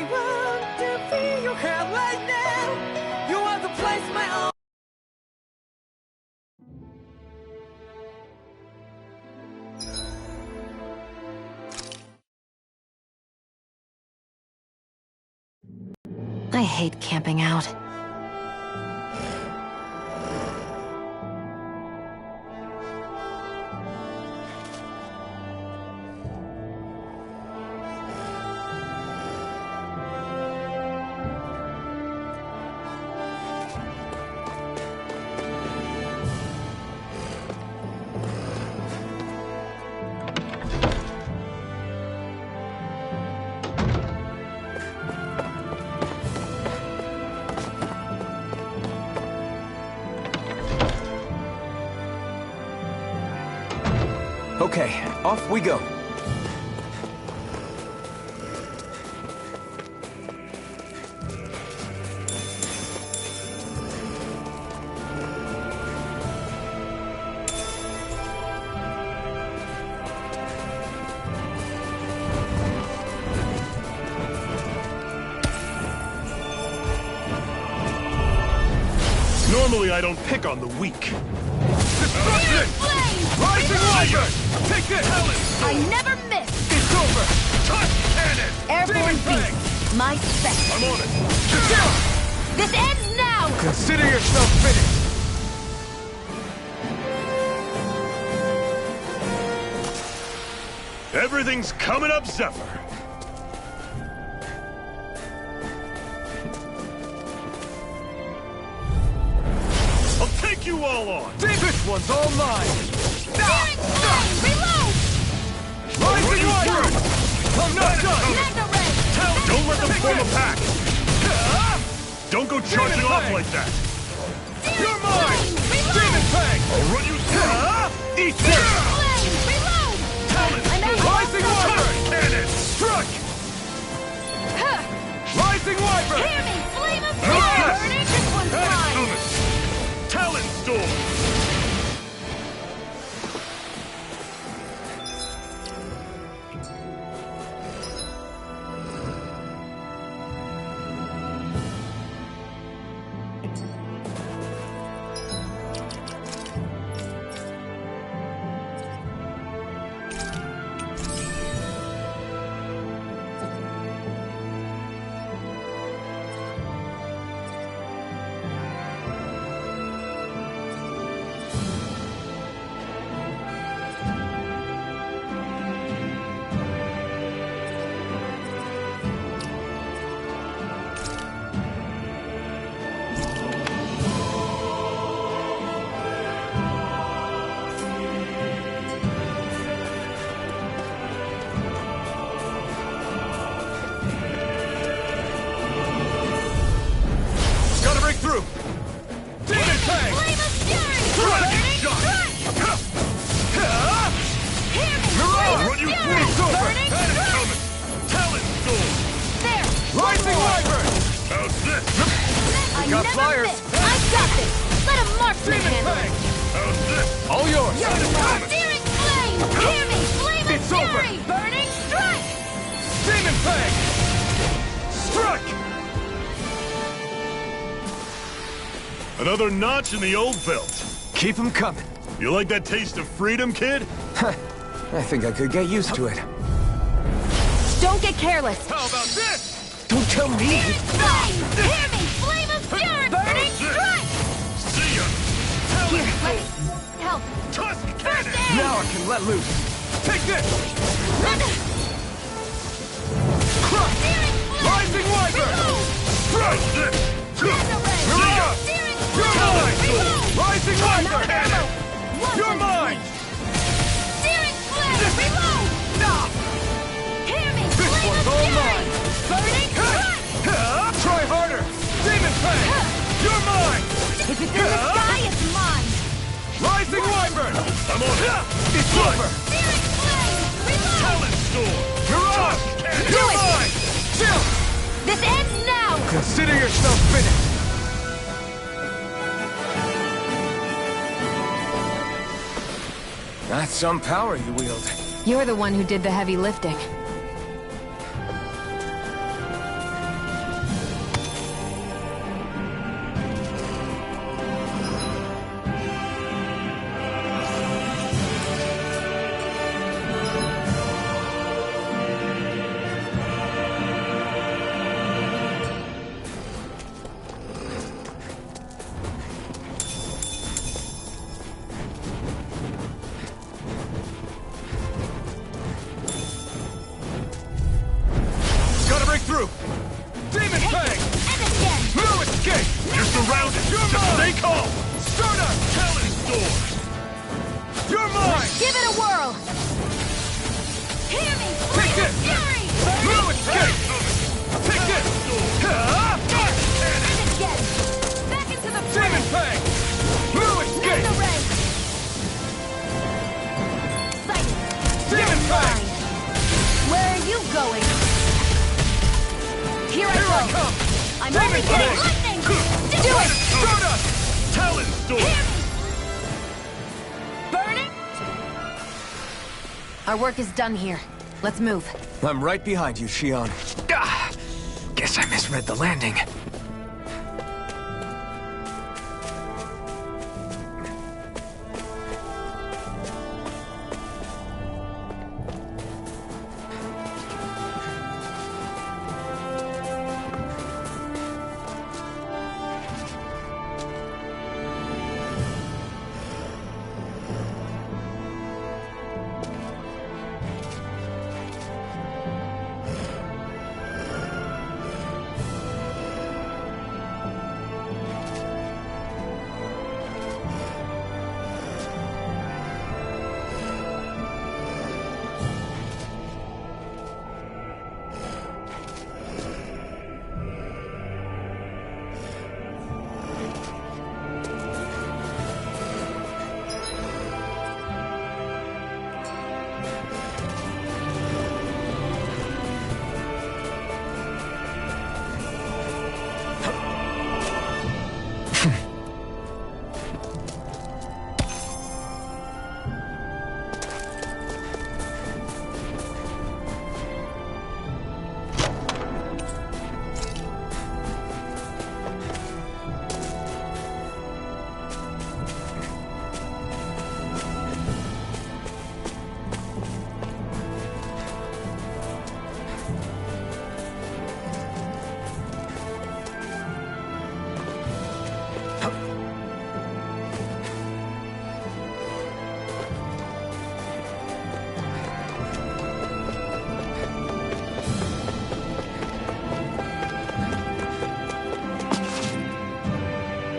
want to feel your hair right now. You want to place my own. I hate camping out. Okay, off we go. Normally I don't pick on the weak. Destruction! Rising Liger! Take this! I never miss! It's over! Touch cannon! Airborne Demon fang! beast! My spec! I'm on it! This ends now! Consider yourself finished. Everything's coming up, Zephyr! I'll take you all on! This one's all mine. Reload! Rising Liger! I'm not done. Mega Ray! Don't let them form a pack! Don't go charging off like that! You're mine. Demon Fang! I'll run you through! Eat this! Reload! Rising Wyvern! Cannon! Struck! Rising Wyvern! Hear me! Flame of No fire! stress. Burning! This one's mine! Talon Storm! Through! Demon Fang! Flame of fury! Dragon Burning! shot! Hear me! I'll Flame run of you fury! through! Burning! Panic coming! Talon Storm! There! Rising Wyvern! How's this? I got never flyers. miss! I got this! Let him mark me Demon handle Fang! it! How's this? All yours. Searing flame! Hear me! Flame of It's over. fury! Burning strike! Demon Fang! Struck! Another notch in the old belt. Keep them coming. You like that taste of freedom, kid? I think I could get used to it. Don't get careless! How about this? Don't tell me. Flame! Hear me! Flame of fury! Burning strike! See ya! Here, let me help. Tusk First cannon! aid! Now I can let loose. Take this! Crush! Searing flame! Rising Wyvern! Reload! Struck! This! Mega ray! See ya! Searing You're flame! mine! Reload! Rising Wyvern! Cannon! One You're complete. mine! Searing flame! Reload! Nah! Hear me! This Flame one's of all fury! mine. Burning strike! Try harder! Demon Fang! You're mine! If it's in the sky, it's mine! Rising Wyvern! I'm on it! It's over! Searing flame! Reload! Talon Storm! You're on! Tusk cannon! You're it. mine! Chill! This ends now! Consider yourself finished! That's some power you wield. You're the one who did the heavy lifting. through! Demon Fang! And again! No escape! You're surrounded! You're Just mine! stay calm! Start up! Talon Sword! You're mine! Give it a whirl! Hear me! Take Flame of this! fury! No escape! Take this! Ah! There! And again! Back into the fray! Demon Fang! No escape! Name the ray! Sighted! Demon You're Fang! mine! Where are you going? Here I Here go! I come! I'm Demon only getting Fang! lightning! Do it! Start up! Talon Sword! Hear me! Burning? Our work is done here. Let's move. I'm right behind you, Shion. Guess I misread the landing.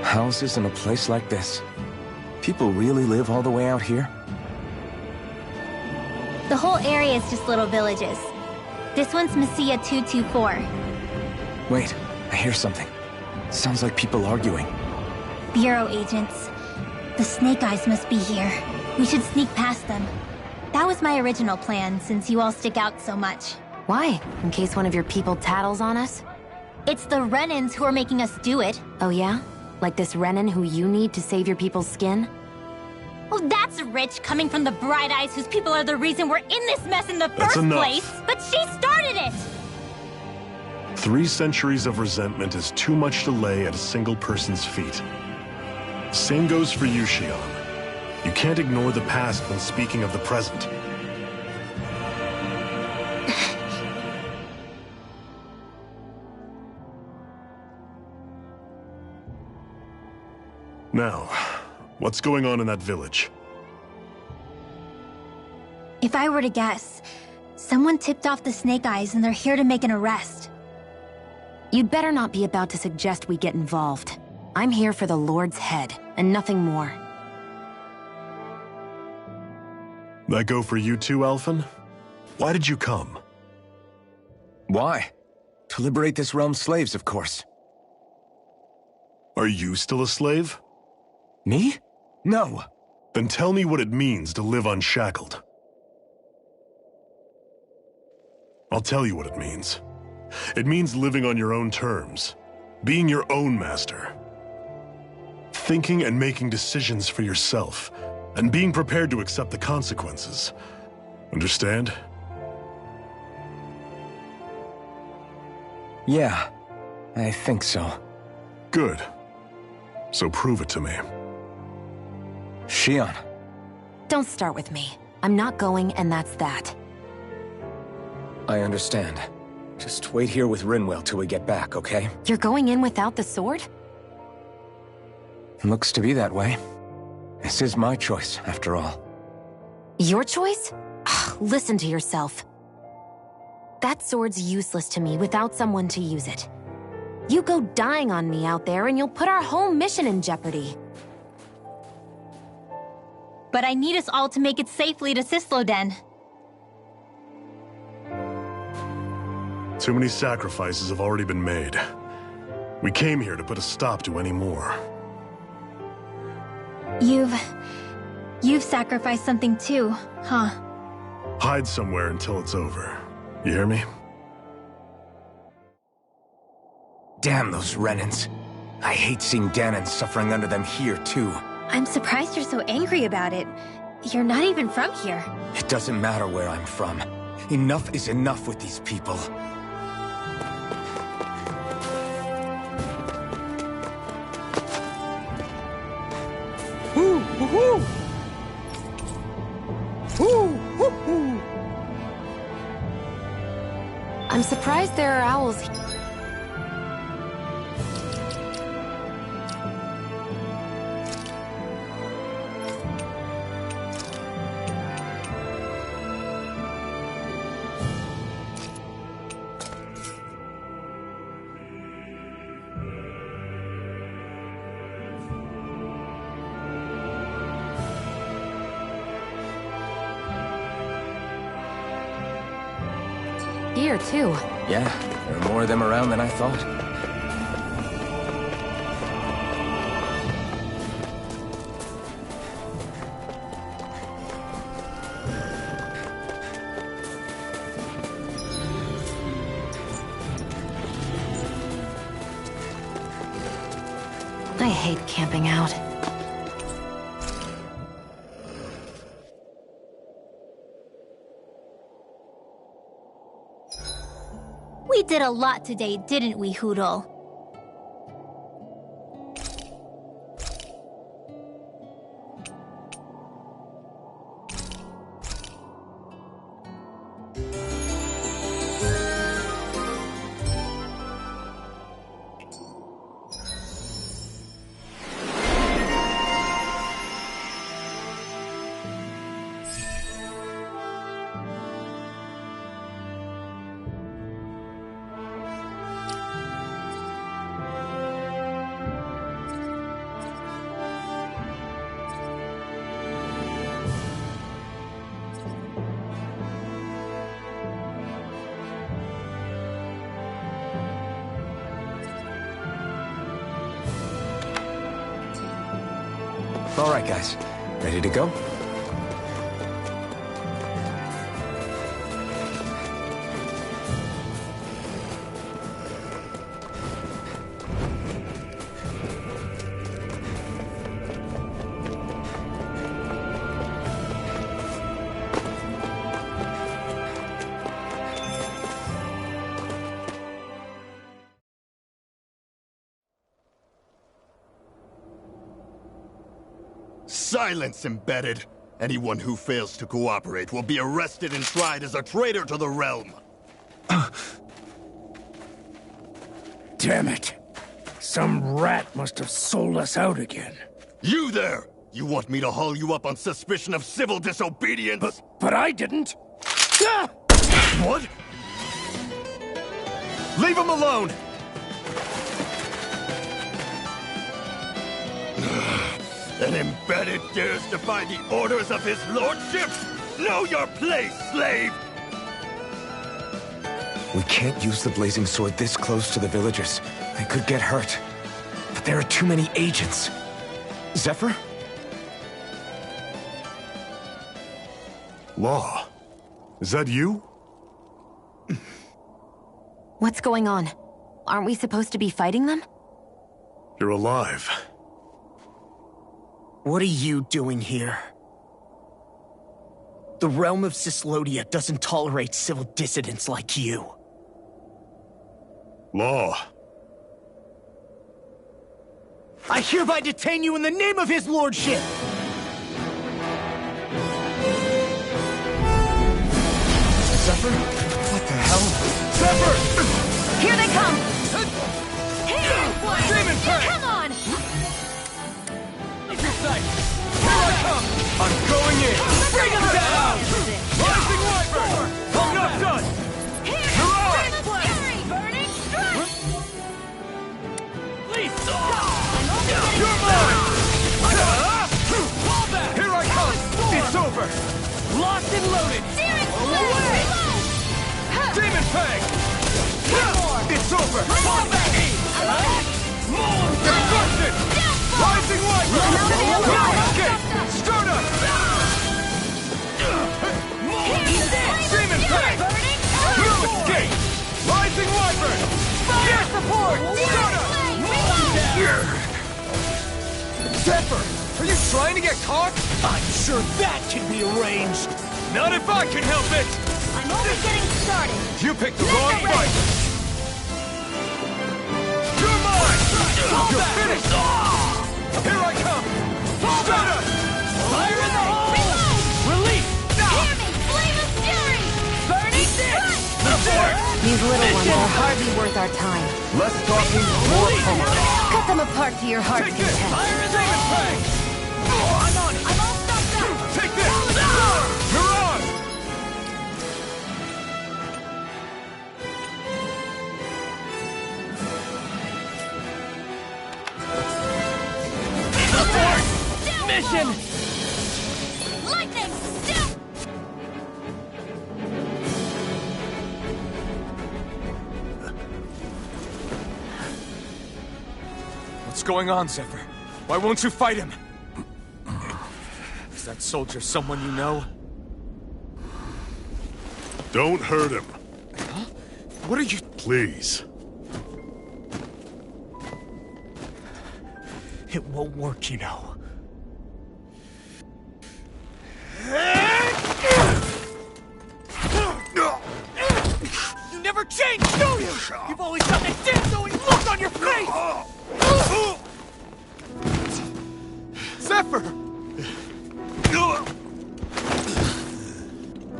Houses in a place like this? People really live all the way out here? The whole area is just little villages. This one's Messiah 224. Wait, I hear something. Sounds like people arguing. Bureau agents. The Snake Eyes must be here. We should sneak past them. That was my original plan, since you all stick out so much. Why? In case one of your people tattles on us? It's the Renans who are making us do it. Oh yeah? Like this Renan who you need to save your people's skin? Oh, that's rich, coming from the Bright Eyes whose people are the reason we're in this mess in the That's first enough. place. But she started it! 3 centuries of resentment is too much to lay at a single person's feet. Same goes for you, Shion. You can't ignore the past when speaking of the present. Now, what's going on in that village? If I were to guess, someone tipped off the Snake Eyes and they're here to make an arrest. You'd better not be about to suggest we get involved. I'm here for the Lord's head, and nothing more. That go for you too, Alphen? Why did you come? Why? To liberate this realm's slaves, of course. Are you still a slave? Me? No. Then tell me what it means to live unshackled. I'll tell you what it means. It means living on your own terms, being your own master, thinking and making decisions for yourself, and being prepared to accept the consequences. Understand? Yeah, I think so. Good. So prove it to me. Shion. Don't start with me. I'm not going, and that's that. I understand. Just wait here with Rinwell till we get back, okay? You're going in without the sword? Looks to be that way. This is my choice, after all. Your choice? Ugh, listen to yourself. That sword's useless to me without someone to use it. You go dying on me out there and you'll put our whole mission in jeopardy. But I need us all to make it safely to Sisloden. Too many sacrifices have already been made. We came here to put a stop to any more. You've sacrificed something too, huh? Hide somewhere until it's over. You hear me? Damn those Renans. I hate seeing Danon suffering under them here, too. I'm surprised you're so angry about it. You're not even from here. It doesn't matter where I'm from. Enough is enough with these people. I'm surprised there are owls here. Here, too. Yeah, there are more of them around than I thought. I hate camping out. We did a lot today, didn't we, Hoodle? All right, guys. Ready to go? Silence, Embedded! Anyone who fails to cooperate will be arrested and tried as a traitor to the realm! Damn it! Some rat must have sold us out again. You there! You want me to haul you up on suspicion of civil disobedience? But I didn't! Ah! What? Leave him alone! An Embedded dares defy the orders of his lordship? Know your place, slave! We can't use the blazing sword this close to the villagers. They could get hurt. But there are too many agents. Zephyr? Law. Is that you? What's going on? Aren't we supposed to be fighting them? You're alive. What are you doing here? The realm of Sislodia doesn't tolerate civil dissidents like you. Law. I hereby detain you in the name of his lordship! Zephyr? What the hell? Zephyr! Here they come! Demon prey! Come on! Keep your sight! Here I come! I'm going in! Bring him down! Rising Wyvern! Hold up, done! Bang! It's over! Destruction! Rising light! Escape! Stardust! Demon Pack! You escape! Rising Wyvern! Fire support! Zephyr! Are you trying to get caught? I'm sure that can be arranged. Not if I can help it! I'm only getting started. You picked the wrong fight! You're mine! You're finished! Here I come! Stardust! Fire in the hole! Release! Hear me! Flame of fury! Burning These little ones are hardly worth our time. Less talking, more power. Cut them apart to your heart's Take this! content. Fire in the Fang! I'm on it! I'm all stopped up! Take this! You're on! Mission! Lightning! Still! What's going on, Zephyr? Why won't you fight him? Is that soldier someone you know? Don't hurt him, What are you... please. It won't work, you know. You never change, do you? You've always got that damn-knowing look on your face! Zephyr!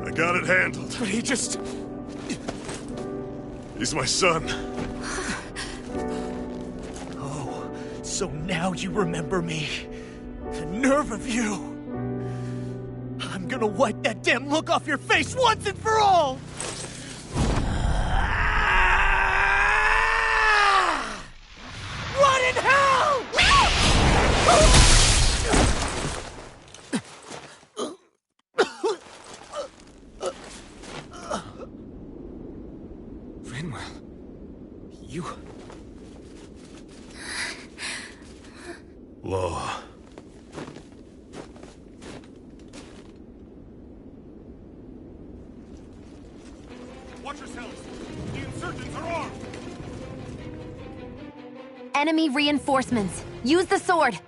I got it handled. But he just... He's my son. Oh, so now you remember me. The nerve of you! I'm gonna wipe that damn look off your face once and for all! Rot in hell! Rinwell... You... Law. Watch yourselves! The insurgents are armed! Enemy reinforcements. Use the sword.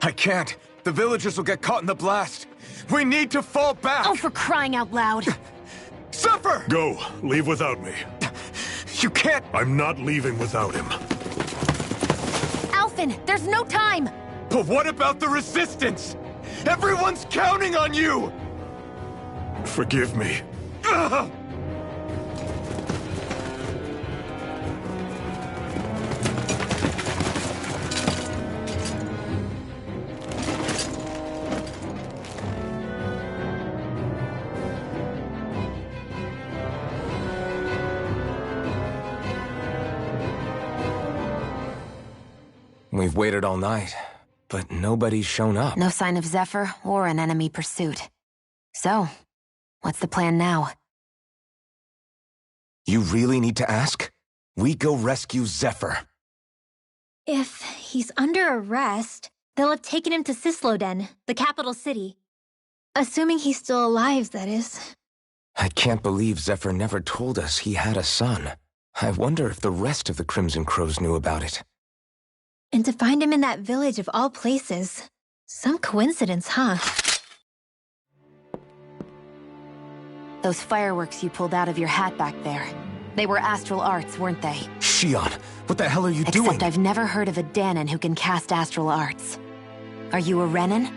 I can't. The villagers will get caught in the blast. We need to fall back! Oh, for crying out loud. Zephyr! Go. Leave without me. You can't... I'm not leaving without him. Alphen, there's no time. But what about the resistance? Everyone's counting on you! Forgive me. Ugh! We've waited all night, but nobody's shown up. No sign of Zephyr or an enemy pursuit. So, what's the plan now? You really need to ask? We go rescue Zephyr. If he's under arrest, they'll have taken him to Cisloden, the capital city. Assuming he's still alive, that is. I can't believe Zephyr never told us he had a son. I wonder if the rest of the Crimson Crows knew about it. And to find him in that village of all places. Some coincidence, huh? Those fireworks you pulled out of your hat back there. They were astral arts, weren't they? Shion, what the hell are you doing? Except I've never heard of a Danon who can cast astral arts. Are you a Renan?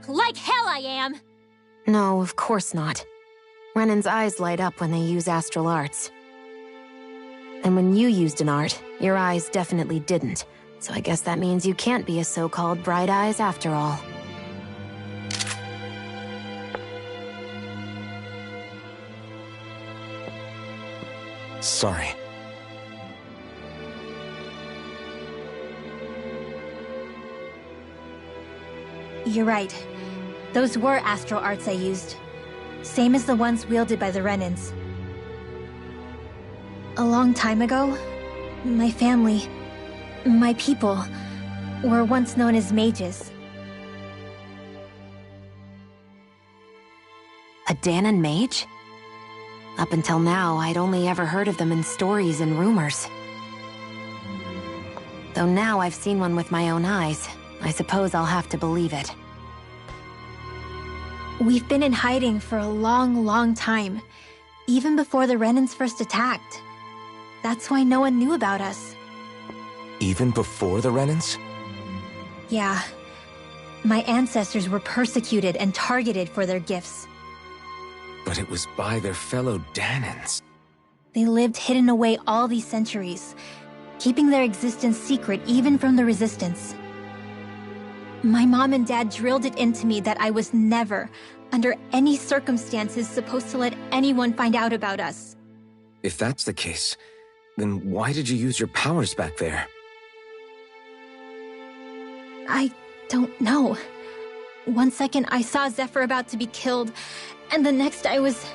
Like hell I am! No, of course not. Renan's eyes light up when they use astral arts. And when you used an art, your eyes definitely didn't. So I guess that means you can't be a so-called bright eyes after all. Sorry. You're right. Those were astral arts I used. Same as the ones wielded by the Renans. A long time ago, my family, my people, were once known as mages. A Dahnan mage? Up until now, I'd only ever heard of them in stories and rumors. Though now I've seen one with my own eyes, I suppose I'll have to believe it. We've been in hiding for a long, long time, even before the Renans first attacked. That's why no one knew about us. Even before the Renans? Yeah. My ancestors were persecuted and targeted for their gifts. But it was by their fellow Dahnans. They lived hidden away all these centuries, keeping their existence secret even from the Resistance. My mom and dad drilled it into me that I was never, under any circumstances, supposed to let anyone find out about us. If that's the case, then why did you use your powers back there? I don't know. One second I saw Zephyr about to be killed, and the next I was...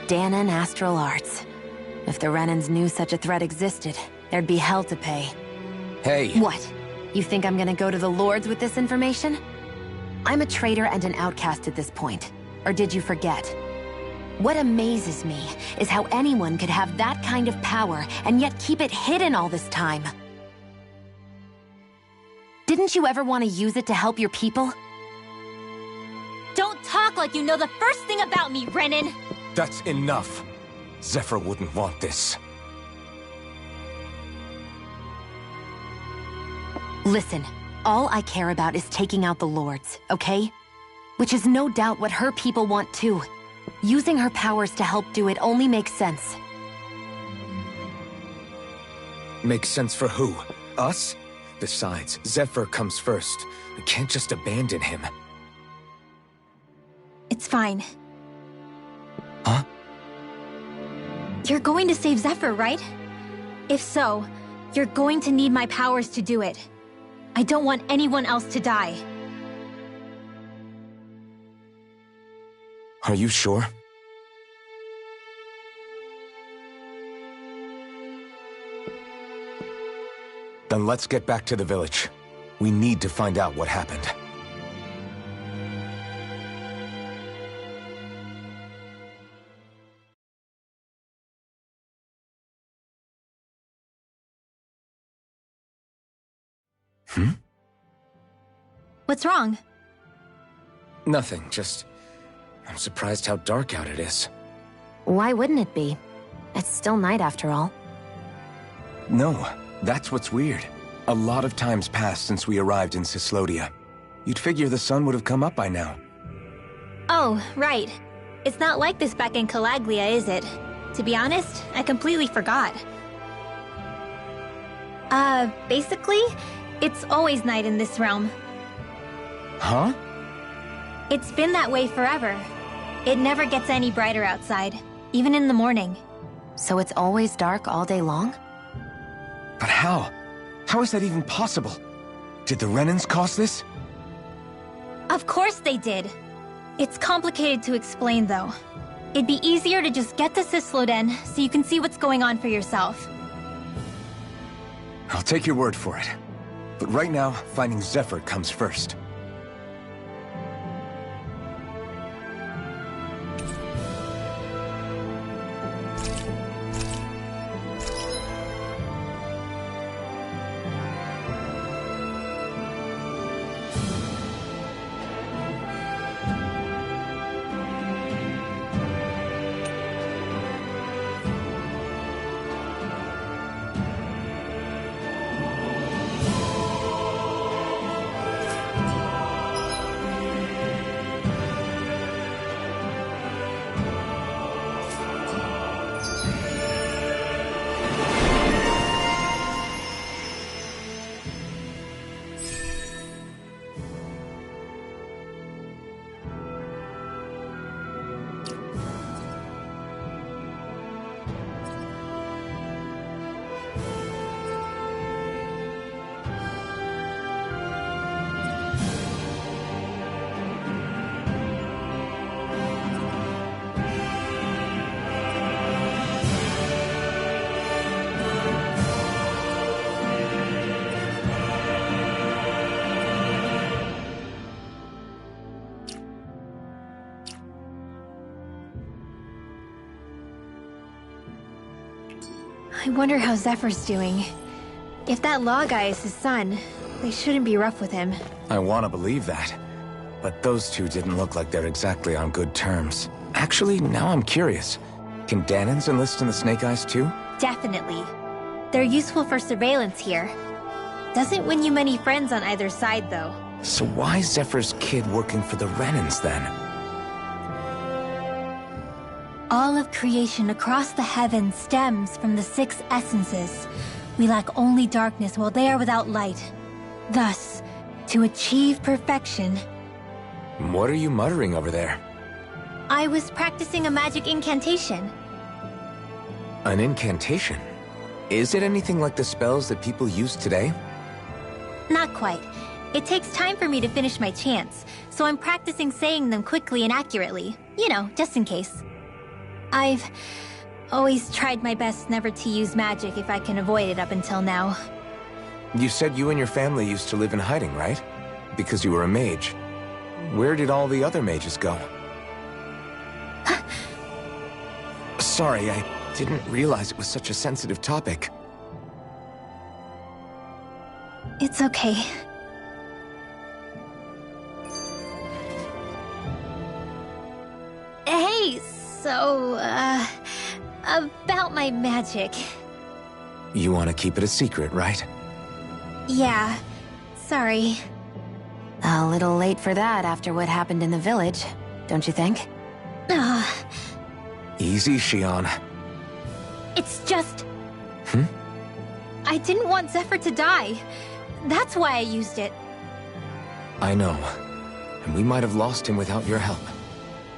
Dahnan Astral Arts. If the Renans knew such a threat existed, there'd be hell to pay. Hey! What? You think I'm gonna go to the Lords with this information? I'm a traitor and an outcast at this point. Or did you forget? What amazes me is how anyone could have that kind of power and yet keep it hidden all this time. Didn't you ever want to use it to help your people? Don't talk like you know the first thing about me, Renan! That's enough. Zephyr wouldn't want this. Listen, all I care about is taking out the Lords, okay? Which is no doubt what her people want too. Using her powers to help do it only makes sense. Makes sense for who? Us? Besides, Zephyr comes first. We can't just abandon him. It's fine. Huh? You're going to save Zephyr, right? If so, you're going to need my powers to do it. I don't want anyone else to die. Are you sure? Then let's get back to the village. We need to find out what happened. What's wrong? Nothing, just... I'm surprised how dark out it is. Why wouldn't it be? It's still night after all. No, that's what's weird. A lot of time's passed since we arrived in Cyslodia. You'd figure the sun would have come up by now. Oh, right. It's not like this back in Calaglia, is it? To be honest, I completely forgot. Basically, it's always night in this realm. Huh? It's been that way forever. It never gets any brighter outside, even in the morning. So it's always dark all day long? But how? How is that even possible? Did the Renans cause this? Of course they did. It's complicated to explain, though. It'd be easier to just get to Cysloden so you can see what's going on for yourself. I'll take your word for it. But right now, finding Zephyr comes first. I wonder how Zephyr's doing. If that law guy is his son, they shouldn't be rough with him. I want to believe that. But those two didn't look like they're exactly on good terms. Actually, now I'm curious. Can Danans enlist in the Snake Eyes too? Definitely. They're useful for surveillance here. Doesn't win you many friends on either side, though. So why is Zephyr's kid working for the Renans, then? All of creation across the heavens stems from the 6 essences. We lack only darkness while they are without light. Thus, to achieve perfection... What are you muttering over there? I was practicing a magic incantation. An incantation? Is it anything like the spells that people use today? Not quite. It takes time for me to finish my chants, so I'm practicing saying them quickly and accurately. You know, just in case. I've always tried my best never to use magic if I can avoid it up until now. You said you and your family used to live in hiding, right? Because you were a mage. Where did all the other mages go? Sorry, I didn't realize it was such a sensitive topic. It's okay. Hey, so, about my magic. You want to keep it a secret, right? Yeah, sorry. A little late for that after what happened in the village, don't you think? Easy, Xion. It's just... I didn't want Zephyr to die. That's why I used it. I know. And we might have lost him without your help.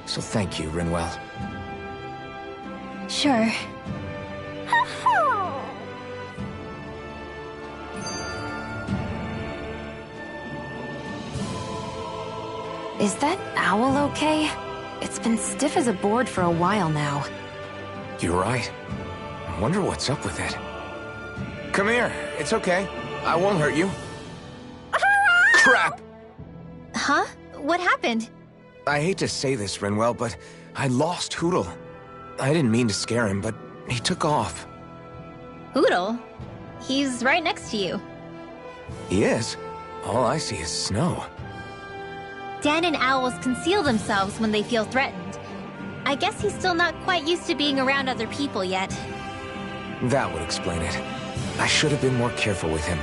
So thank you, Rinwell. Sure. Is that owl okay? It's been stiff as a board for a while now. You're right. I wonder what's up with it. Come here. It's okay. I won't hurt you. Crap! Huh? What happened? I hate to say this, Rinwell, but I lost Hootle. I didn't mean to scare him, but he took off. Hootle? He's right next to you. He is? All I see is snow. Dan and owls conceal themselves when they feel threatened. I guess he's still not quite used to being around other people yet. That would explain it. I should have been more careful with him.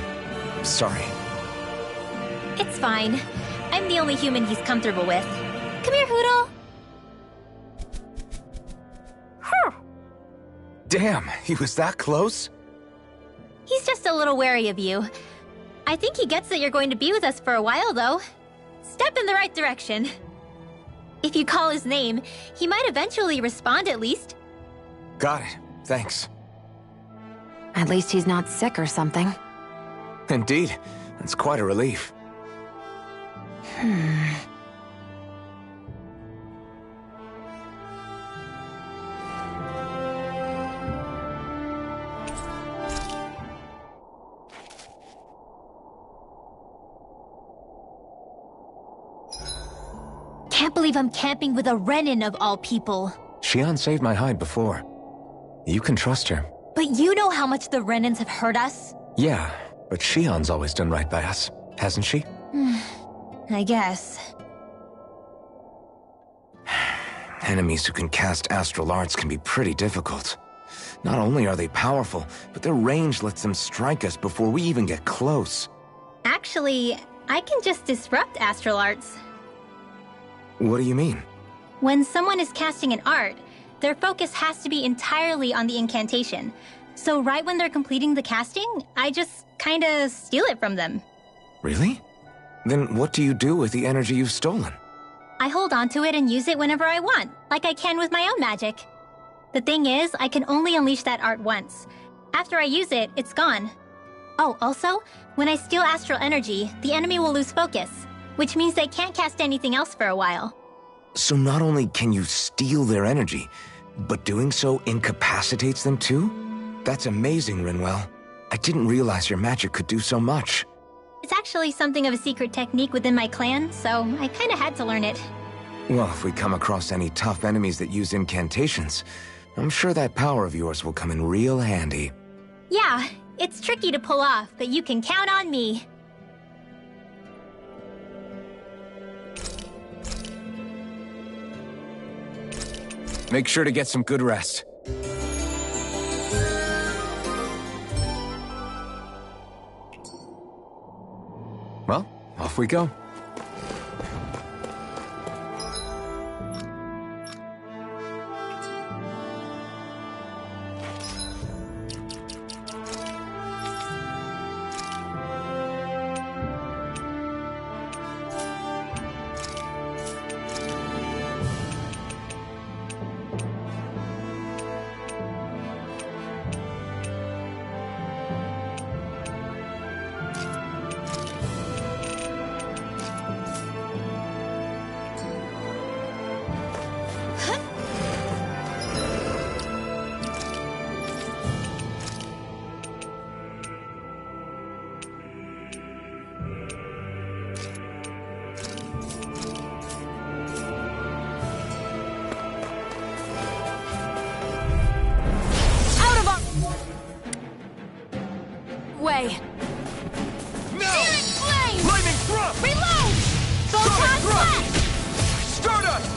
Sorry. It's fine. I'm the only human he's comfortable with. Come here, Hootle! Damn, he was that close? He's just a little wary of you. I think he gets that you're going to be with us for a while, though. Step in the right direction. If you call his name, he might eventually respond at least. Got it. Thanks. At least he's not sick or something. Indeed. That's quite a relief. Can't believe I'm camping with a Renin of all people. Xion saved my hide before. You can trust her. But you know how much the Renins have hurt us? Yeah, but Xion's always done right by us, hasn't she? I guess. Enemies who can cast astral arts can be pretty difficult. Not only are they powerful, but their range lets them strike us before we even get close. Actually, I can just disrupt astral arts. What do you mean? When someone is casting an art, their focus has to be entirely on the incantation. So right when they're completing the casting, I just kinda steal it from them. Really? Then what do you do with the energy you've stolen? I hold onto it and use it whenever I want, like I can with my own magic. The thing is, I can only unleash that art once. After I use it, it's gone. Oh, also, when I steal astral energy, the enemy will lose focus, which means they can't cast anything else for a while. So not only can you steal their energy, but doing so incapacitates them too? That's amazing, Rinwell. I didn't realize your magic could do so much. It's actually something of a secret technique within my clan, so I kinda had to learn it. Well, if we come across any tough enemies that use incantations, I'm sure that power of yours will come in real handy. Yeah, it's tricky to pull off, but you can count on me. Make sure to get some good rest. Well, off we go. Way. No! Flame! Lightning thrust! Reload! Photon blast! Stardust!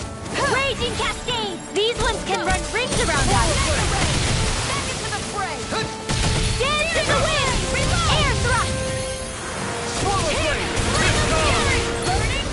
Raging cascades! These ones can run rings around us! Back into the fray! Dance in the wind! Air thrust! Swallow blade! Burning!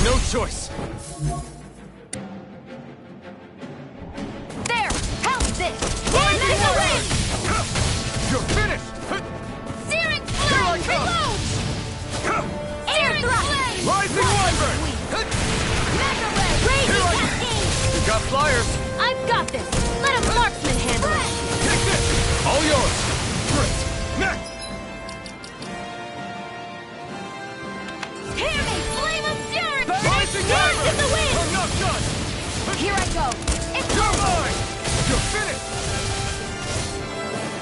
No choice. There! Help this! Lightning Medical Warrior! ring! You're finished! Searing Here I flame! come! Reload! Air thrust! Rising Wyvern! Mega ray! Here Raging I come! cascade! You got flyers! I've got this! Let a marksman handle it! Take this! All yours! Great! Next! Hear me! Flame of fury! Rising Dance Wyvern! in the wind! I'm not done! Here I go! You're mine! You're finished!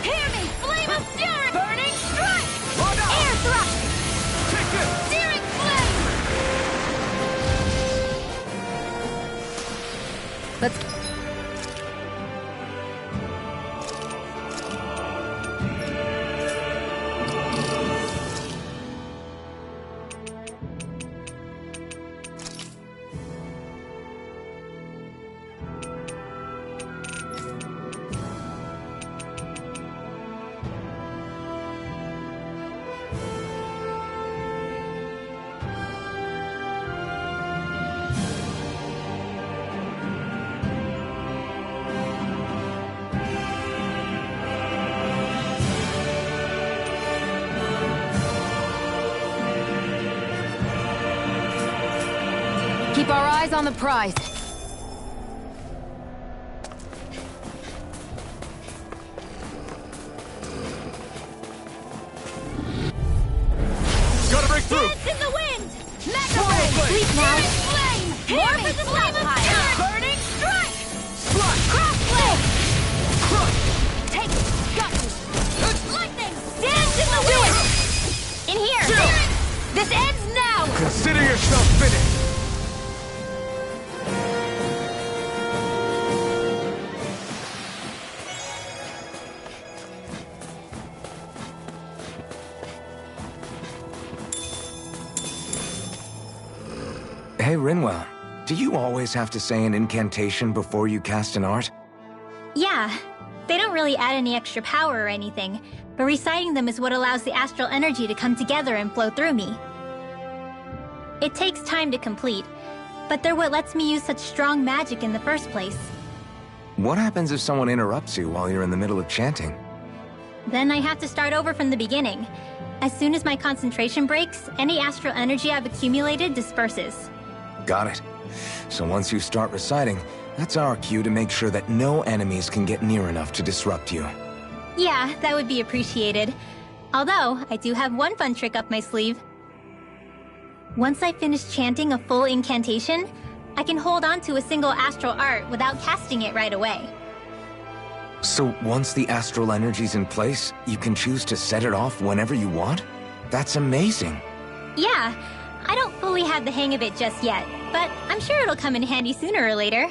Hear me! Flame of fury! Burning strike! On out! Air thrust! Take this! Searing flame! Let's... Keep our eyes on the prize. Gotta break through! Dance in the wind! Mega Swallow ray! blade! Sleep now! Flame! More for the stockpile! Burning strike! Slash! Cross blade! Crush! Take it! Got you! Lightning! Dance in the wind! In here! Chill! This ends now! Consider yourself finished! Hey, Rinwell. do you always have to say an incantation before you cast an art? Yeah, they don't really add any extra power or anything, but reciting them is what allows the astral energy to come together and flow through me. It takes time to complete, but they're what lets me use such strong magic in the first place. What happens if someone interrupts you while you're in the middle of chanting? Then I have to start over from the beginning. As soon as my concentration breaks, any astral energy I've accumulated disperses. Got it. So once you start reciting, that's our cue to make sure that no enemies can get near enough to disrupt you. Yeah, that would be appreciated. Although, I do have one fun trick up my sleeve. Once I finish chanting a full incantation, I can hold on to a single astral art without casting it right away. So once the astral energy's in place, you can choose to set it off whenever you want? That's amazing. Yeah, I don't fully have the hang of it just yet, but I'm sure it'll come in handy sooner or later.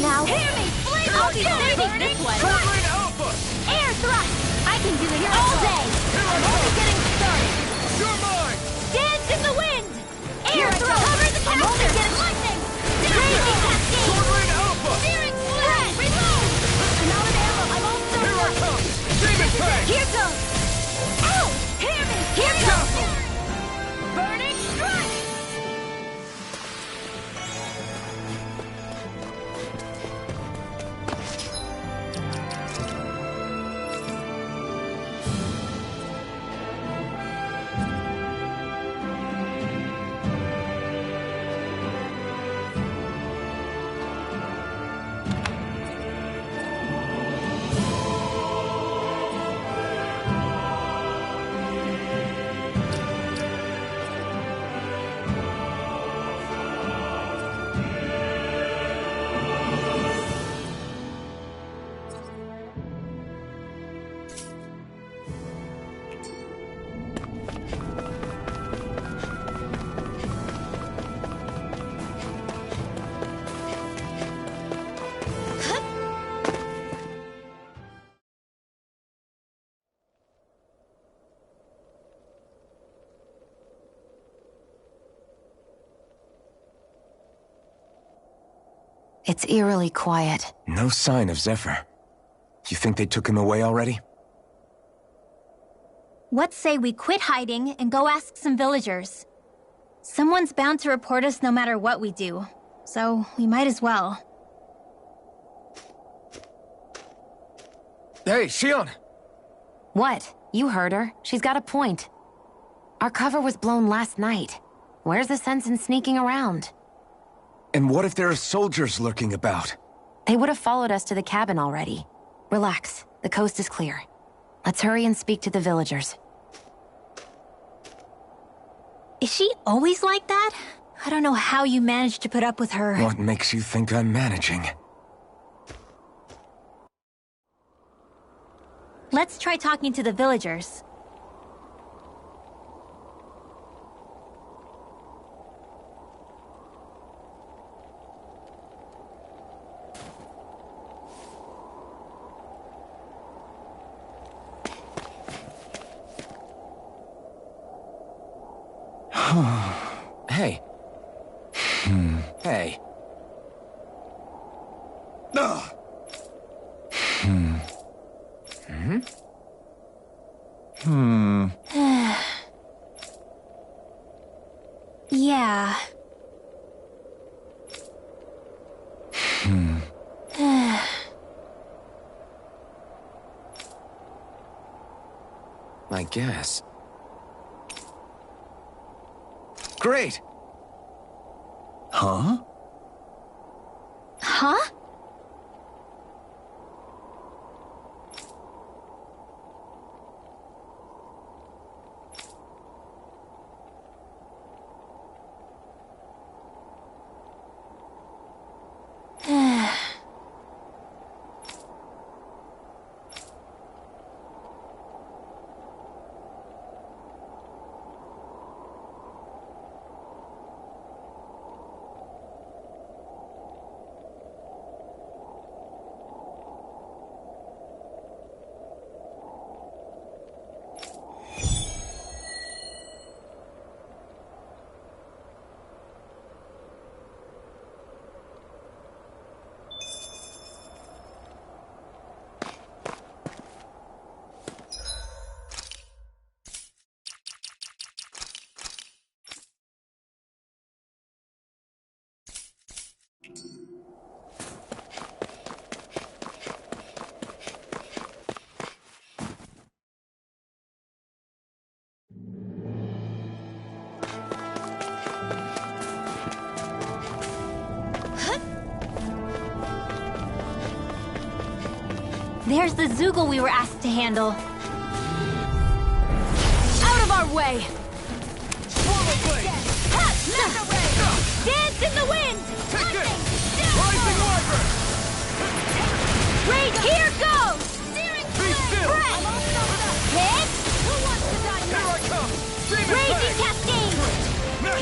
Now, hear me! I'll be saving this one! Air thrust! I can do it all day! I'm only getting started! You're mine! Dance in the wind! Air thrust! Cover the caster! I'm only getting lightning! Crazy cascade! Sword rain alpha! Searing splash! Reload! I'm out of ammo! I'm all started! Here I come! Demon tank! Here goes! Ow! Hear me! Here goes! Burning strike! It's eerily quiet. No sign of Zephyr. You think they took him away already? What say we quit hiding and go ask some villagers? Someone's bound to report us no matter what we do, so we might as well. Hey, Shion! What? You heard her. She's got a point. Our cover was blown last night. Where's the sense in sneaking around? And what if there are soldiers lurking about? They would have followed us to the cabin already. Relax. The coast is clear. Let's hurry and speak to the villagers. Is she always like that? I don't know how you managed to put up with her. What makes you think I'm managing? Let's try talking to the villagers. Hey. Hey. Yeah. I guess. Great! Huh? Huh? There's the Zoogle we were asked to handle. Out of our way! Swallow blade! Dance in the wind! Take this! Rising Wyvern! Wait, here goes! Be still! Hit! Who wants to die Here now? I come! Demon Raging Fang! Cascade!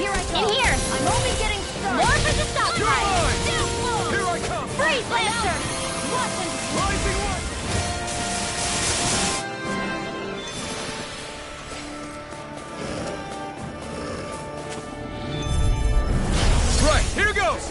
Here I go! In here! I'm only getting started! More for the stop You're time! mine! Down low! Here I come! Freeze, Lancer! Rising Wyvern! Right, here goes!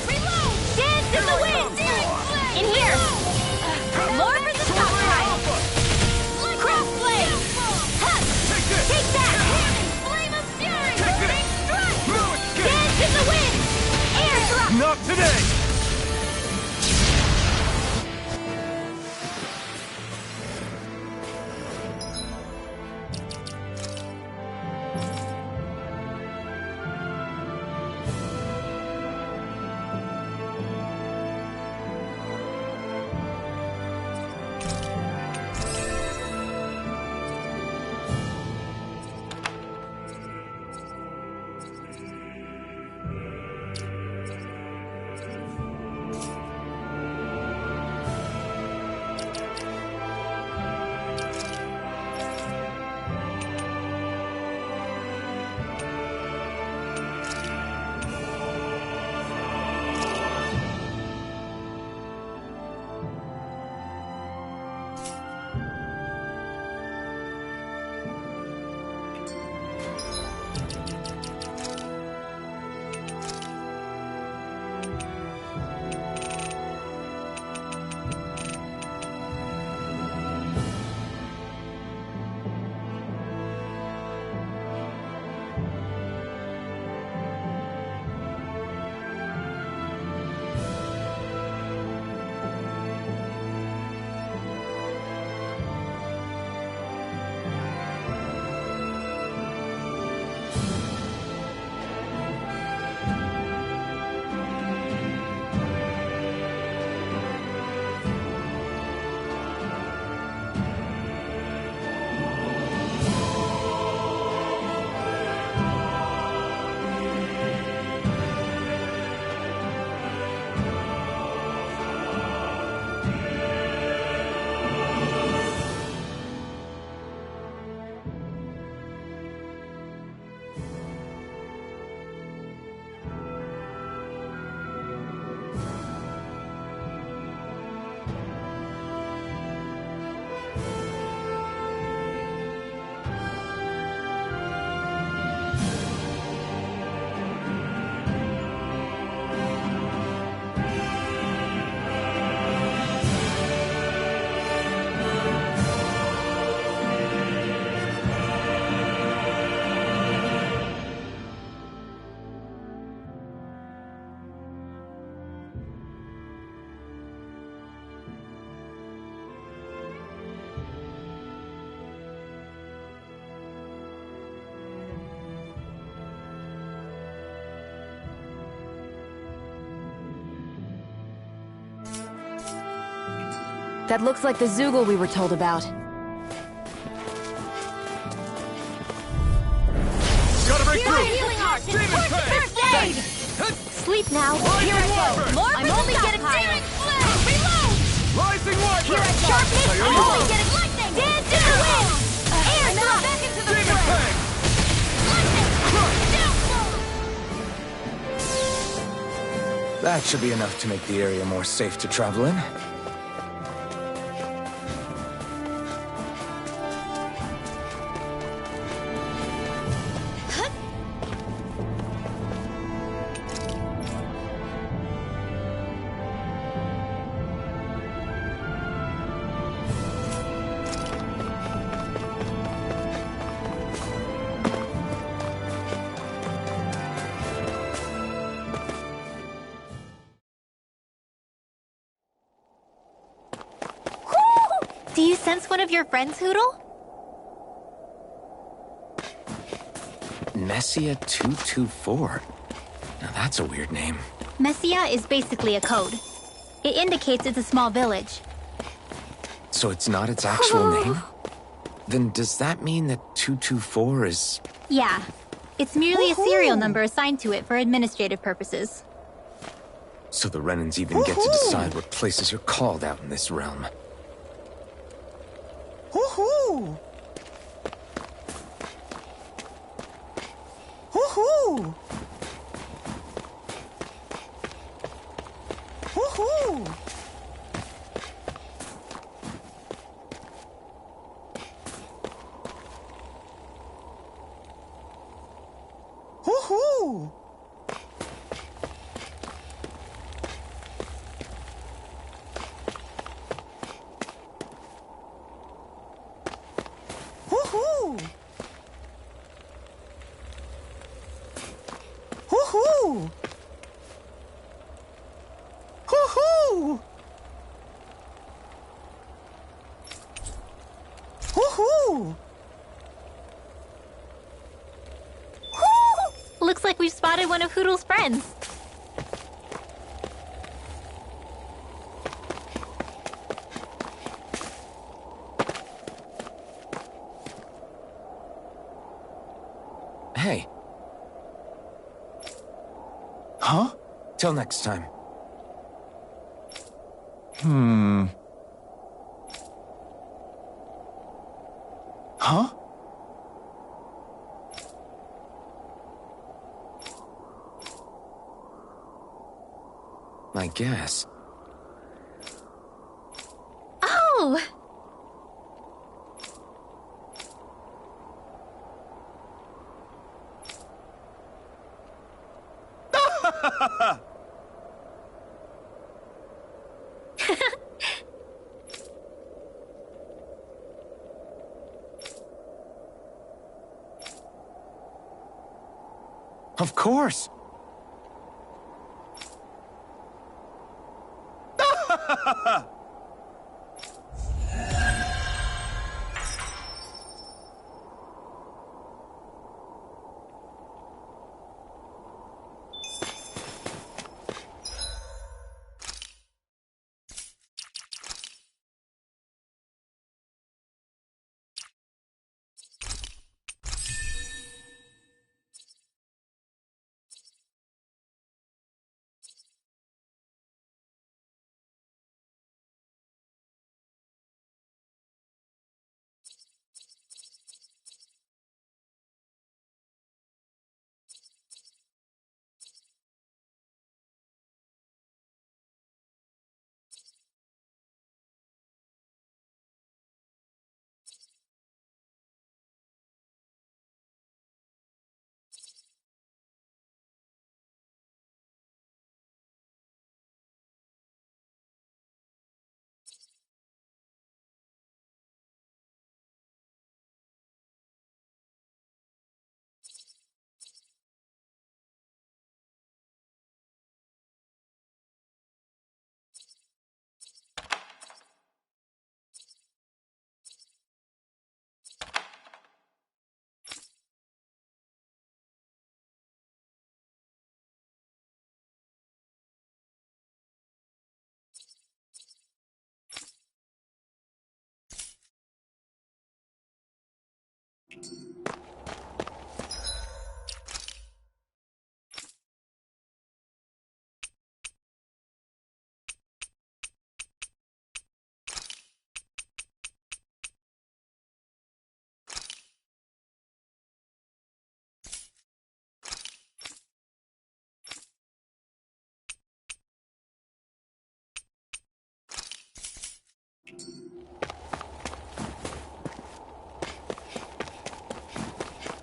Reload! Dance in the wind! In here! More for the stop time! Cross blade! Huh. Take this! Take that! Flame of fury! Take this! Burning strike! No escape! Dance in the wind! Air thrust! Not today! That looks like the Zoogle we were told about. Gotta break through! Healing arts! Demon Fang! First aid! Sleep now. Here I go! Wyvern! More I'm only getting Searing Flame! Reload! Rising Wyvern! Sharp hit! I'm Sayonara. only getting lightning! Dance in the wind! Air thrust! Back into the Demon fray! Fang! Lightning! Down low! That should be enough to make the area more safe to travel in. Do you sense one of your friends, Hootle? Messia 224. Now that's a weird name. Messia is basically a code. It indicates it's a small village. So it's not its actual name? Then does that mean that 224 is... Yeah. It's merely a serial number assigned to it for administrative purposes. So the Renans even get to decide what places are called out in this realm. Hoo-hoo! Hoo-hoo! Hoo-hoo! Hoo-hoo! Hoo-hoo! Hoo-hoo! Hoo-hoo! Hoo-hoo! Looks like we've spotted one of Hootle's friends. Hey. Huh? Till next time. Huh? I guess. Oh! Of course!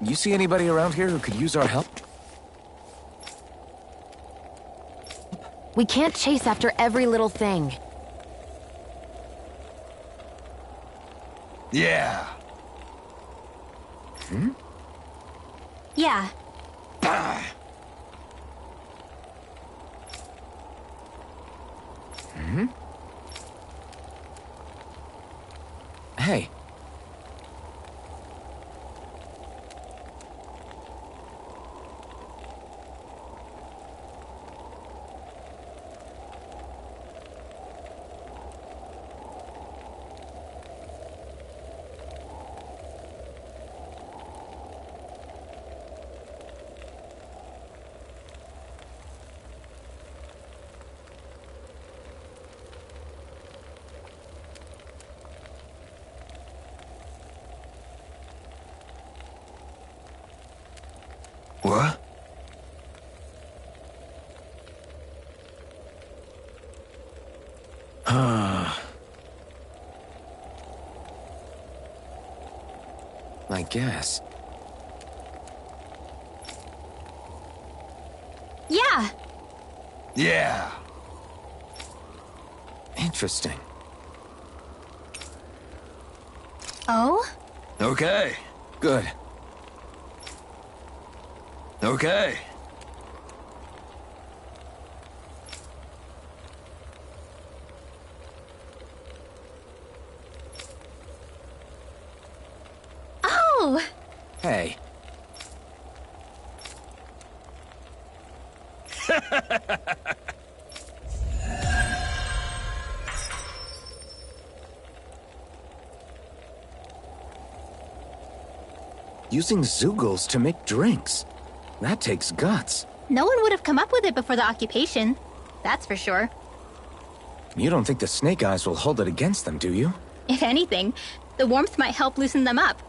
You see anybody around here who could use our help? We can't chase after every little thing. Yeah. Yeah. Hey. What? I guess. Yeah. Yeah. Interesting. Oh? Okay. Good. Okay. Oh! Hey. Using Zeugles to make drinks. That takes guts. No one would have come up with it before the occupation. That's for sure. You don't think the Snake Eyes will hold it against them, do you? If anything, the warmth might help loosen them up.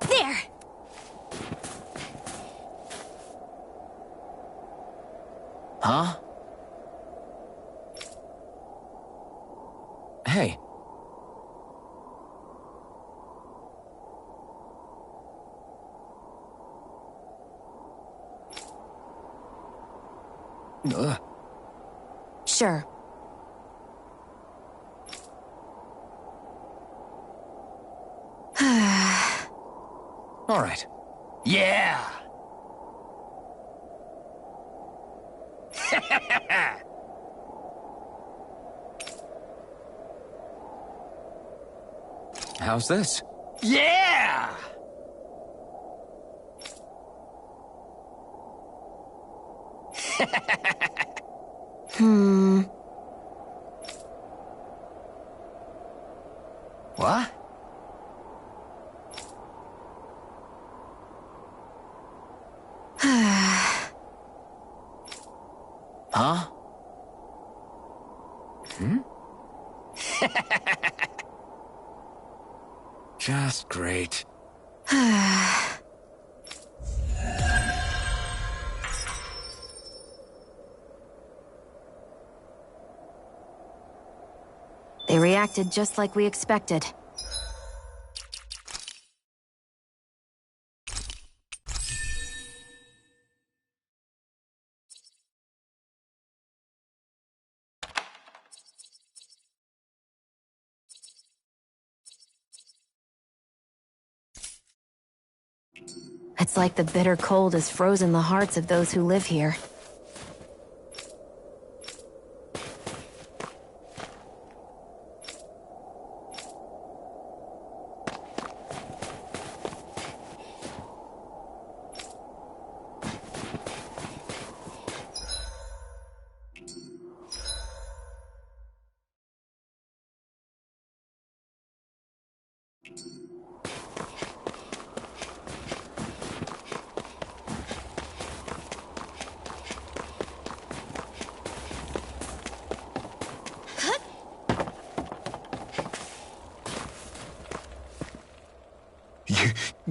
There! Huh? Hey. Ugh. Sure. All right. Yeah. How's this? Yeah. What? Huh? Just great. They reacted just like we expected. It's like the bitter cold has frozen the hearts of those who live here.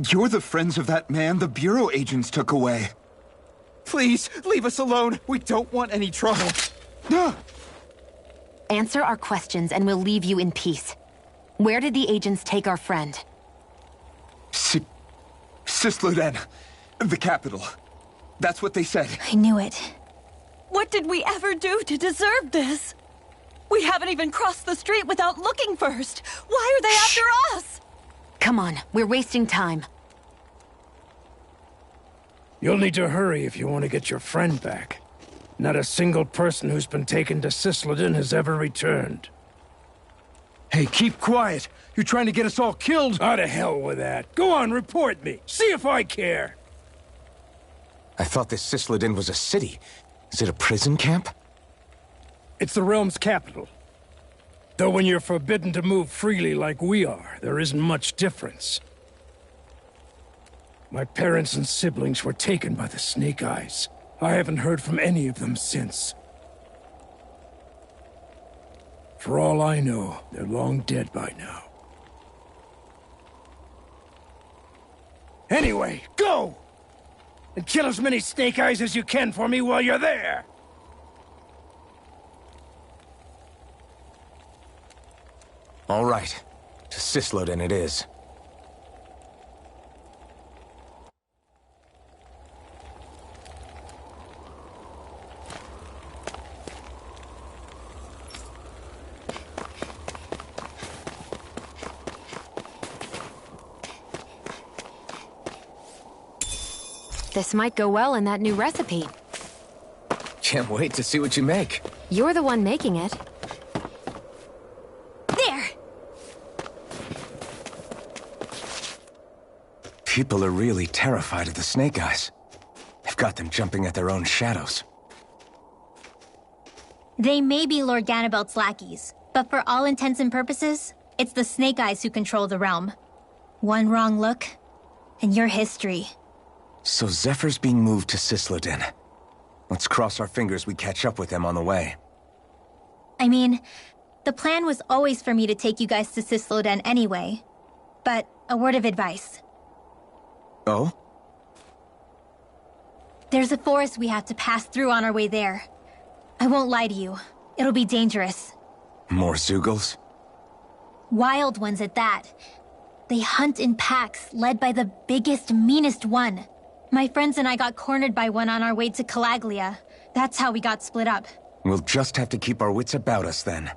You're the friends of that man the Bureau agents took away. Please, leave us alone. We don't want any trouble. Answer our questions and we'll leave you in peace. Where did the agents take our friend? Sisluden. The capital. That's what they said. I knew it. What did we ever do to deserve this? We haven't even crossed the street without looking first. Why are they after us? Come on, we're wasting time. You'll need to hurry if you want to get your friend back. Not a single person who's been taken to Sisleden has ever returned. Hey, keep quiet. You're trying to get us all killed. Out of hell with that. Go on, report me. See if I care. I thought this Sisleden was a city. Is it a prison camp? It's the realm's capital. Though when you're forbidden to move freely like we are, there isn't much difference. My parents and siblings were taken by the Snake Eyes. I haven't heard from any of them since. For all I know, they're long dead by now. Anyway, go! And kill as many Snake Eyes as you can for me while you're there! All right. To Sisleden it is. This might go well in that new recipe. Can't wait to see what you make. You're the one making it. There! People are really terrified of the Snake Eyes. They've got them jumping at their own shadows. They may be Lord Ganabelt's lackeys, but for all intents and purposes, it's the Snake Eyes who control the realm. One wrong look, and your history. So Zephyr's being moved to Sisleden. Let's cross our fingers we catch up with him on the way. I mean, the plan was always for me to take you guys to Sisleden anyway. But a word of advice. Oh? There's a forest we have to pass through on our way there. I won't lie to you. It'll be dangerous. More Zeugles? Wild ones at that. They hunt in packs, led by the biggest, meanest one. My friends and I got cornered by one on our way to Calaglia. That's how we got split up. We'll just have to keep our wits about us then.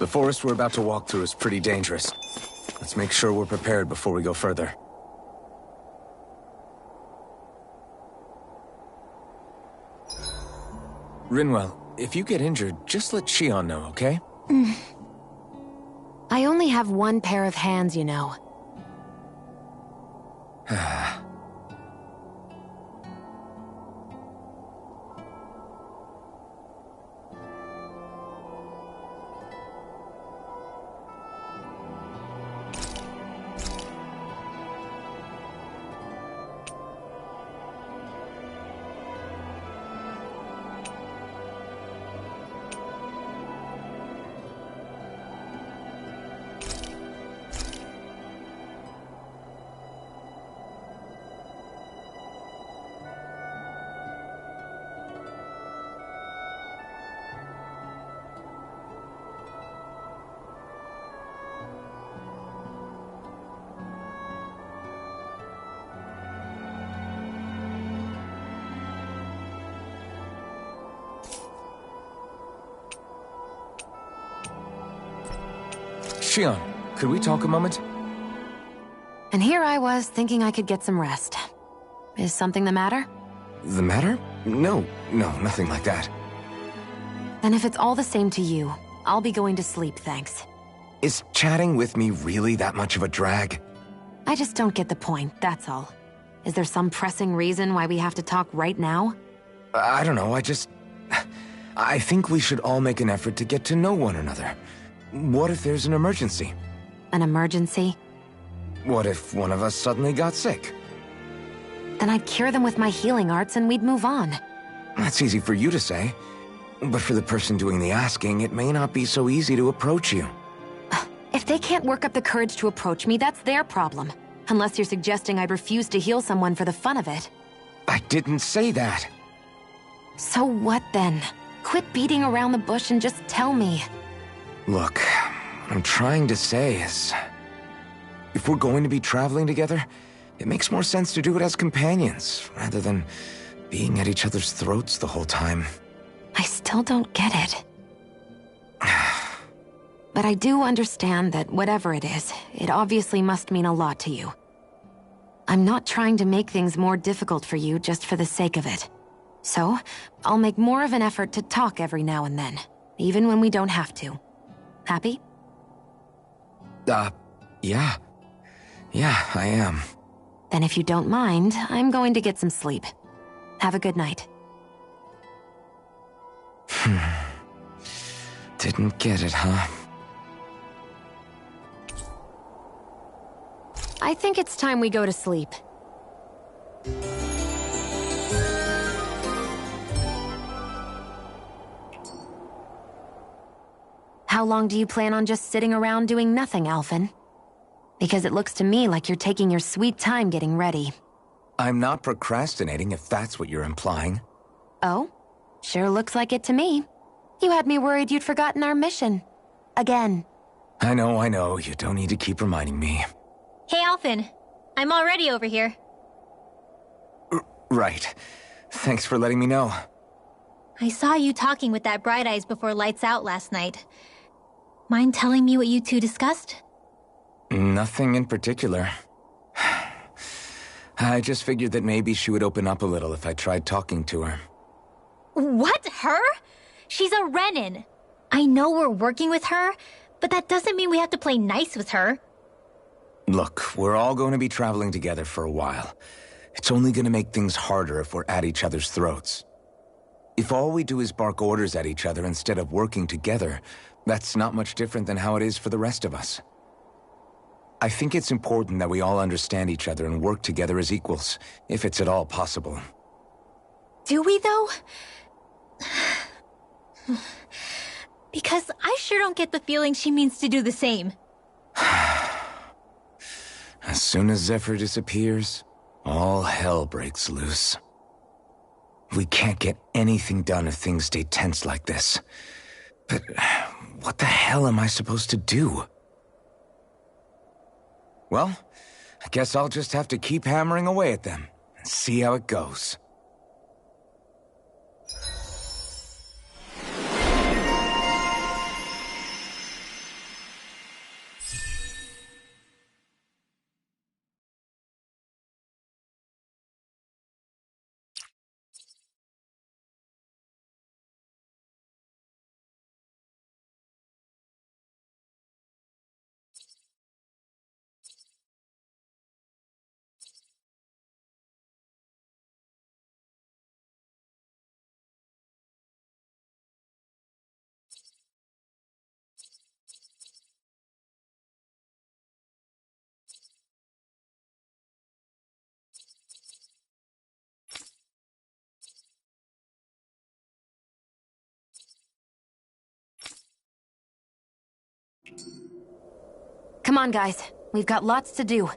The forest we're about to walk through is pretty dangerous. Let's make sure we're prepared before we go further. Rinwell, if you get injured, just let Shion know, okay? I only have one pair of hands, you know. Shion, could we talk a moment? And here I was thinking I could get some rest. Is something the matter? The matter? No, nothing like that. Then if it's all the same to you, I'll be going to sleep, thanks. Is chatting with me really that much of a drag? I just don't get the point, that's all. Is there some pressing reason why we have to talk right now? I don't know, I think we should all make an effort to get to know one another. What if there's an emergency? An emergency? What if one of us suddenly got sick? Then I'd cure them with my healing arts and we'd move on. That's easy for you to say. But for the person doing the asking, it may not be so easy to approach you. If they can't work up the courage to approach me, that's their problem. Unless you're suggesting I'd refuse to heal someone for the fun of it. I didn't say that. So what then? Quit beating around the bush and just tell me. Look, what I'm trying to say is... if we're going to be traveling together, it makes more sense to do it as companions, rather than being at each other's throats the whole time. I still don't get it. But I do understand that whatever it is, it obviously must mean a lot to you. I'm not trying to make things more difficult for you just for the sake of it. So, I'll make more of an effort to talk every now and then, even when we don't have to. Happy? Yeah. Yeah, I am. Then if you don't mind, I'm going to get some sleep. Have a good night. Didn't get it, huh? I think it's time we go to sleep. How long do you plan on just sitting around doing nothing, Alphen? Because it looks to me like you're taking your sweet time getting ready. I'm not procrastinating, if that's what you're implying. Oh? Sure looks like it to me. You had me worried you'd forgotten our mission. Again. I know. You don't need to keep reminding me. Hey, Alphen. I'm already over here. Right. Thanks for letting me know. I saw you talking with that Bright Eyes before lights out last night. Mind telling me what you two discussed? Nothing in particular. I just figured that maybe she would open up a little if I tried talking to her. What? Her? She's a Renin. I know we're working with her, but that doesn't mean we have to play nice with her. Look, we're all going to be traveling together for a while. It's only going to make things harder if we're at each other's throats. If all we do is bark orders at each other instead of working together, that's not much different than how it is for the rest of us. I think it's important that we all understand each other and work together as equals, if it's at all possible. Do we, though? Because I sure don't get the feeling she means to do the same. As soon as Zephyr disappears, all hell breaks loose. We can't get anything done if things stay tense like this. But what the hell am I supposed to do? Well, I guess I'll just have to keep hammering away at them and see how it goes. Come on, guys. We've got lots to do.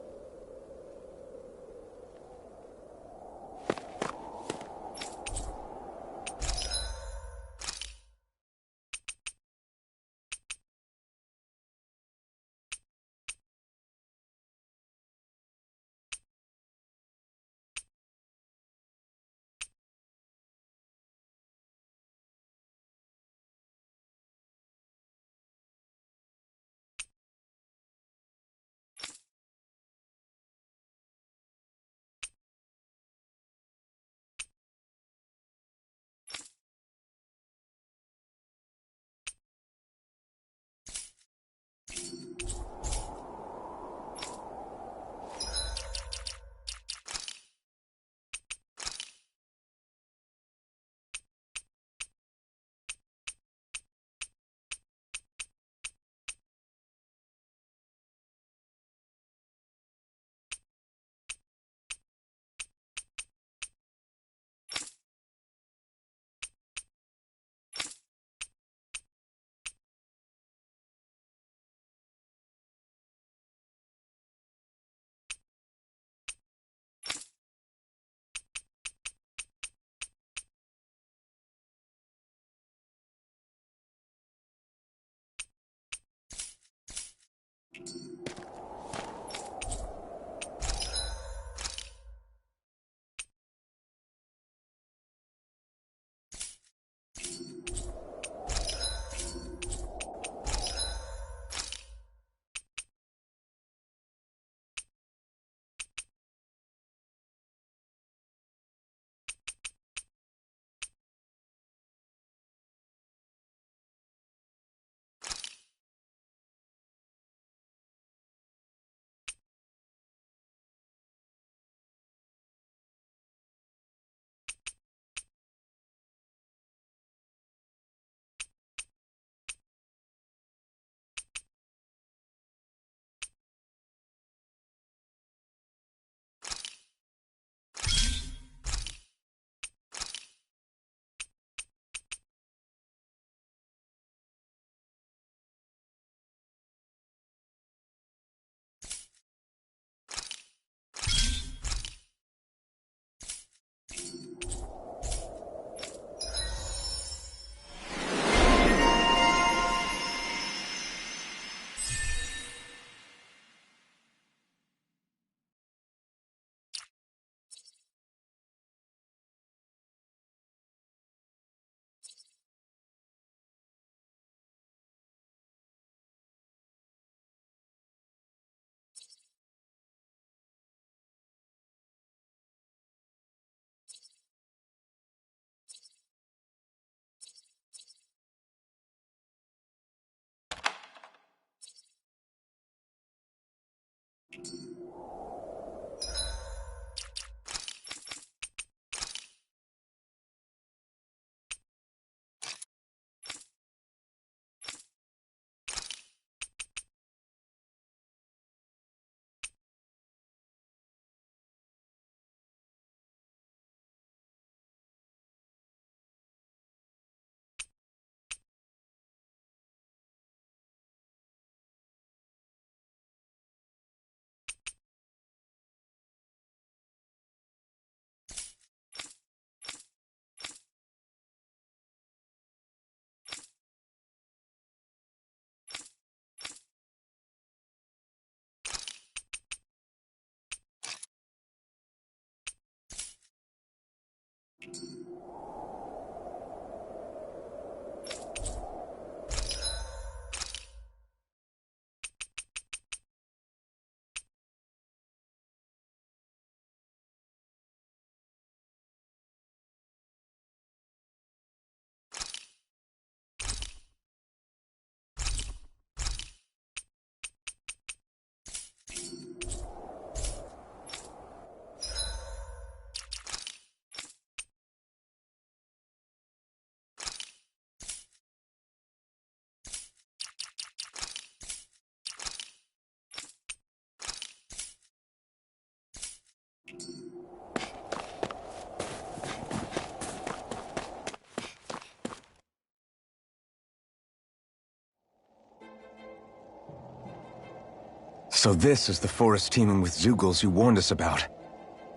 So this is the forest teeming with Zeugles you warned us about.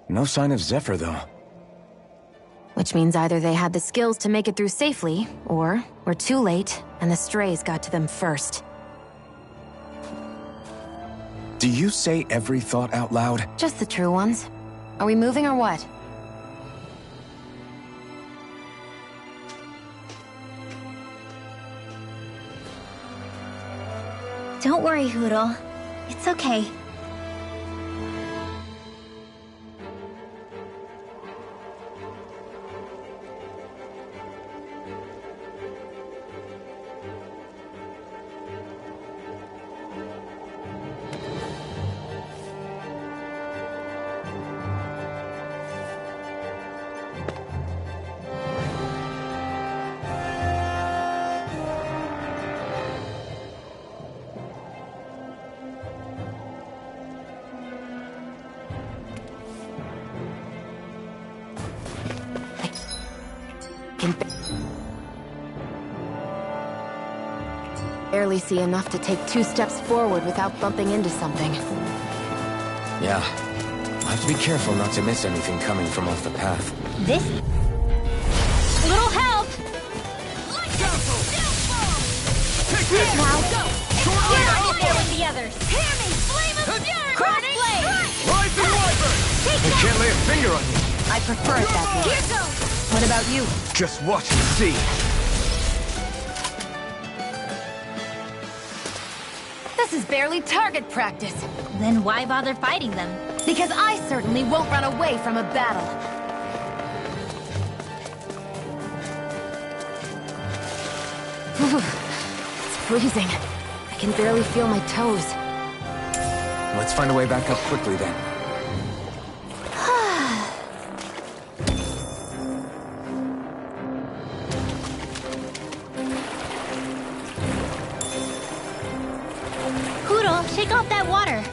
No sign of Zephyr, though. Which means either they had the skills to make it through safely, or were too late, and the strays got to them first. Do you say every thought out loud? Just the true ones. Are we moving or what? Don't worry, Hootle. It's okay. Barely see enough to take 2 steps forward without bumping into something. Yeah. I'll have to be careful not to miss anything coming from off the path. This... Little help! Take this! Now, go! Get on in there with the together! Hear me! Flame of fury! Crossblade! Rising Wyvern! Take I that! can't lay a finger on you. I prefer it that way. Here goes! What about you? Just watch and see. This is barely target practice. Then why bother fighting them? Because I certainly won't run away from a battle. It's freezing. I can barely feel my toes. Let's find a way back up quickly then. Poodle, shake off that water.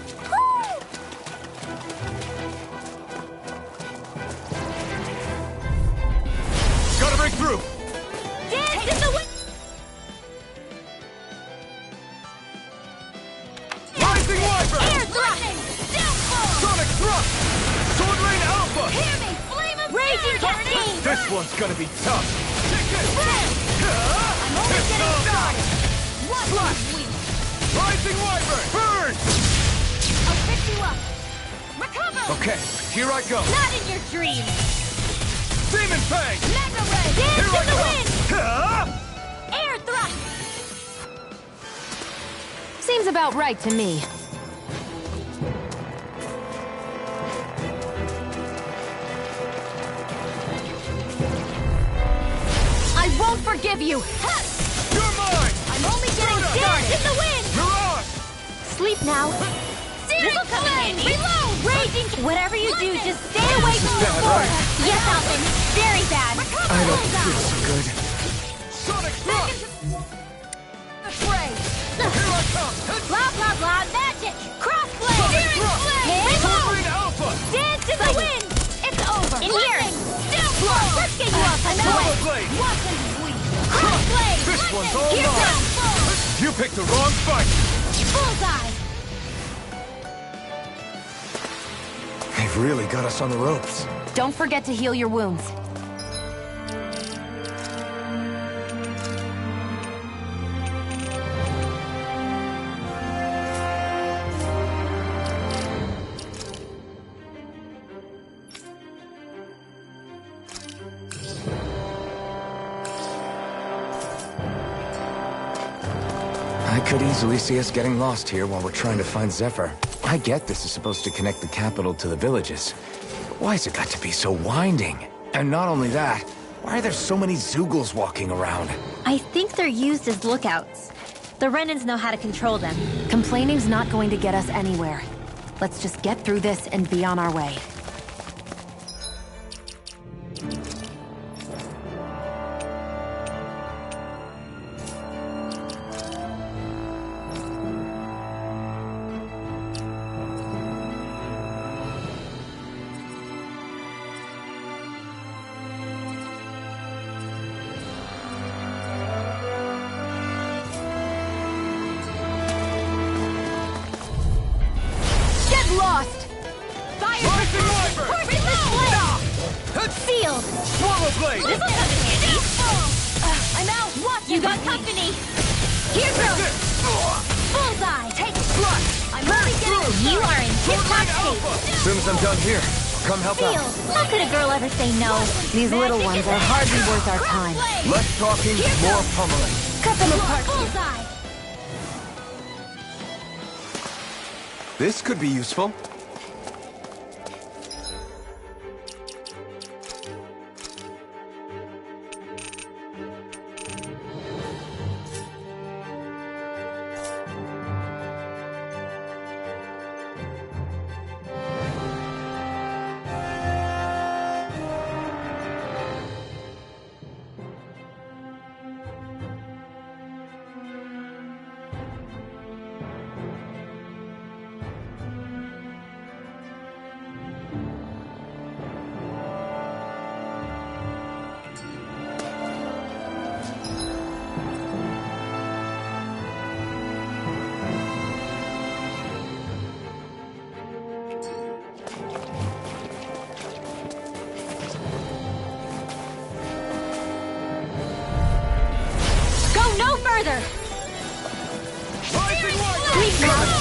Gotta break through! Dance in the wind! Rising Wyvern! Air thrust! Downfall! Sonic Thrust! Sword Rain Alpha! Hear me! Flame of Raging Cascade! This one's gonna be tough. I'm only getting started! Watch me sweep! Rising Wyvern! Burn! I'll pick you up! Recover! Okay, here I go. Not in your dreams! Demon Fang! Mega Ray! Dance Here I in the come! wind! Ha! Air thrust! Seems about right to me. I won't forgive you! Ha! You're mine! I'm only getting started! In the wind! Mirage! Sleep now. This'll come in handy! Reload! Raging! Whatever you do, just stay away from the bad, floor. right? Yes, Alvin. Very bad. I don't feel so good. Sonic Thrust! Spray! Here I come! Blah, blah, blah, magic! Crossblade! Sonic Searing Thrust! flame! Sword Reload! Rain Alpha! Dance in the wind! It's over! In here. Downfall! Let's get you off the Power way! Blade! Watch and sweep! Crossblade! This one's all Here's mine. downfall! You picked the wrong fight. Bullseye! They've really got us on the ropes. Don't forget to heal your wounds. I could easily see us getting lost here while we're trying to find Zephyr. I get this is supposed to connect the capital to the villages. But why's it got to be so winding? And not only that, why are there so many Zoogles walking around? I think they're used as lookouts. The Renans know how to control them. Complaining's not going to get us anywhere. Let's just get through this and be on our way. Lost! Fire! Rising Wyvern! Reload! Sealed! Swallow Blade! This'll come in handy! I'm out! Watch you got company! Here goes! Bullseye! Take thrust! I'm only getting You are in tip-top shape. As soon as I'm done here, I'll come help out. Sealed. How could a girl ever say no? These little ones are hardly worth our time. Less talking, more pummeling. Cut them apart. Bullseye! This could be useful.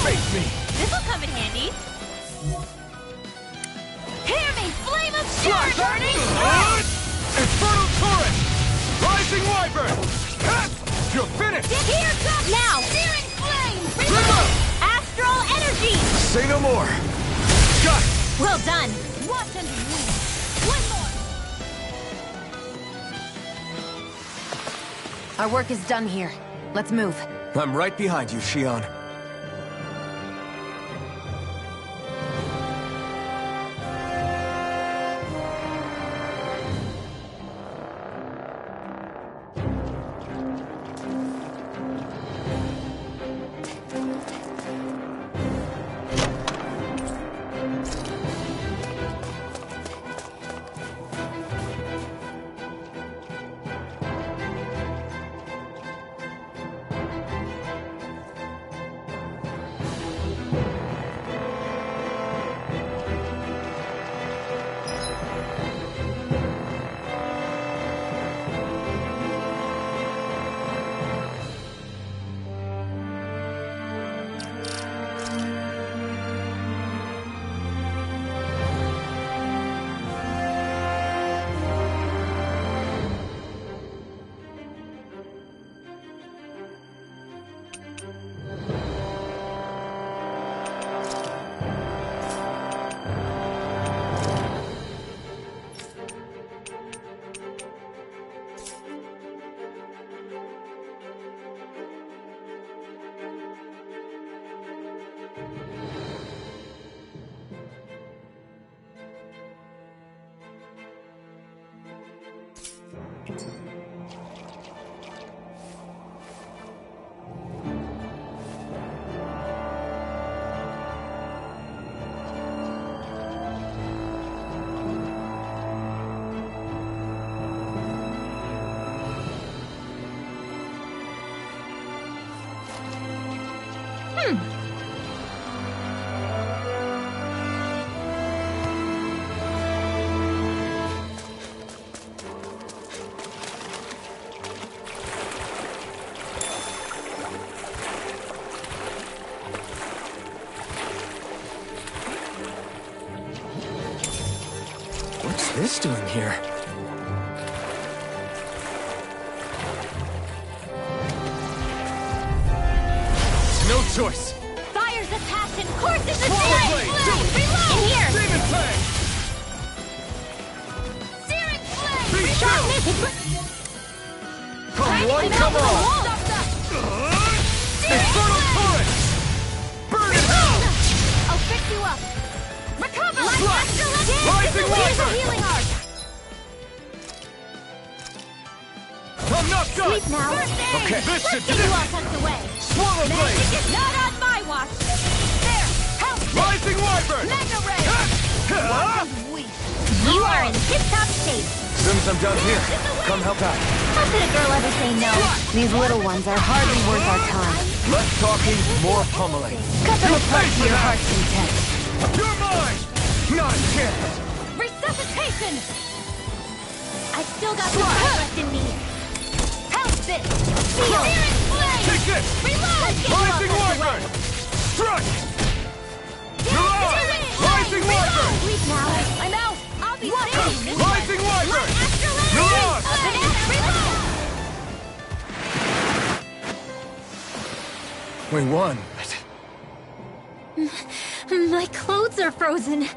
Face me! This'll come in handy. Hear me, flame of Slash! fury burning! Infernal Torrent! Rising Wyvern! You're finished! Here comes now! Searing flame! Reload! Astral energy! Say no more! Got it! Well done! Watch and win! One more! Our work is done here. Let's move. I'm right behind you, Shion. What's this doing here? No choice! Fire's a passion, courses a Swallow flame! blade! Reload! In here! Demon Fang! Searing flame! Be Reload! Come one, come all! Stop that! Infernal Torrent! Burn it out! I'll fix you up! Recover! Slash! Rising Here's a Wyvern! healing art! I'm not done! Sleep now! Okay, this should Let's do get you it! all tucked away! Swallow Magic blade! is not on my watch! There! Help! Rising Wyvern! Mega ray! You are in tip-top shape! As soon as I'm done here, come help out. How could a girl ever say no? These little ones are hardly worth our time. Less talking, more pummeling. Cut them You apart pay to for your that! heart's content. You're mine! Not a chance! Resuscitation! I've still got some fire left in me! How's this? Feel! Searing flame! Take this! Reload! Rising Wyvern! Strike! You're on! Rising Wyvern! Sleep now! I'm out! I'll be safe! Rising Wyvern! You're on! Reload! We won. My clothes are frozen.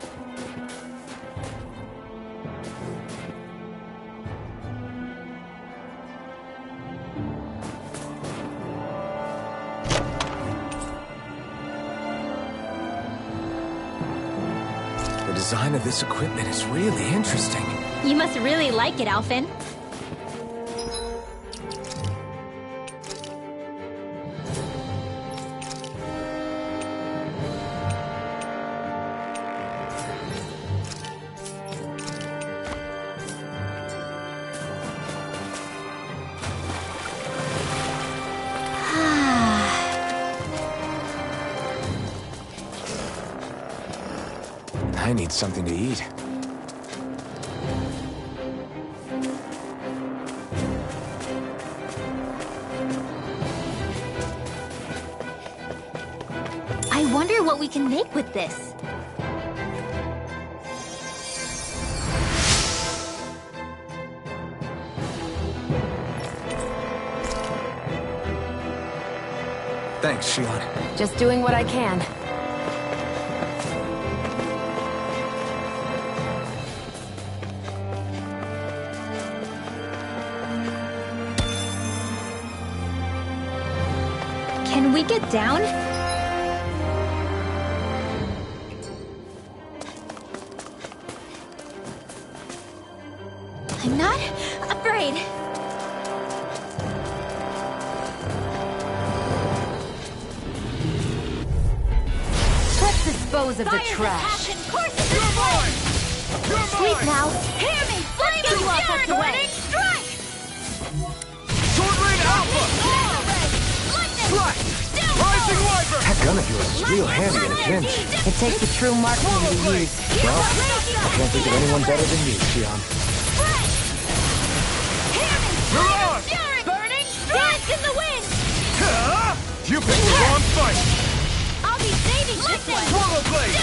The design of this equipment is really interesting. You must really like it, Alphen. I need something to eat. I what we can make with this. Thanks, Shion. Just doing what I can. Can we get down? I'm not afraid. Let's dispose of the trash. Sleep now. Hear me! Flame of fury! Burning strike! Sword Rain Alpha! Strike! Rising Wyvern! That gun of yours is real handy in a pinch. It takes a true marksman to use. Well, I can't think of anyone better than you, Shion. Mirage! Fury! Burning dance in the wind! You picked the wrong fight! I'll be saving this one! Swallow Blade!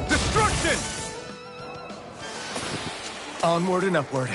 Destruction! Onward and upward.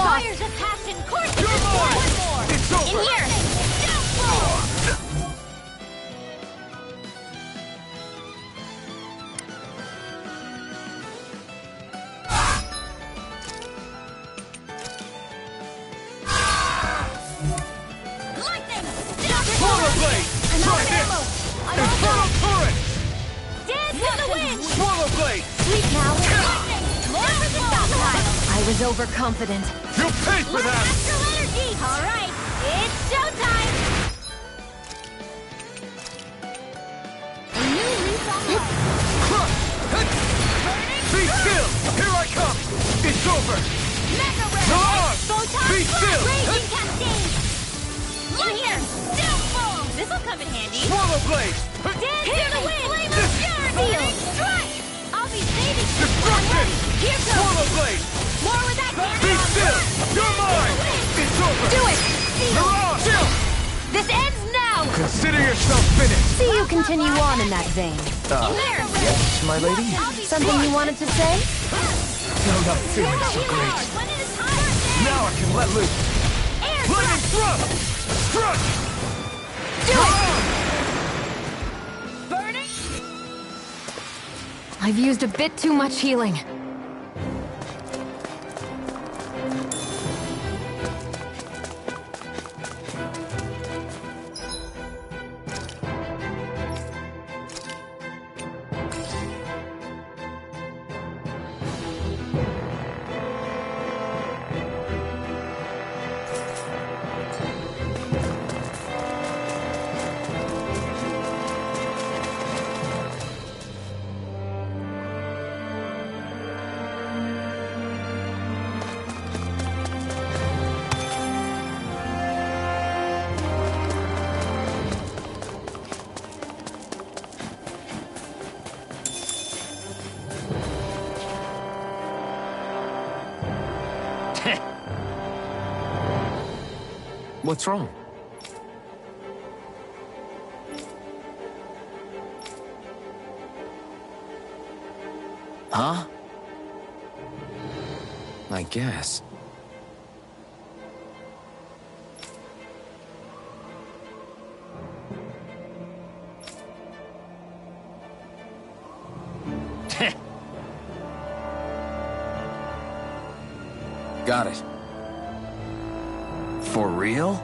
Fires of passion course to this one! One more! It's over! In here! Lightning! Swallow Blade! Try this! Infernal Turret! Dance in the wind! Swallow Blade! Sleep now! Lightning! More for the stockpile! I was overconfident. You'll pay for that! Astral energy! Alright, it's showtime! A new lease on life. Be still! Here I come! It's over! Mega Red! Mirage! Photon Be Blast! still! Raging Cascade! In here! Still full! This'll come in handy! Swallow Blade! Dance in the wind! Flame of fury! Burning strike! I'll be saving Destruction! Here goes! Swallow Blade! More with that cannon! Be still! You're mine! It's over! Do it! Mirage! Still! This ends now! Consider yourself finished! See you continue on in that vein. Yes, my lady? Something you wanted to say? I'm not feeling so great. Now I can let loose. Lightning thrust! Struck! Do it! Burning! I've used a bit too much healing. What's wrong? Huh? I guess. Got it. For real?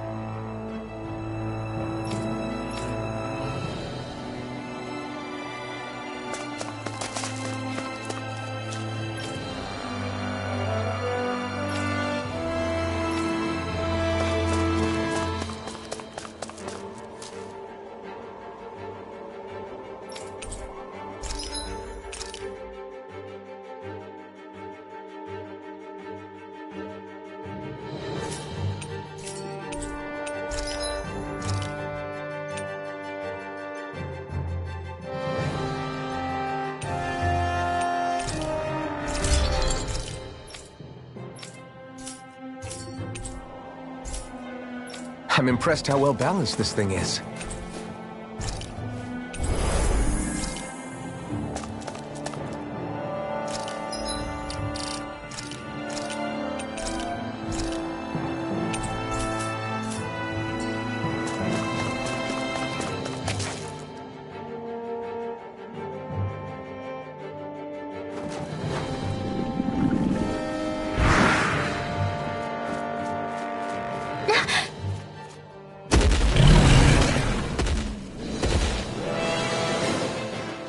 I'm impressed how well balanced this thing is.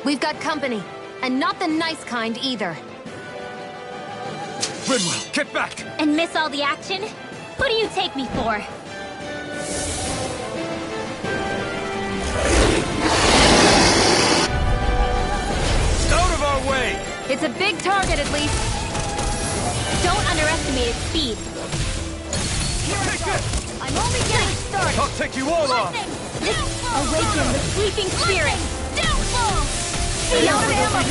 We've got company, and not the nice kind either. Rinwell, get back! And miss all the action? Who do you take me for? Out of our way! It's a big target, at least. Don't underestimate its speed. Take it! I'm only getting started. I'll take you all on! Awaken the sleeping spirit. Downfall! Feel the ammo.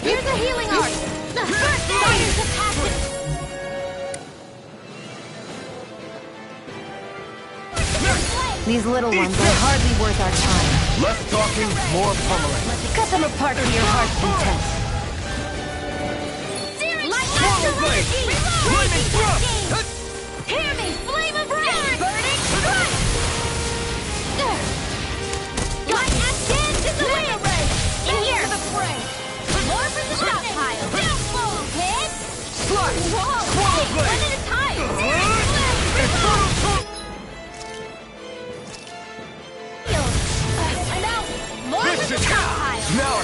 Here's a healing art! Fires of passion. These little ones are hardly worth our time. Less talking, more pummeling. Cut them apart to your heart's content. Swallow blade! Flaming thrust! Hear me! Flame of fury! Burning strike! Light and dance in the wind! In here! More for the stockpile! Downfall! Hit! Slice! Whoa! Swallow Hey, blade! one at a time! Infernal torch! I'm out! More This for the is stockpile! now!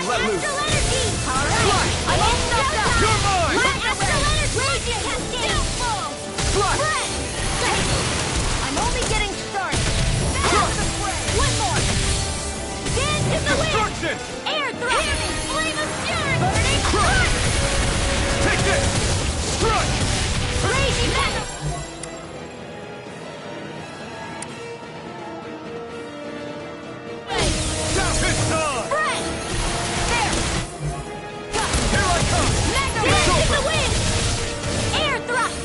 Let loose! Astral energy! Alright! I'm all stocked up! You're mine! Light astral energy! Radiant cascade! Downfall! Slice! I'm only getting started! One more! Dance in the wind! Destruction! Air thrust! Flame of fury! Burning Crush! Take this! Strike! Raging battle! Stop his time! Spread! There! Here I come! Mega It's Dance in over! the wind! Air thrust!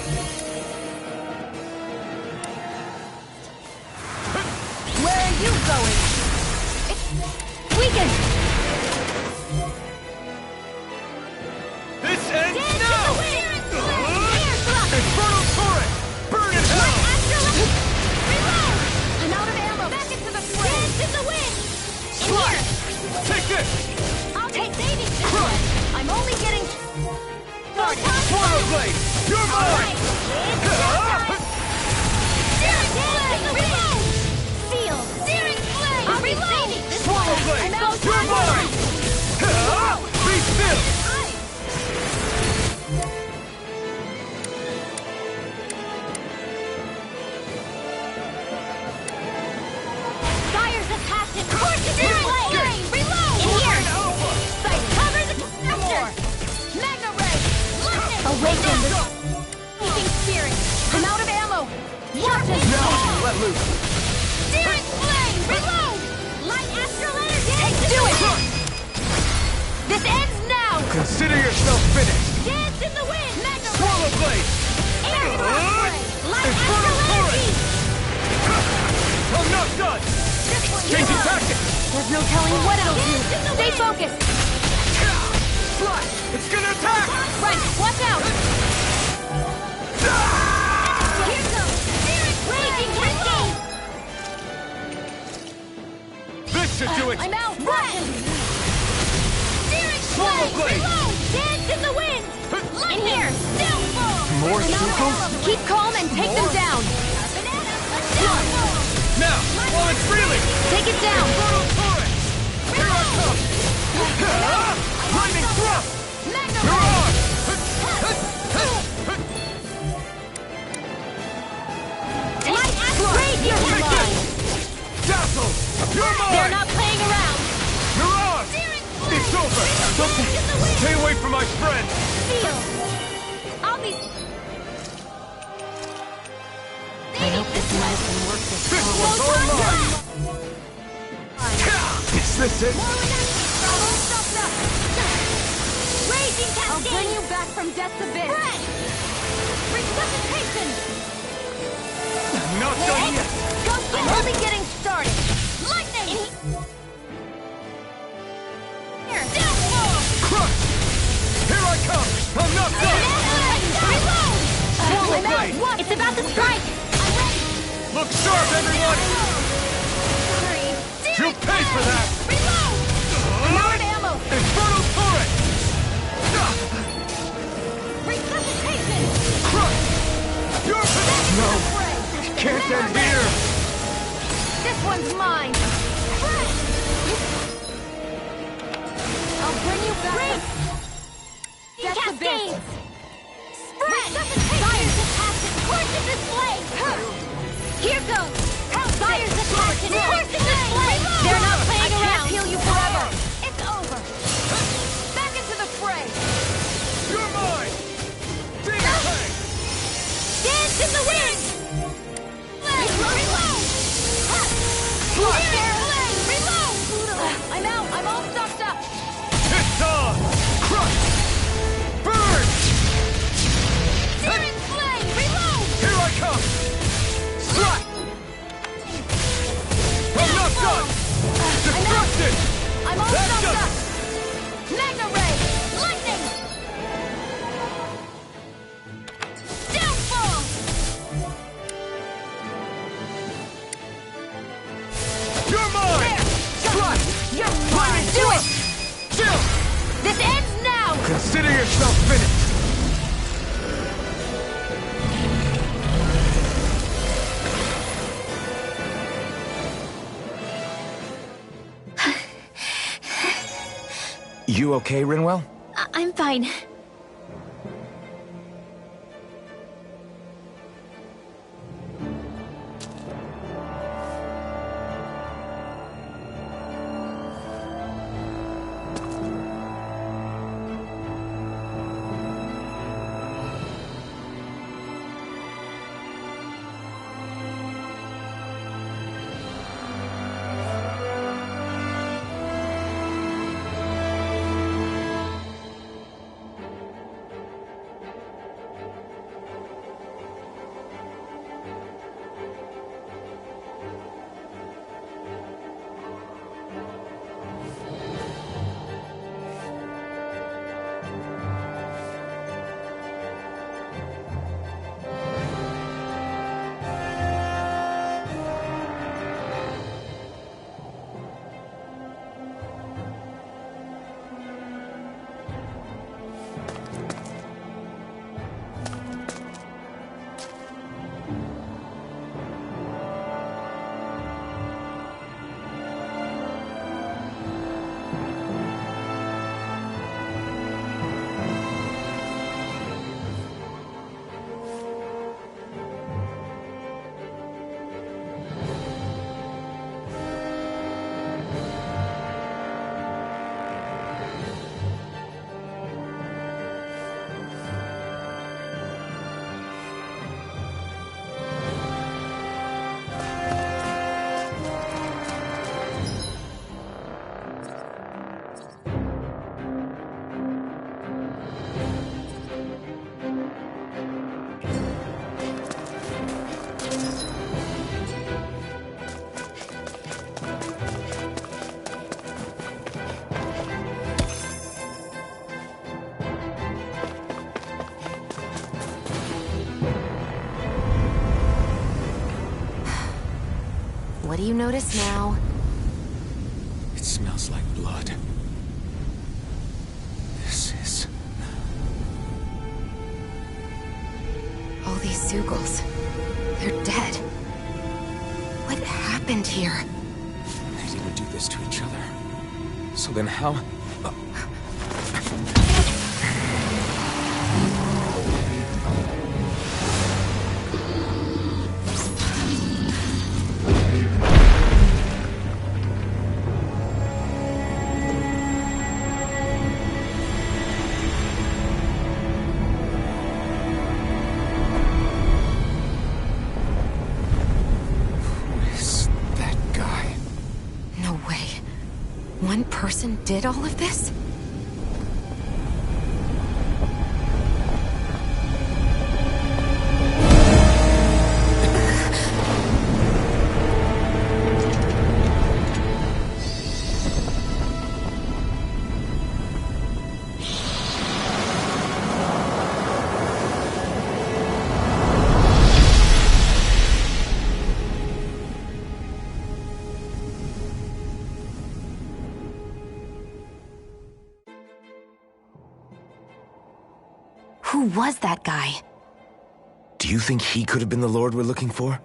Where are you going? Weaken! This ends Dance now! in the wind! Air thrust! Infernal torrent! Burn in hell! Astral reload! I'm out of ammo! Back into the fray! Dance in the wind! In here! Take this! I'll take saving this one! I'm only getting started! Swallow blade! You're mine! Searing flame! Reload! Seal! Searing flame! I'll be saving this Swallow one! blade! I'm out! You're mine! Be still! Fires of passion! Courses in flame! Reload! In here! Sight! Cover the connector! Mega ray! Lightning! Awaken the sleeping spirit! I'm out of ammo! Watch it! Now, let loose! Searing flame! Reload! Light astral energy! Do it! This ends now! Consider yourself finished! Dance in the There's no telling what it'll do. Stay focused. Fly! It's gonna attack! Right, watch out! Here goes! Raging Cascade! This should do it! I'm out! Run! Swallow blade! Dance in the wind! In here! Downfall! More circles? Keep calm and take them down! Now, while it's reeling! Take it down! Brutal torrent! Here I come! Lightning thrust! You're on! Dazzle! You're mine! They're not playing around! You're on! It's over! Stay away from my friend! Feel! I'll be... I hope this medicine works as This well. one's all mine! Is this it? Raging Cascade! I'll bring you back from death's abyss! Resuscitation! I'm not done yet! I'm only getting started! Lightning! Here! Downfall! Crush! Here I come! I'm not done! Reload! Swallow I'm out! blade! What? It's about to strike! I'm ready! Look sharp, everyone! You'll pay for that! Reload! I'm out of ammo! Infernal torrent! Resuscitation! Crush! You're... No! It can't end here! This one's mine! I'll bring you back! Death's abyss! Spread! Fire's attached! Course in this flame! Here goes! Fire's attached! Course in this flame! They're not playing around! I can't heal you forever! It's over! Back into the fray! You're mine! Big bang! Dance in the wind! Reload! Reload! I'm out! I'm all stocked up! It's on! Crush! Burn! Searing flame! Reload! Here I come! Slap! I'm not done! Destruction! I'm all That's stocked just... up! Magna Ray! Lightning! Downfall! You're mine! Slap! You're mine! Do it! Chill! This ends now! Consider yourself finished! You okay, Rinwell? I'm fine. what do you notice now? It smells like blood. This is... All these Zeugles, they're dead. What happened here? They didn't do this to each other. So then how... One person did all of this? Who was that guy? Do you think he could have been the Lord we're looking for?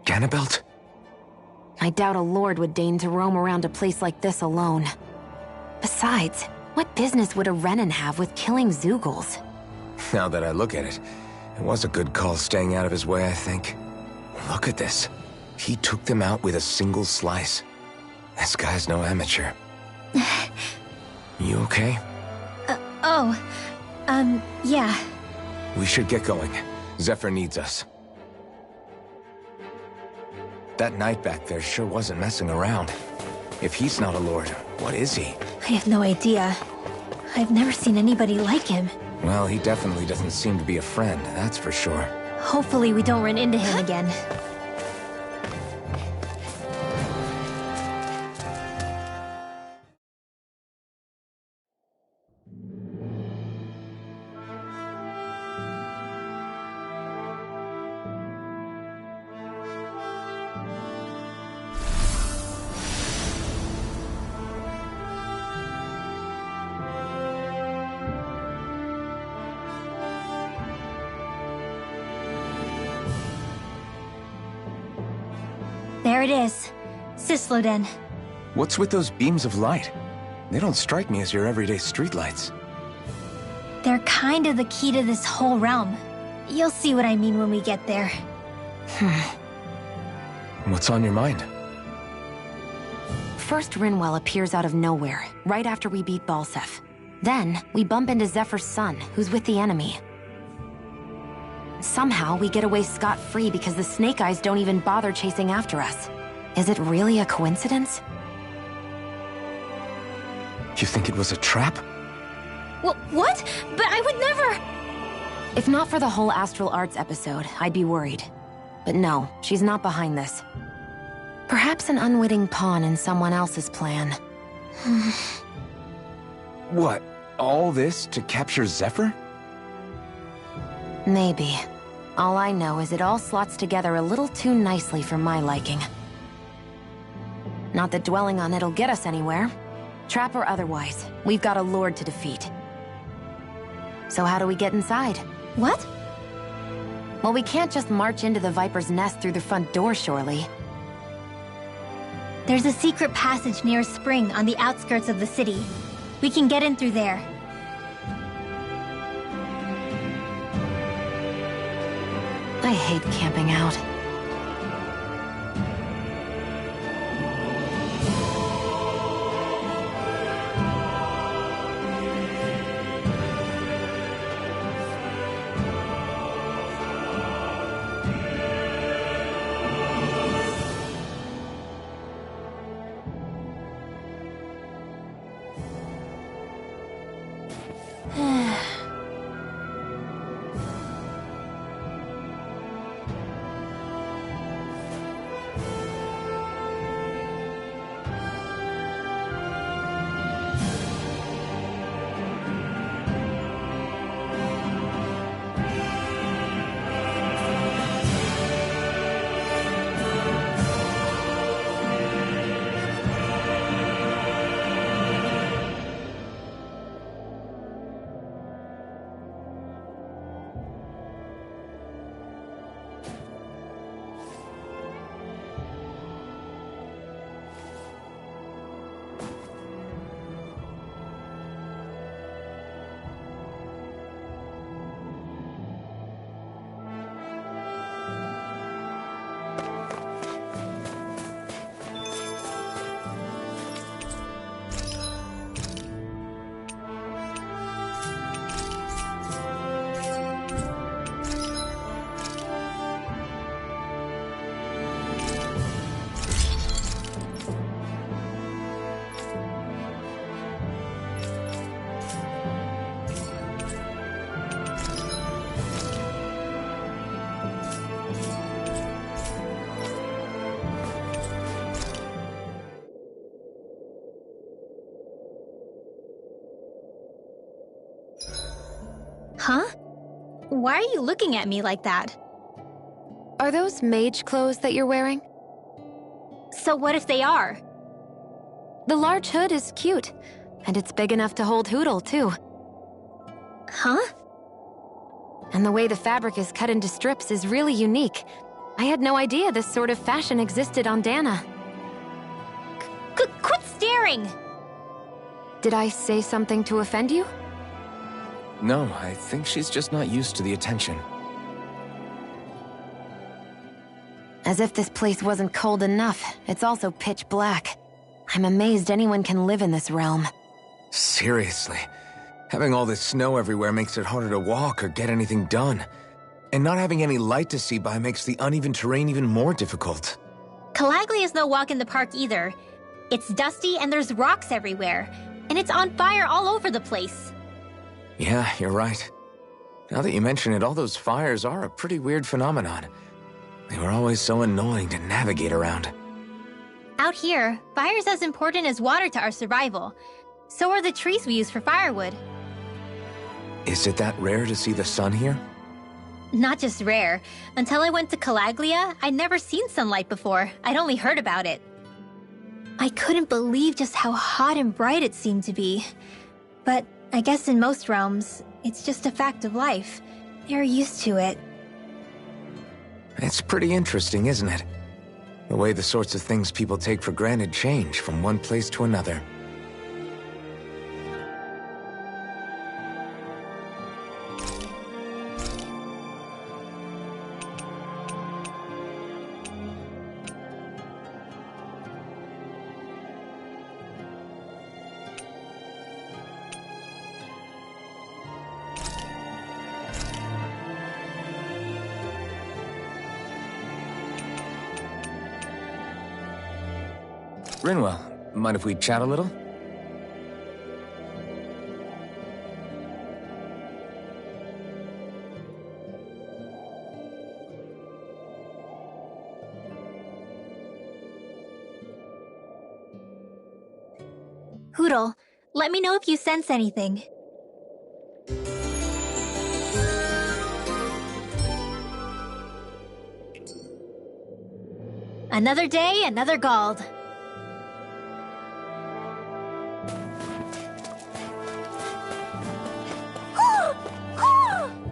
Ganabelt? I doubt a lord would deign to roam around a place like this alone. Besides, what business would a Renan have with killing Zeugles? Now that I look at it, it was a good call staying out of his way, I think. Look at this. He took them out with a single slice. This guy's no amateur. You okay? Yeah. We should get going. Zephyr needs us. That knight back there sure wasn't messing around. If he's not a lord, what is he? I have no idea. I've never seen anybody like him. Well, he definitely doesn't seem to be a friend, that's for sure. Hopefully we don't run into him again. There it is. Cisloden. What's with those beams of light? They don't strike me as your everyday streetlights. They're kind of the key to this whole realm. You'll see what I mean when we get there. What's on your mind? First Rinwell appears out of nowhere, right after we beat Balseph. Then, we bump into Zephyr's son, who's with the enemy. Somehow, we get away scot-free because the Snake Eyes don't even bother chasing after us. Is it really a coincidence? You think it was a trap? What? But I would never... If not for the whole Astral Arts episode, I'd be worried. But no, she's not behind this. Perhaps an unwitting pawn in someone else's plan. What? All this to capture Zephyr? Maybe. All I know is it all slots together a little too nicely for my liking. Not that dwelling on it'll get us anywhere. Trap or otherwise, we've got a lord to defeat. So how do we get inside? What? Well, we can't just march into the Viper's nest through the front door, surely. There's a secret passage near a spring on the outskirts of the city. We can get in through there. I hate camping out. Huh? Why are you looking at me like that? Are those mage clothes that you're wearing? So what if they are? The large hood is cute, and it's big enough to hold Hootle, too. Huh? And the way the fabric is cut into strips is really unique. I had no idea this sort of fashion existed on Dana. Quit staring! Did I say something to offend you? No, I think she's just not used to the attention. As if this place wasn't cold enough, it's also pitch black. I'm amazed anyone can live in this realm. Seriously. Having all this snow everywhere makes it harder to walk or get anything done. And not having any light to see by makes the uneven terrain even more difficult. Calaglia is no walk in the park either. It's dusty and there's rocks everywhere. And it's on fire all over the place. Yeah, you're right. Now that you mention it, all those fires are a pretty weird phenomenon. They were always so annoying to navigate around. Out here, fire's as important as water to our survival. So are the trees we use for firewood. Is it that rare to see the sun here? Not just rare. Until I went to Calaglia, I'd never seen sunlight before. I'd only heard about it. I couldn't believe just how hot and bright it seemed to be. But I guess in most realms, it's just a fact of life. They're used to it. It's pretty interesting, isn't it? The way the sorts of things people take for granted change from one place to another. Rinwell, mind if we chat a little? Hootle, let me know if you sense anything. Another day, another Gald.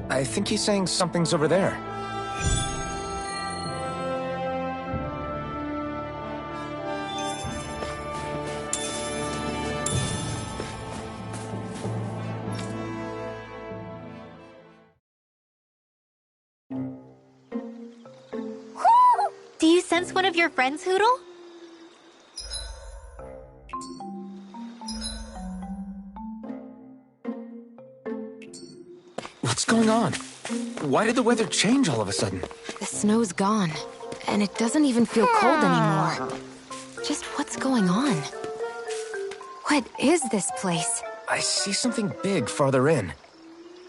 I think he's saying something's over there. Do you sense one of your friends, Hootle? What's going on? Why did the weather change all of a sudden? The snow's gone, and it doesn't even feel cold anymore. Just what's going on? What is this place? I see something big farther in.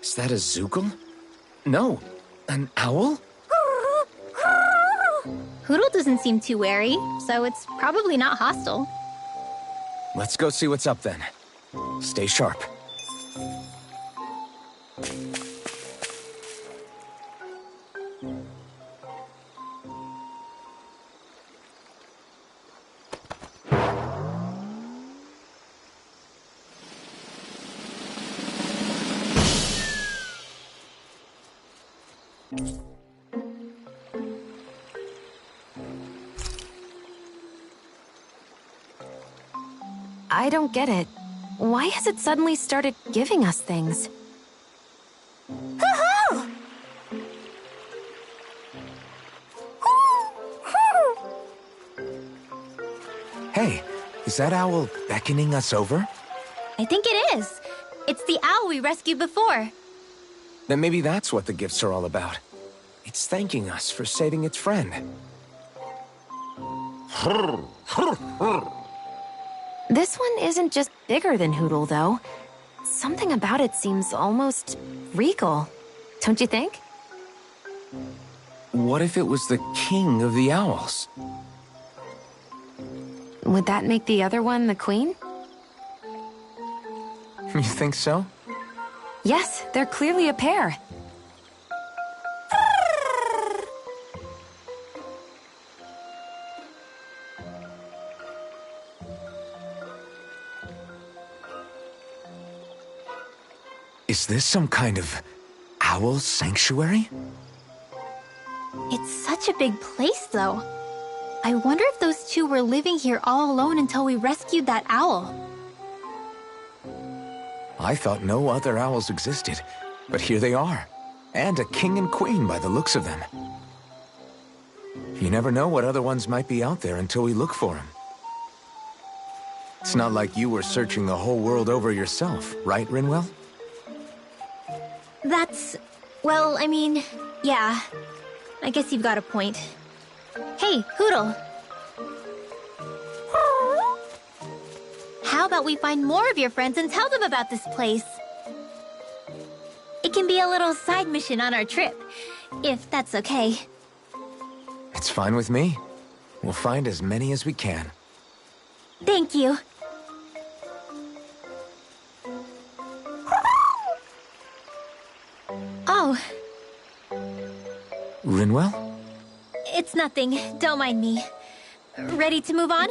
Is that a Zookle? No, an owl? Hootle doesn't seem too wary, so it's probably not hostile. Let's go see what's up then. Stay sharp. I don't get it. Why has it suddenly started giving us things? Hey, is that owl beckoning us over? I think it is. It's the owl we rescued before. Then maybe that's what the gifts are all about. It's thanking us for saving its friend. This one isn't just bigger than Hootle, though. Something about it seems almost regal. Don't you think? What if it was the king of the owls? Would that make the other one the queen? You think so? Yes, they're clearly a pair. Is this some kind of owl sanctuary? It's such a big place, though. I wonder if those two were living here all alone until we rescued that owl. I thought no other owls existed, but here they are. And a king and queen by the looks of them. You never know what other ones might be out there until we look for them. It's not like you were searching the whole world over yourself, right, Rinwell? Well, I mean, yeah. I guess you've got a point. Hey, Hoodle. How about we find more of your friends and tell them about this place? It can be a little side mission on our trip, if that's okay. It's fine with me. We'll find as many as we can. Thank you. Oh. Rinwell? It's nothing. Don't mind me. Ready to move on?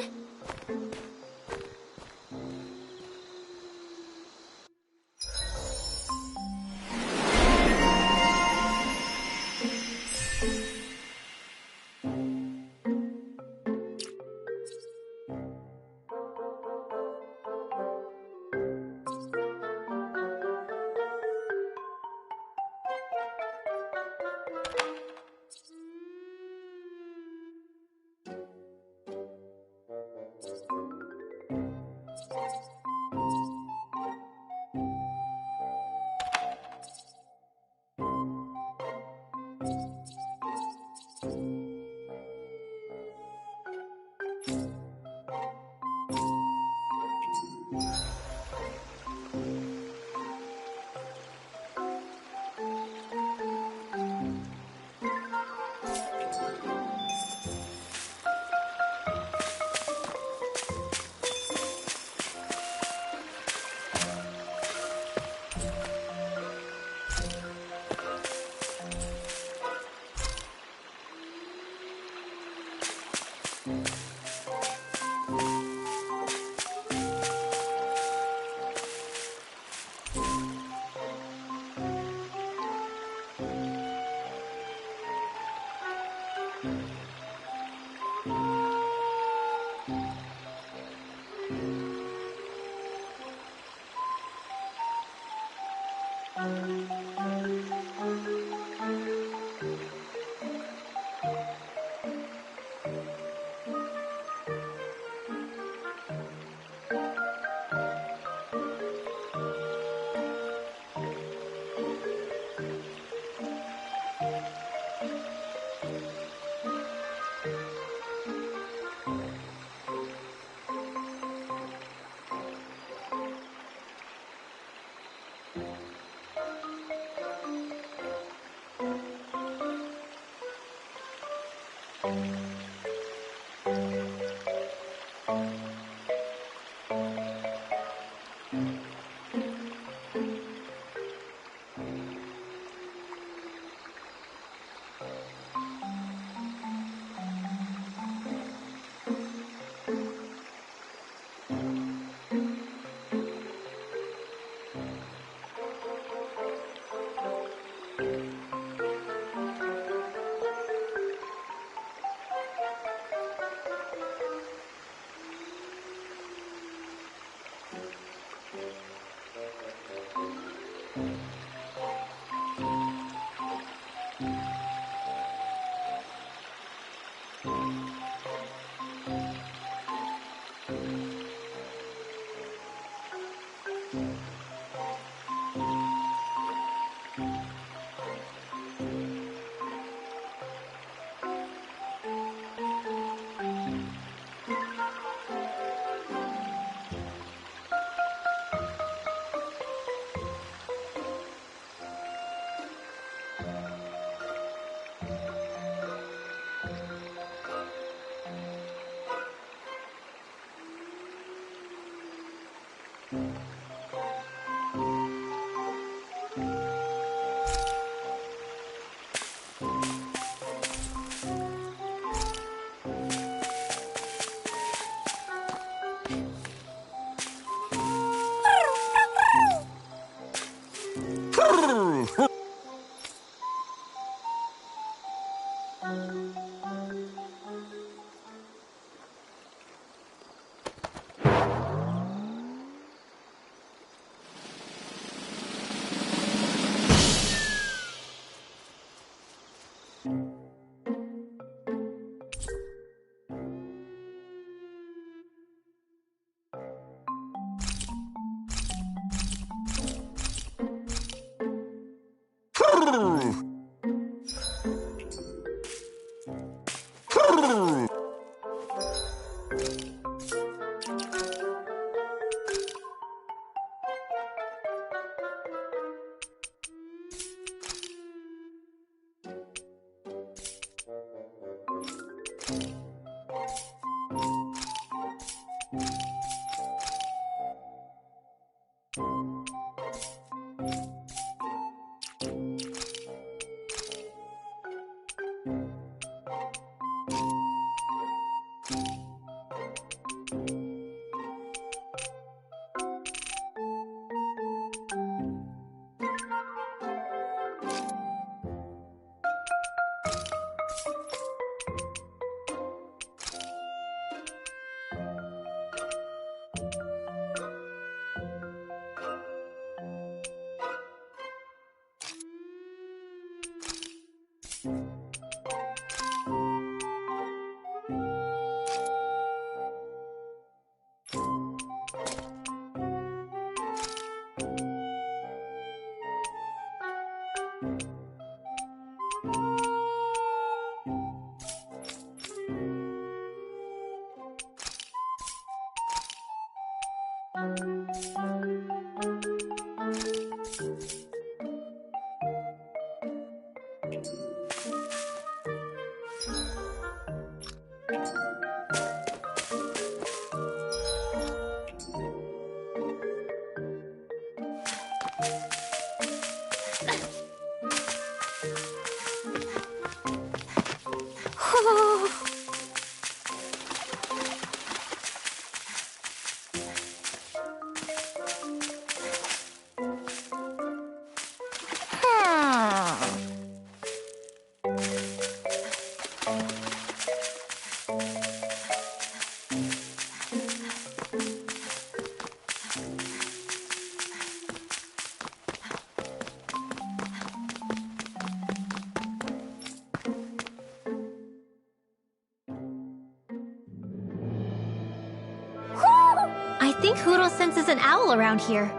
I think Hootle senses an owl around here.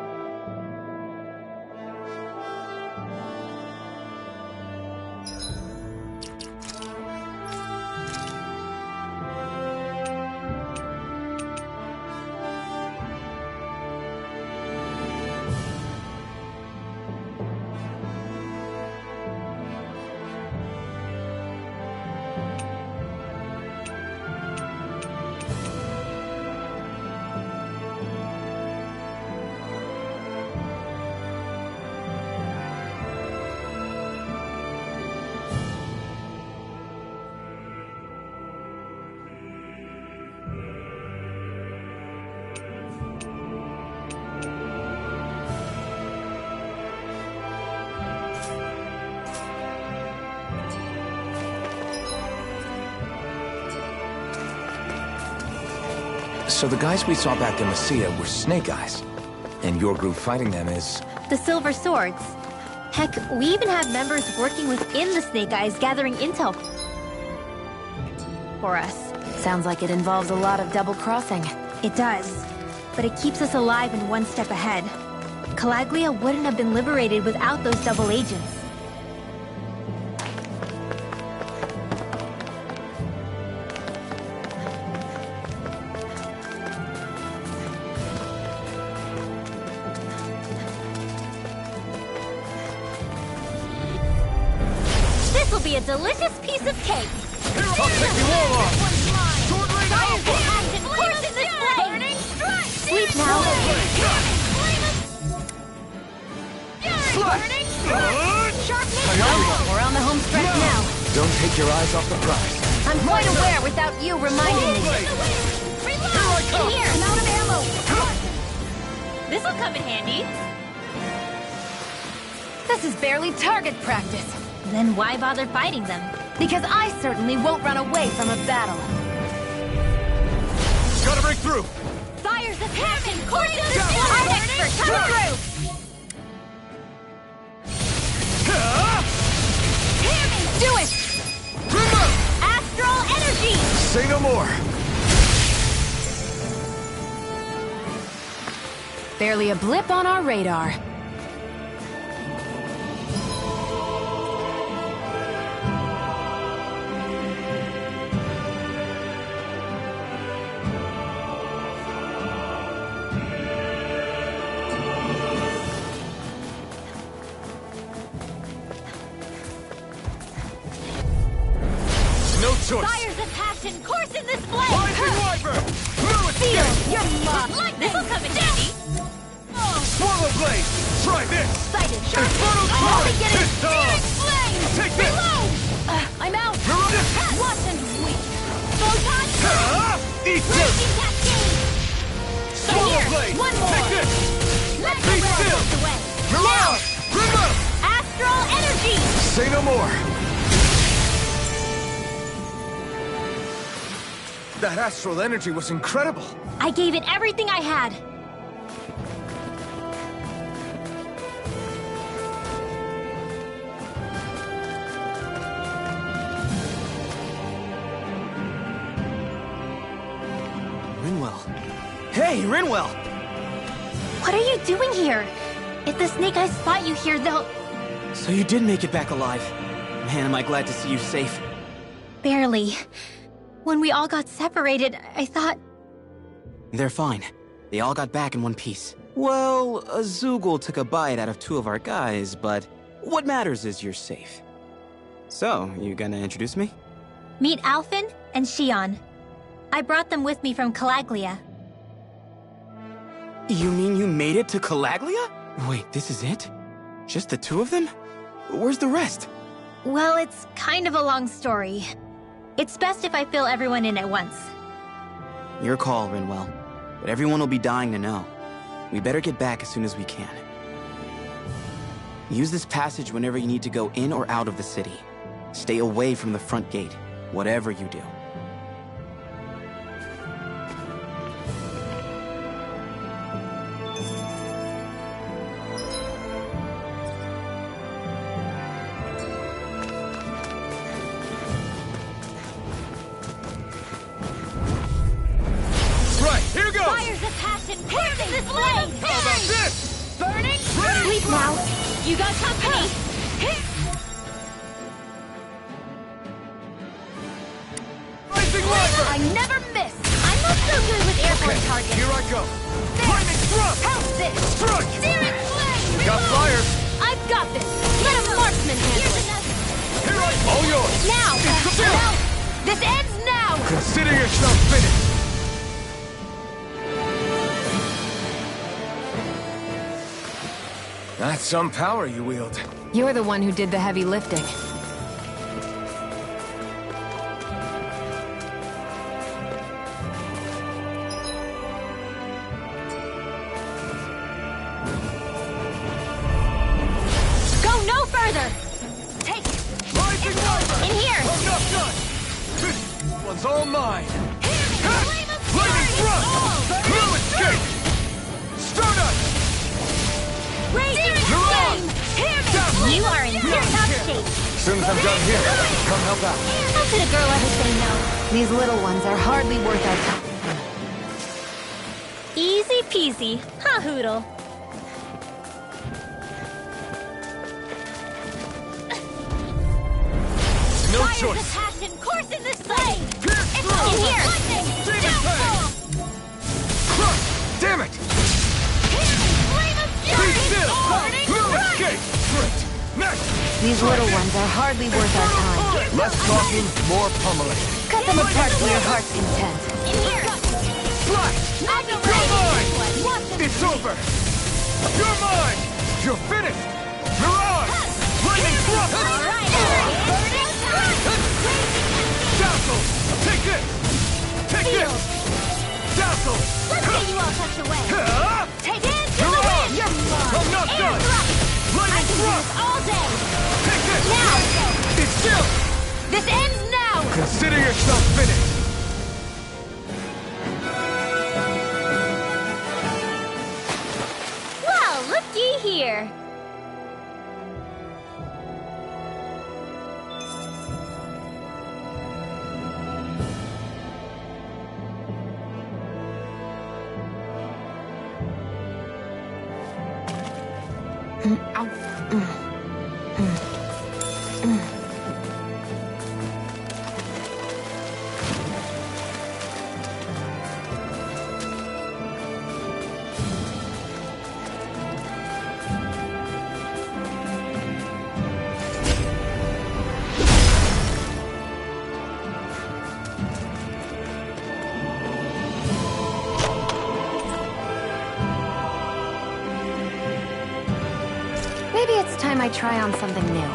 So the guys we saw back in Messia were Snake Eyes, and your group fighting them is... The Silver Swords. Heck, we even have members working within the Snake Eyes gathering intel for us. Sounds like it involves a lot of double-crossing. It does, but it keeps us alive and one step ahead. Calaglia wouldn't have been liberated without those double agents. This'll be a delicious piece of cake. I'll take you all on! Sword Rain Alpha! Action force in this way! Burning strike! Sleep now! Burning strike! Sharp We're on the home stretch now. Don't take your eyes off the prize. I'm quite aware without you reminding me. Reload! In here! I'm out of ammo! This'll come in handy. This is barely target practice. Then why bother fighting them? Because I certainly won't run away from a battle. Gotta break through! Fire's a passion! Course of the I'm expert! Come through! Hear me! Do it! no more! Barely a blip on our radar. No choice! Fires of passion course in this flame! Rising Wyvern! Blue Feel escape! your mom! This'll come in handy! Swallow Blade! Try this! Excited! Infernal I'm only Torrent! getting This time! flame! Take this! Reload! I'm out! Reload! Watch and wait! Photon! Eat this! Raging cascade! Swallow Here, Blade! one more! Take this! Let Be the world still! drift away! Mirage! Remote! Astral energy! Say no more! That astral energy was incredible! I gave it everything I had. Rinwell. Hey, Rinwell! What are you doing here? If the Snake Eyes spot you here, they'll... So you did make it back alive. Man, am I glad to see you safe. Barely. When we all got separated, I thought... They're fine. They all got back in one piece. Well, a Zoogle took a bite out of 2 of our guys, but what matters is you're safe. So, you gonna introduce me? Meet Alphen and Shion. I brought them with me from Calaglia. You mean you made it to Calaglia? Wait, this is it? Just the 2 of them? Where's the rest? Well, it's kind of a long story. It's best if I fill everyone in at once. Your call, Rinwell. But everyone will be dying to know. We better get back as soon as we can. Use this passage whenever you need to go in or out of the city. Stay away from the front gate, whatever you do. Here goes! Fires of passion piercing this flame! How about this? Burning! Ready? Sleep now! You got company! Rising Wyvern! I never miss! I'm not so good with airborne targets! Here I go! Lightning thrust! How's this? Strike! Searing flame! Got fire! I've got this! Let a marksman handle it! Here I go! All yours! Now! Consider- Now! This ends now! Consider yourself finished! That's some power you wield. You're the one who did the heavy lifting. Go no further! Take it! Rising Wyvern! In here! I'm not done! This one's all mine! Flame of Lightning fury! thrust! Blue escape! Stardust! Raging Mirage! flame! Hear me! Down! You are in tip-top shape. As soon as I'm done here, come help out. How could a girl ever say no? These little ones are hardly worth our time. Easy peasy. Ha hoodle. No Fires choice! of passion course in this flame! Pierce It's through! in here! Lightning! Demon Downfall! Crush! Damn it! Flame of Be fury! still! Burning Blue strike! escape! Great! Next! These little ones are hardly worth our time. Less talking, more pummeling. Cut them apart to your heart's content. In here! Flash! Magnum You're Raging! mine! Watch them! It's over! You're mine! You're finished! Mirage! Lightning thrust! Alright! Burning strike! Dazzle! Take this! Take this! Dazzle! Let's get you all tucked away! Ah! Take it to the wind! You're mine! I'm not Air done! thrust! I Lightning can do thrust! this all day! Take this! Now! It's still! This ends now! Consider yourself finished! Well, looky here! Maybe it's time I try on something new.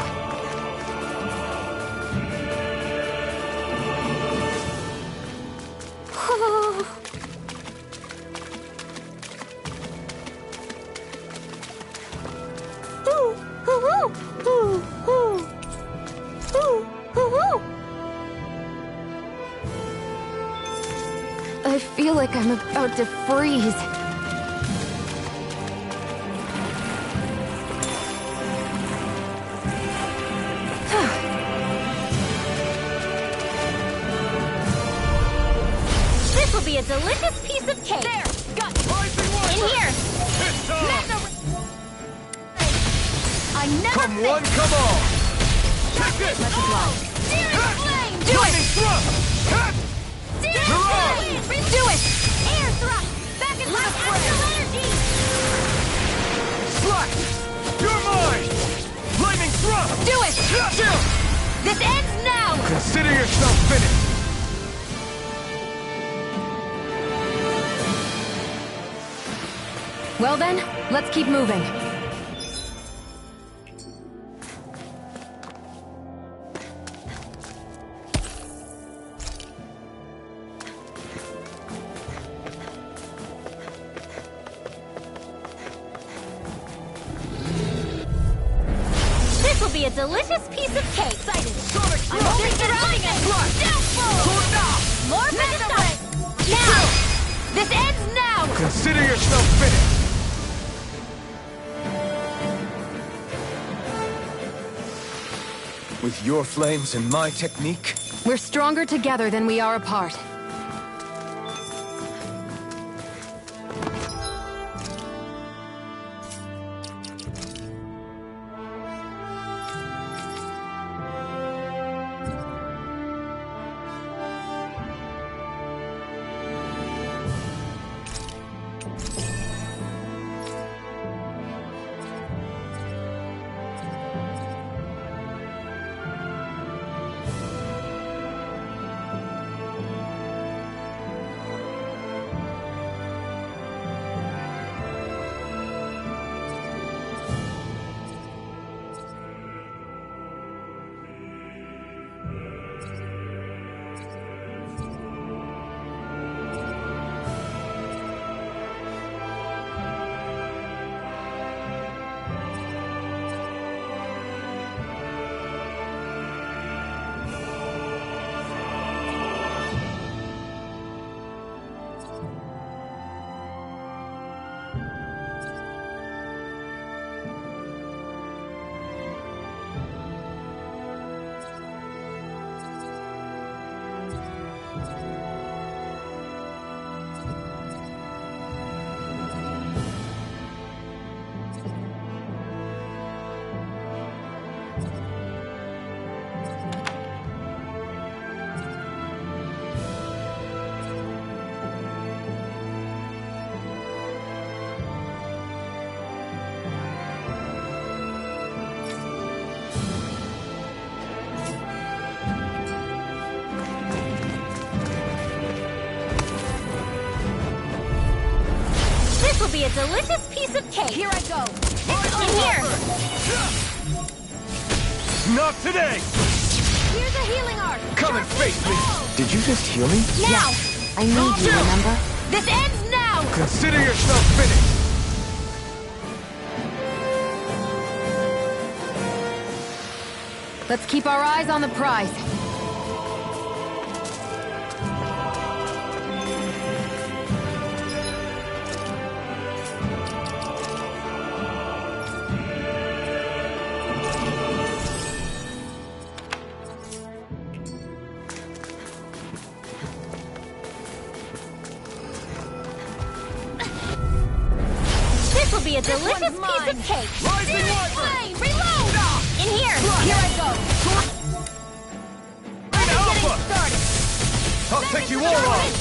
I feel like I'm about to freeze. This will be a delicious piece of cake. There, got in here. I never Come one, come all. Take it. Much obliged. Flame. Do it. You're on. Do it. Air thrust. Back into the astral energy. Slash. You're mine. Lightning thrust. Do it. This ends now. Consider yourself finished. Well then, let's keep moving. This will be a delicious piece of cake. Excited. I'm only surrounding it. Downfall. More resistance. Now. This ends now. Consider yourself finished. With your flames and my technique, We're stronger together than we are apart. This will be a delicious piece of cake. Here I go. In here. not today. Here's a healing arc. Come and face me. Did you just heal me? Now. I need you, remember? This ends now. Consider yourself finished. Let's keep our eyes on the prize. This will be a delicious piece of cake. Rising Flame, reload! In here! Here I go! Alpha! Started! I'll take you all on!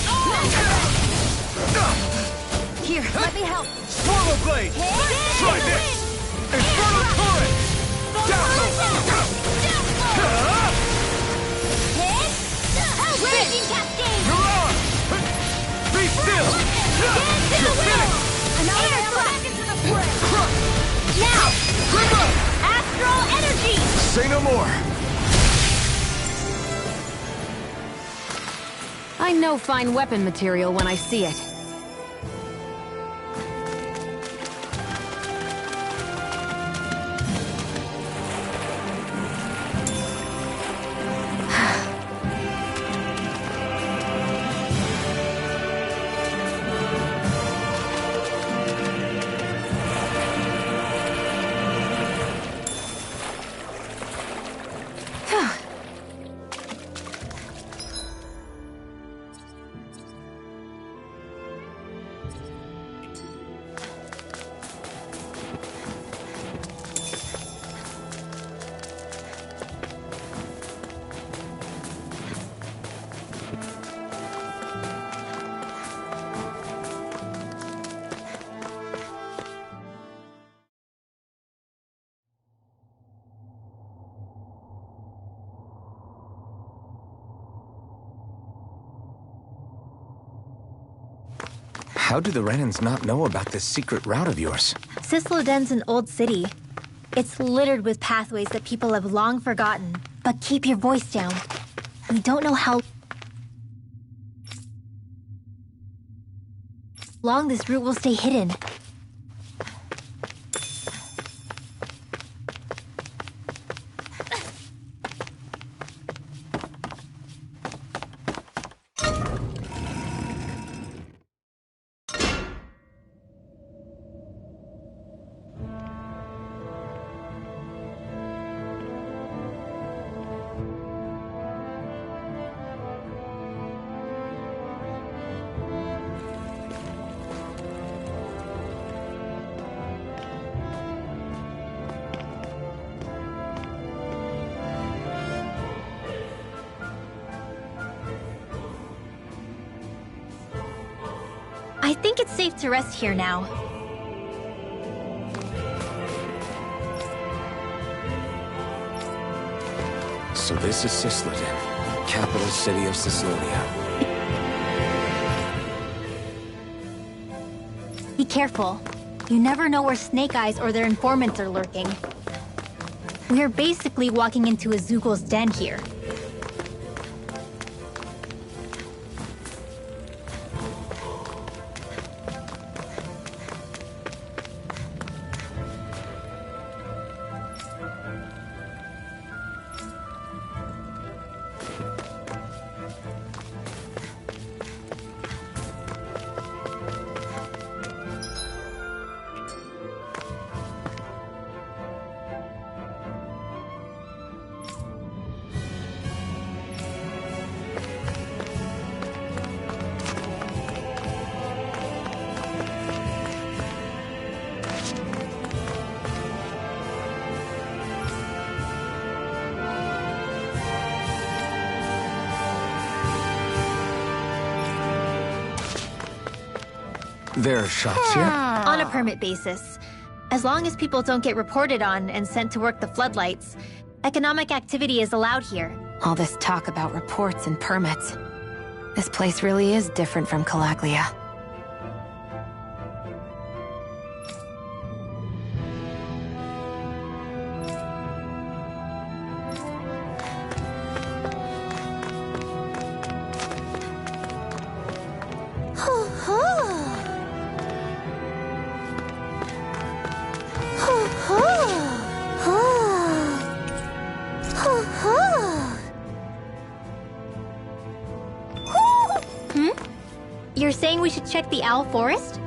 Here, let me help. Swallow blade! Try this! Infernal torrent! Raging cascade! You're on! Be still! You're finished! Another back into the fray! Now! Astral energy! Say no more! I know fine weapon material when I see it. How do the Renans not know about this secret route of yours? Cisloden's an old city. It's littered with pathways that people have long forgotten. But keep your voice down. We don't know how long this route will stay hidden. I think it's safe to rest here now. So this is Cisloden, capital city of Cislodia. Be careful. You never know where Snake Eyes or their informants are lurking. We're basically walking into a Zoogl's den here. There are shops here? On a permit basis. As long as people don't get reported on and sent to work the floodlights, economic activity is allowed here. All this talk about reports and permits. This place really is different from Calaglia. You're saying we should check the Owl Forest?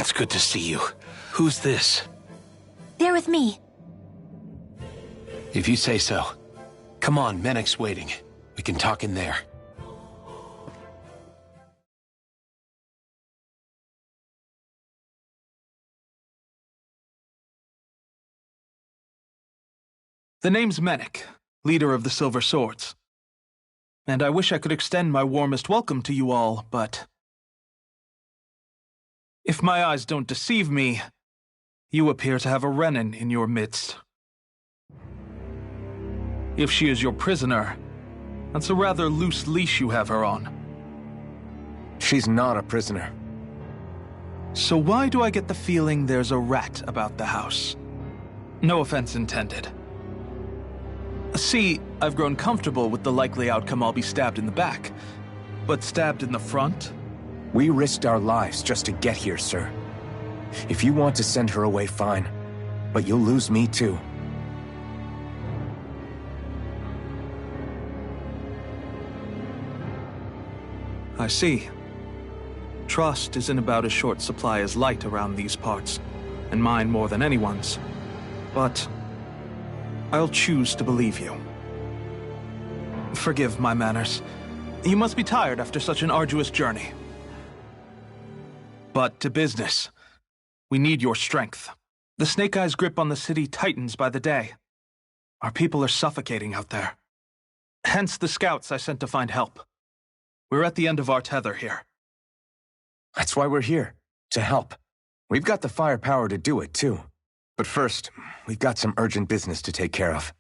It's good to see you. Who's this? They're with me. If you say so. Come on, Menek's waiting. We can talk in there. The name's Menek, leader of the Silver Swords. And I wish I could extend my warmest welcome to you all, but... if my eyes don't deceive me, you appear to have a Renin in your midst. If she is your prisoner, that's a rather loose leash you have her on. She's not a prisoner. So why do I get the feeling there's a rat about the house? No offense intended. See, I've grown comfortable with the likely outcome I'll be stabbed in the back. But stabbed in the front? We risked our lives just to get here, sir. If you want to send her away, fine. But you'll lose me too. I see. Trust isn't about as short supply as light around these parts, and mine more than anyone's. But I'll choose to believe you. Forgive my manners. You must be tired after such an arduous journey. But to business. We need your strength. The Snake Eyes' grip on the city tightens by the day. Our people are suffocating out there. Hence the scouts I sent to find help. We're at the end of our tether here. That's why we're here, to help. We've got the firepower to do it, too. But first, we've got some urgent business to take care of.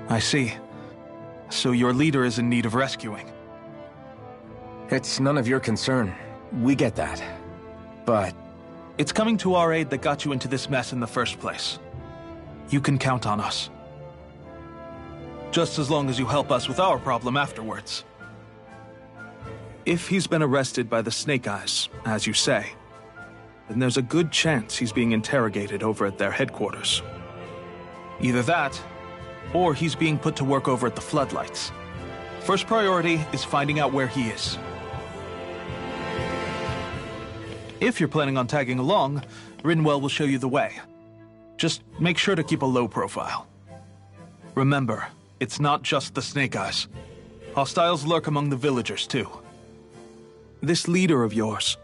I see. So your leader is in need of rescuing. It's none of your concern. We get that. But... it's coming to our aid that got you into this mess in the first place. You can count on us. Just as long as you help us with our problem afterwards. If he's been arrested by the Snake Eyes, as you say, then there's a good chance he's being interrogated over at their headquarters. Either that, or he's being put to work over at the Floodlights. First priority is finding out where he is. If you're planning on tagging along, Rinwell will show you the way. Just make sure to keep a low profile. Remember, it's not just the Snake Eyes. Hostiles lurk among the villagers, too. This leader of yours,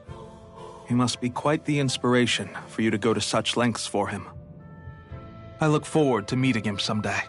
he must be quite the inspiration for you to go to such lengths for him. I look forward to meeting him someday.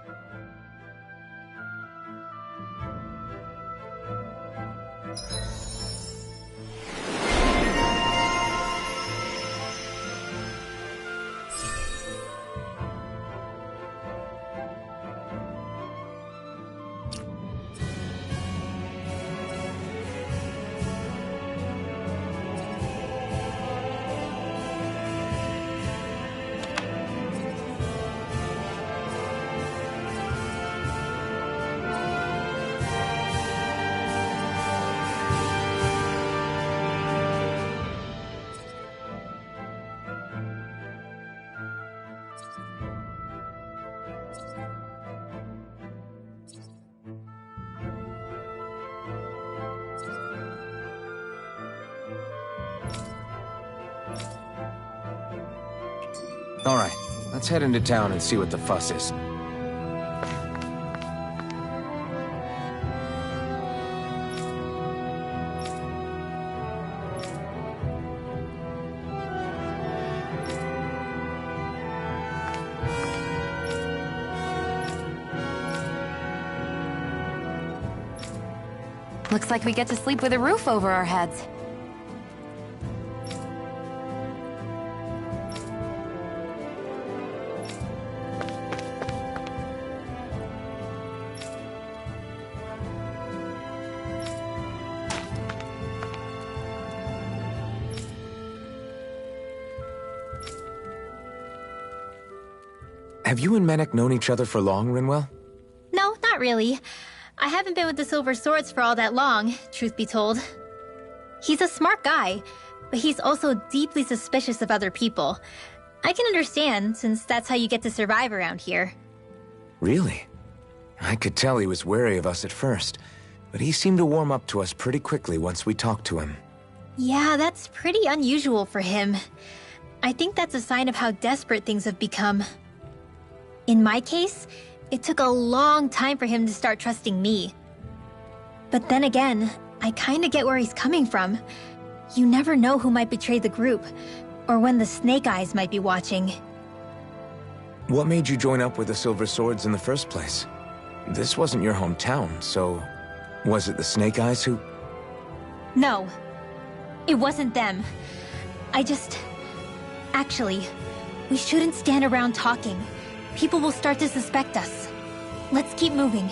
All right, let's head into town and see what the fuss is. Looks like we get to sleep with a roof over our heads. Have you and Menek known each other for long, Rinwell? No, not really. I haven't been with the Silver Swords for all that long, truth be told. He's a smart guy, but he's also deeply suspicious of other people. I can understand, since that's how you get to survive around here. Really? I could tell he was wary of us at first. But he seemed to warm up to us pretty quickly once we talked to him. Yeah, that's pretty unusual for him. I think that's a sign of how desperate things have become. In my case, it took a long time for him to start trusting me. But then again, I kinda get where he's coming from. You never know who might betray the group, or when the Snake Eyes might be watching. What made you join up with the Silver Swords in the first place? This wasn't your hometown, so... was it the Snake Eyes who... No, it wasn't them. Actually, we shouldn't stand around talking. People will start to suspect us. Let's keep moving.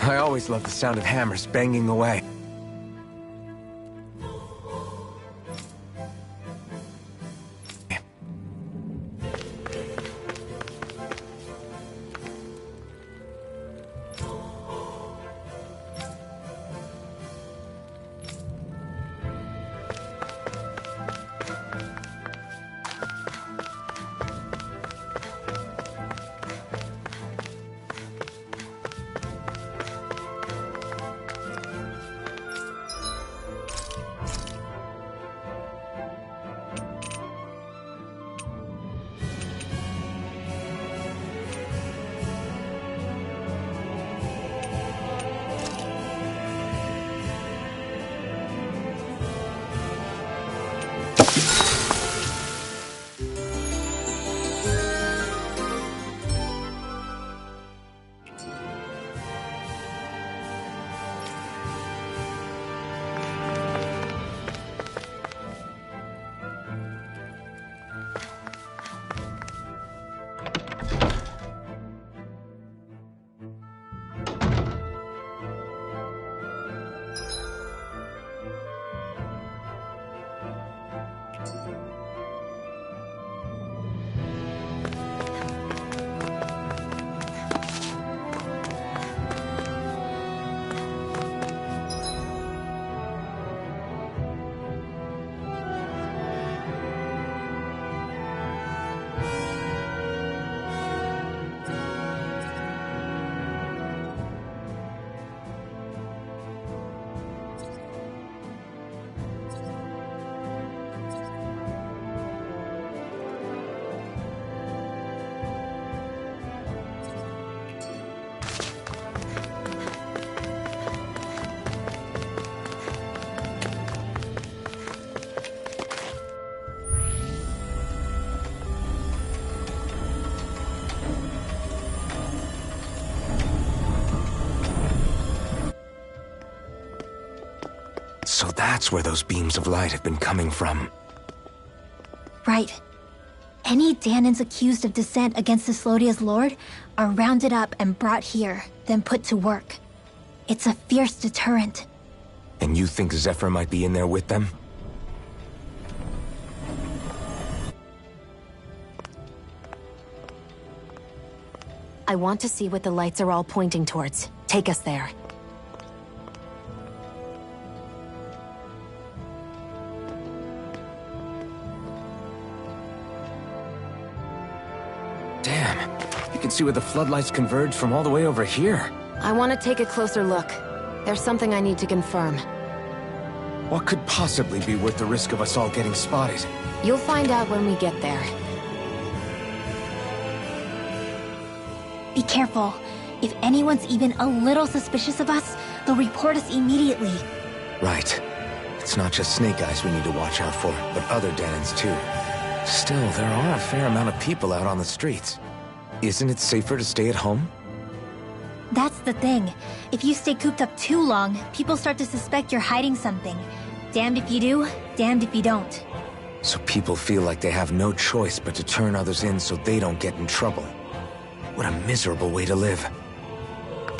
I always love the sound of hammers banging away. So that's where those beams of light have been coming from. Right. Any Danans accused of dissent against the Slodia's lord are rounded up and brought here, then put to work. It's a fierce deterrent. And you think Zephyr might be in there with them? I want to see what the lights are all pointing towards. Take us there. Damn, you can see where the floodlights converge from all the way over here. I want to take a closer look. There's something I need to confirm. What could possibly be worth the risk of us all getting spotted? You'll find out when we get there. Be careful. If anyone's even a little suspicious of us, they'll report us immediately. Right. It's not just Snake Eyes we need to watch out for, but other Danins too. Still, there are a fair amount of people out on the streets. Isn't it safer to stay at home? That's the thing. If you stay cooped up too long, people start to suspect you're hiding something. Damned if you do, damned if you don't. So people feel like they have no choice but to turn others in so they don't get in trouble. What a miserable way to live.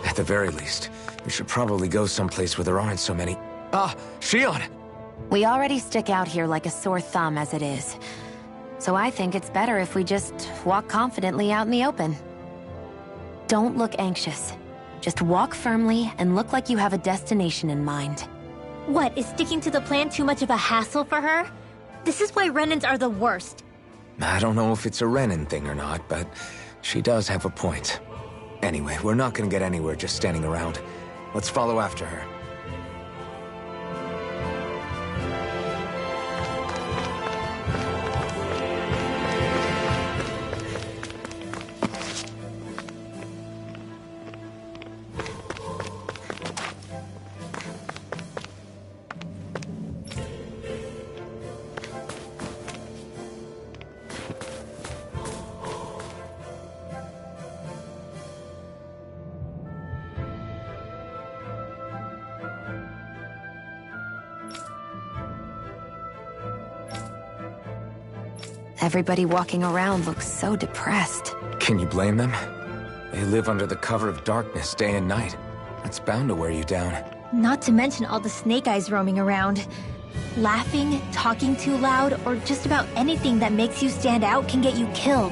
At the very least, we should probably go someplace where there aren't so many... Ah, Shion! We already stick out here like a sore thumb as it is. So I think it's better if we just walk confidently out in the open. Don't look anxious. Just walk firmly and look like you have a destination in mind. What, is sticking to the plan too much of a hassle for her? This is why Renans are the worst. I don't know if it's a Renin thing or not, but she does have a point. Anyway, we're not gonna get anywhere just standing around. Let's follow after her. Everybody walking around looks so depressed. Can you blame them? They live under the cover of darkness day and night. It's bound to wear you down. Not to mention all the Snake Eyes roaming around. Laughing, talking too loud, or just about anything that makes you stand out can get you killed.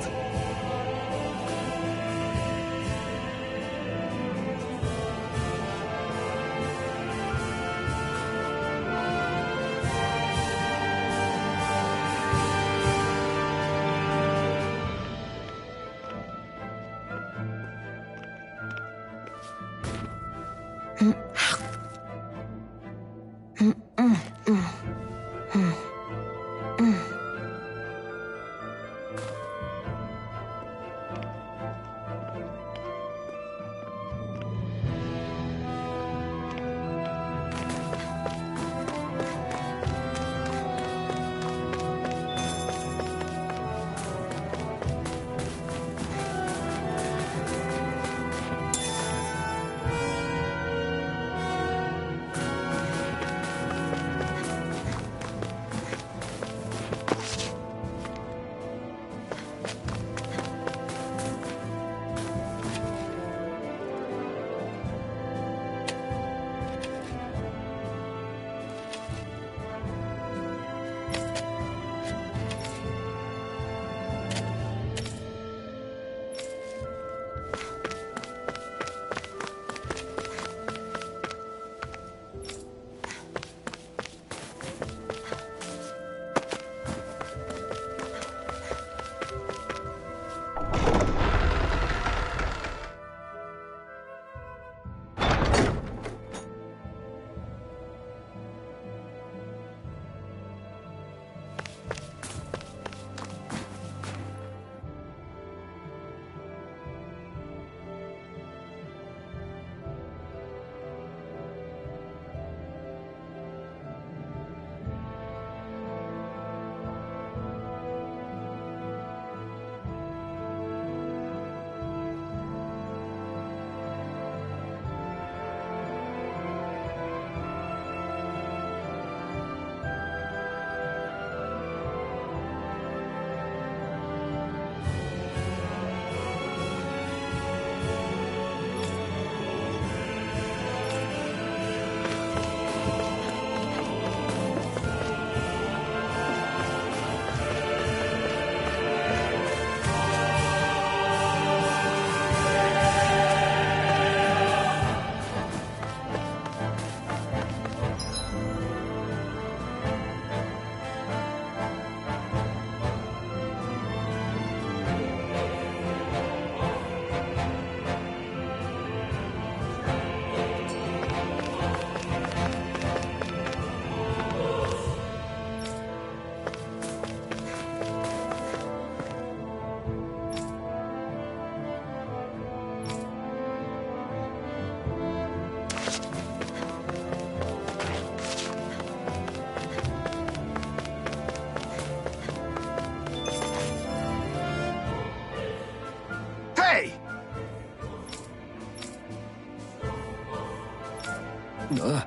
No.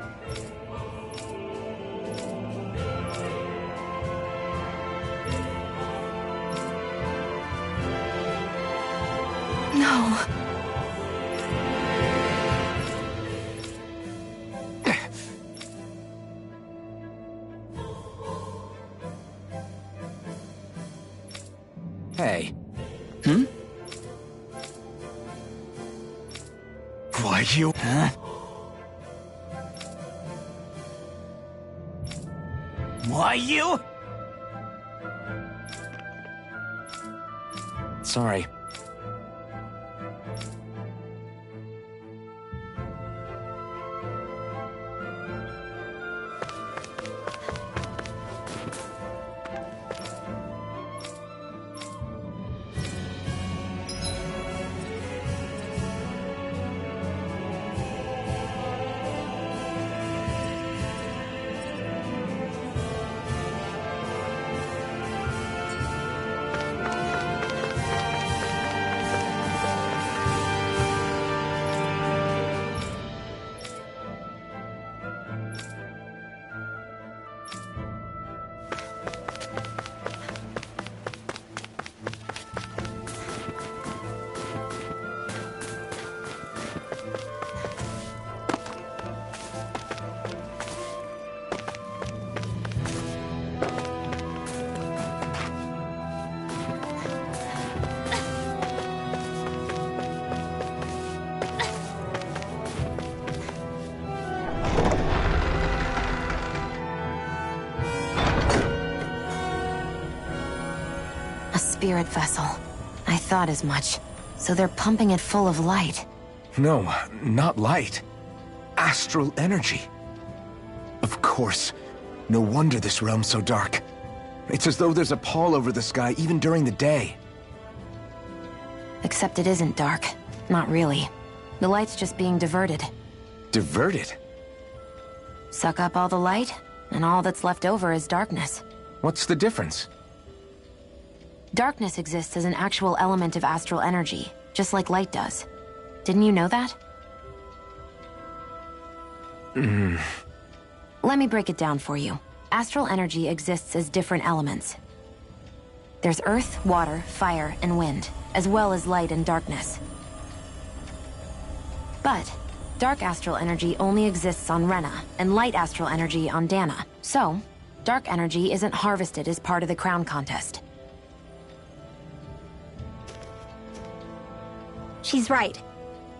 Hey. Why you? Huh? Why you? Sorry. A spirit vessel. I thought as much. So they're pumping it full of light. No, not light. Astral energy. Of course. No wonder this realm's so dark. It's as though there's a pall over the sky even during the day. Except it isn't dark. Not really. The light's just being diverted. Diverted? Suck up all the light, and all that's left over is darkness. What's the difference? Darkness exists as an actual element of astral energy, just like light does. Didn't you know that? Let me break it down for you. Astral energy exists as different elements. There's earth, water, fire, and wind, as well as light and darkness. But dark astral energy only exists on Rena, and light astral energy on Dana. So, dark energy isn't harvested as part of the crown contest. She's right.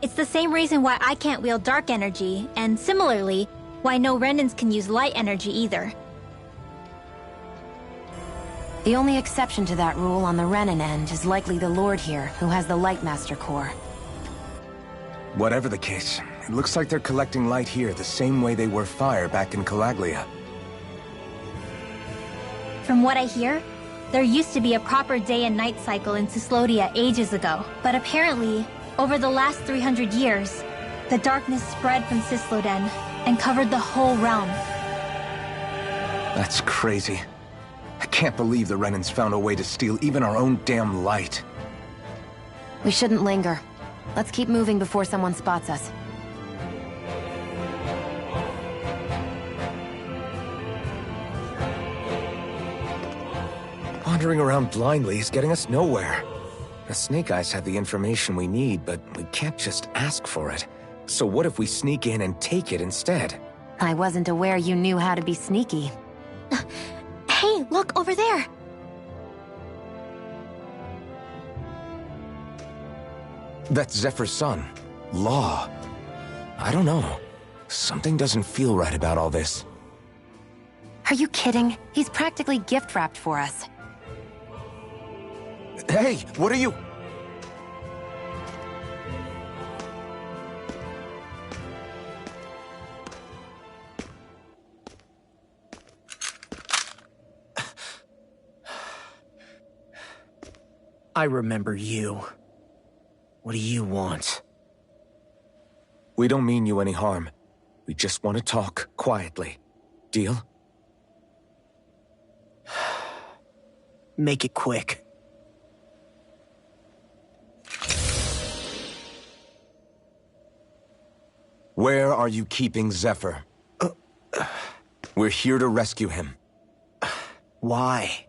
It's the same reason why I can't wield dark energy, and similarly, why no Renans can use light energy either. The only exception to that rule on the Renan end is likely the Lord here, who has the Light Master core. Whatever the case, it looks like they're collecting light here the same way they were fire back in Calaglia. From what I hear, there used to be a proper day and night cycle in Cyslodia ages ago, but apparently, over the last 300 years, the darkness spread from Cysloden and covered the whole realm. That's crazy. I can't believe the Renans found a way to steal even our own damn light. We shouldn't linger. Let's keep moving before someone spots us. Wandering around blindly is getting us nowhere. The Snake Eyes have the information we need, but we can't just ask for it. So what if we sneak in and take it instead? I wasn't aware you knew how to be sneaky. Hey, look over there! That's Zephyr's son, Law. I don't know. Something doesn't feel right about all this. Are you kidding? He's practically gift-wrapped for us. Hey, what are you... I remember you. What do you want? We don't mean you any harm. We just want to talk quietly. Deal? Make it quick. Where are you keeping Zephyr? We're here to rescue him. Why?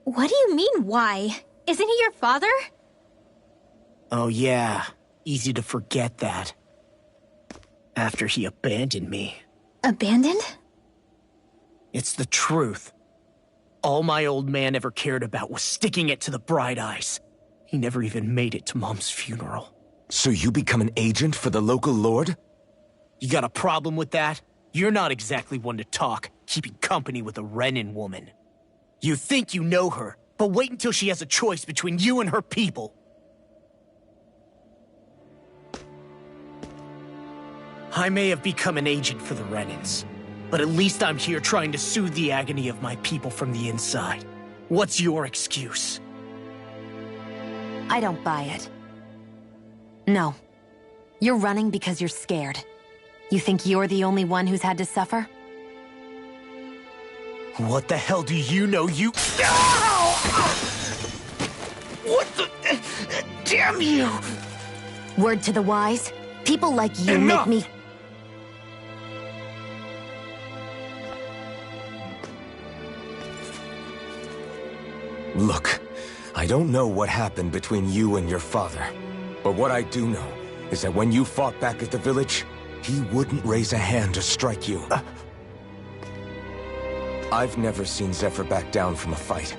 What do you mean, why? Isn't he your father? Oh yeah, easy to forget that. After he abandoned me. Abandoned? It's the truth. All my old man ever cared about was sticking it to the Bright Eyes. He never even made it to Mom's funeral. So you become an agent for the local lord? You got a problem with that? You're not exactly one to talk, keeping company with a Renin woman. You think you know her, but wait until she has a choice between you and her people. I may have become an agent for the Renins, but at least I'm here trying to soothe the agony of my people from the inside. What's your excuse? I don't buy it. No. You're running because you're scared. You think you're the only one who's had to suffer? What the hell do you know, you— Ow! What the— Damn you! Word to the wise, people like you Enough! make me— Look, I don't know what happened between you and your father, but what I do know is that when you fought back at the village, he wouldn't raise a hand to strike you. I've never seen Zephyr back down from a fight,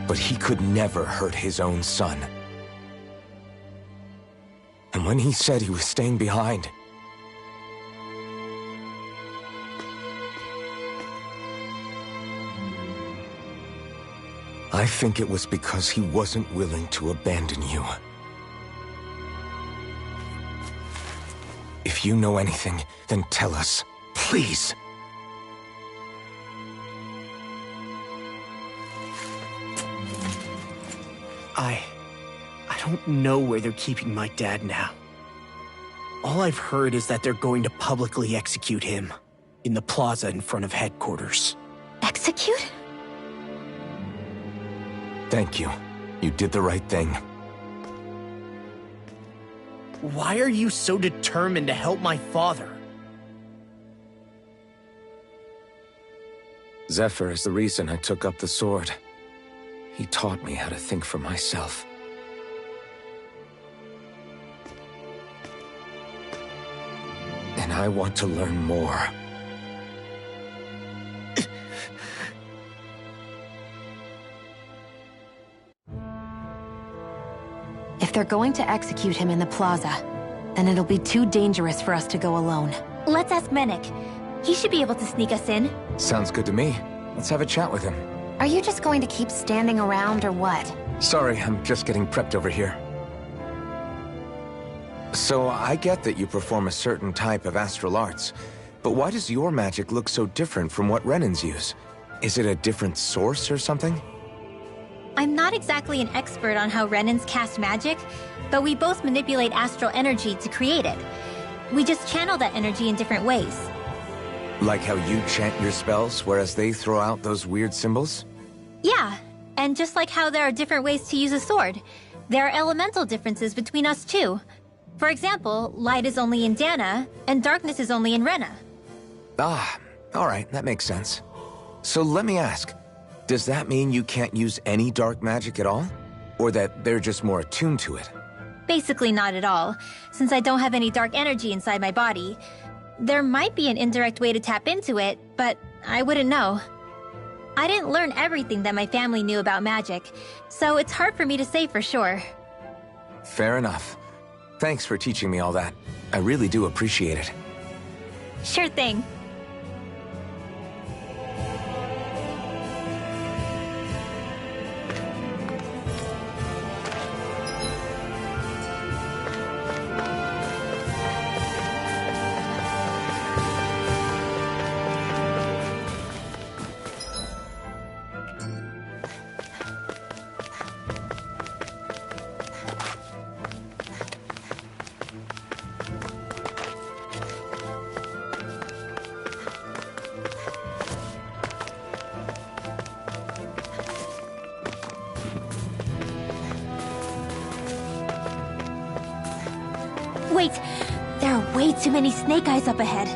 but he could never hurt his own son. And when he said he was staying behind, I think it was because he wasn't willing to abandon you. If you know anything, then tell us, please. I don't know where they're keeping my dad now. All I've heard is that they're going to publicly execute him in the plaza in front of headquarters. Execute? Thank you. You did the right thing. Why are you so determined to help my father? Zephyr is the reason I took up the sword. He taught me how to think for myself. And I want to learn more. If they're going to execute him in the plaza, then it'll be too dangerous for us to go alone. Let's ask Menik. He should be able to sneak us in. Sounds good to me. Let's have a chat with him. Are you just going to keep standing around or what? Sorry, I'm just getting prepped over here. So, I get that you perform a certain type of astral arts, but why does your magic look so different from what Renins use? Is it a different source or something? I'm not exactly an expert on how Renins cast magic, but we both manipulate astral energy to create it. We just channel that energy in different ways. Like how you chant your spells, whereas they throw out those weird symbols? Yeah, and just like how there are different ways to use a sword, there are elemental differences between us too. For example, light is only in Dana, and darkness is only in Rena. Ah, alright, that makes sense. So let me ask, does that mean you can't use any dark magic at all? Or that they're just more attuned to it? Basically not at all, since I don't have any dark energy inside my body. There might be an indirect way to tap into it, but I wouldn't know. I didn't learn everything that my family knew about magic, so it's hard for me to say for sure. Fair enough. Thanks for teaching me all that. I really do appreciate it. Sure thing. Wait, there There are way too many snake eyes up ahead.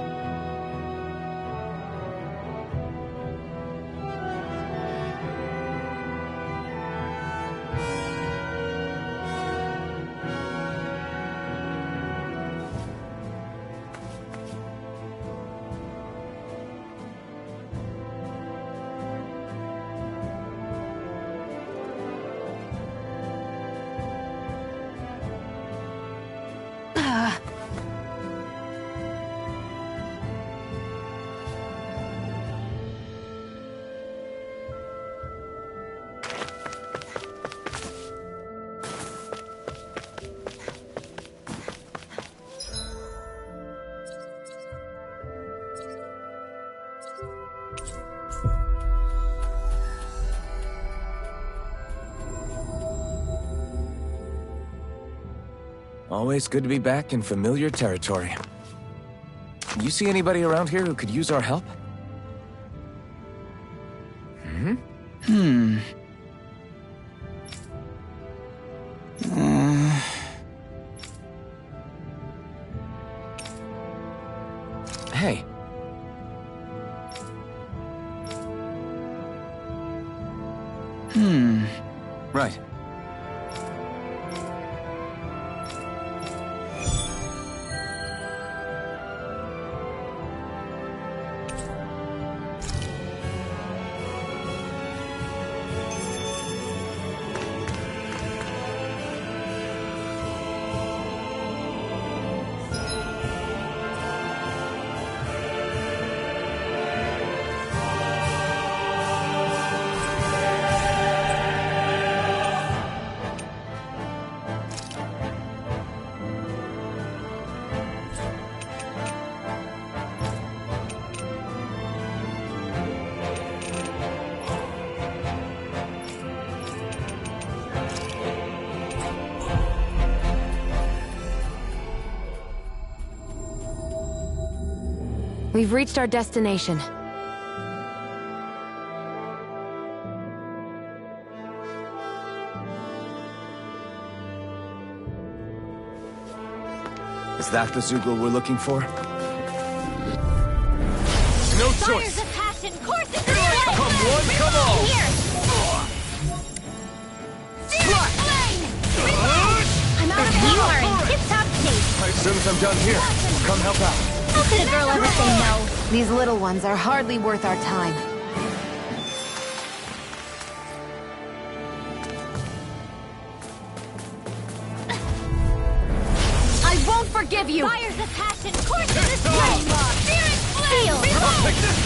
Always good to be back in familiar territory. You see anybody around here who could use our help? Hey. Right. We've reached our destination. Is that the Zoogle we're looking for? No Fires choice! of passion, courses of Come one, come all! Here! Strike! I'm out of You are in tip-top shape. As soon as I'm done here, come help out. How could a girl ever say no? These little ones are hardly worth our time. I won't forgive you! Fires of passion, courses of flame! Spirit flame! I'll take this!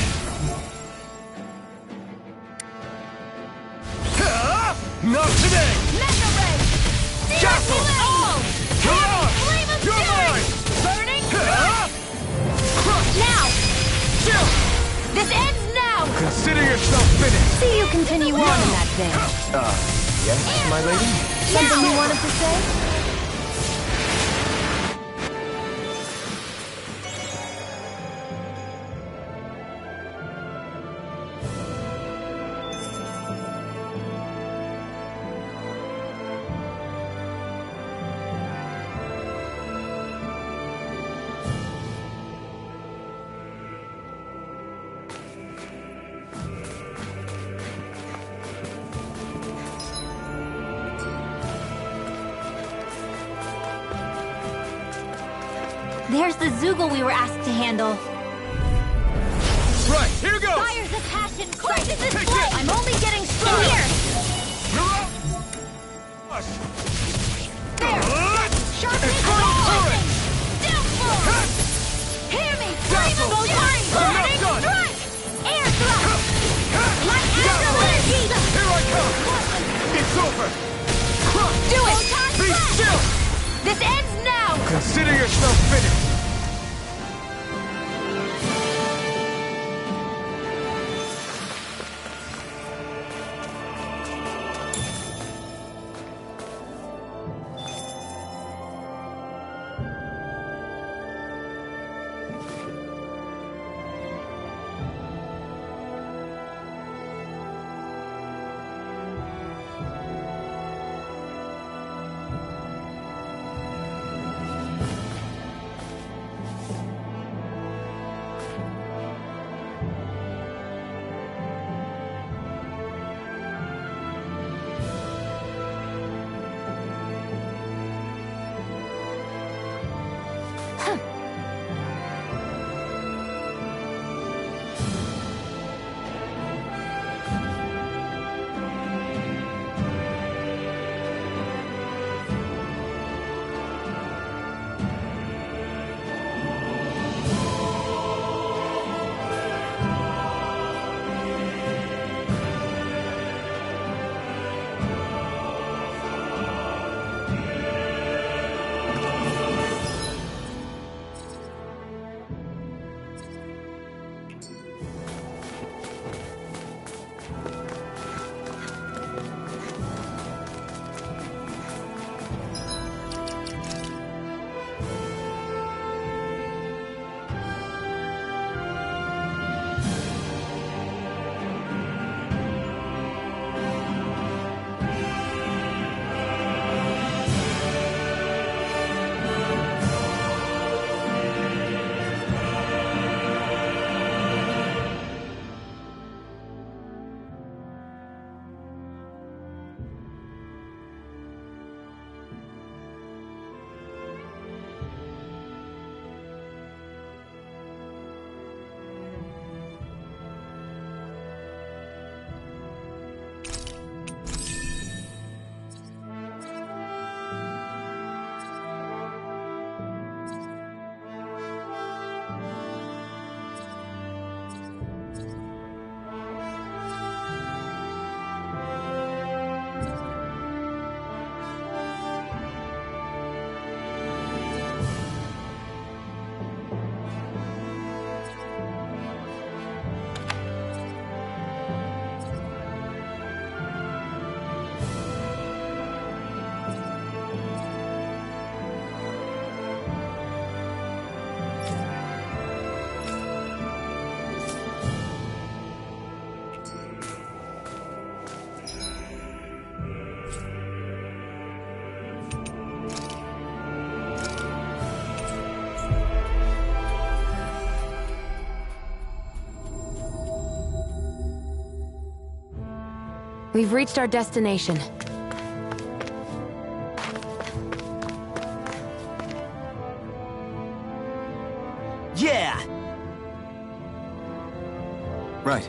Not today! Mega ray! Castle! All! Come on! Flame of You're fury! mine! Burning! Crush! Now! Chill! This ends now! Consider yourself finished! See you continue on in that vein. Yes, my lady? Something you wanted to say? There's the Zoogle we were asked to handle. Right, here goes! Fires of passion, courses of Take flame! this! I'm only getting started! Here! You're up! Push! There! Sharpen Infernal turret! Downfall! Hear me! Flame of fury! I'm not Burning done! strike! Air thrust! Light astral energy! Here I come! It's over! Do it! Be still! This ends now! Consider yourself finished! We've reached our destination. Yeah! Right.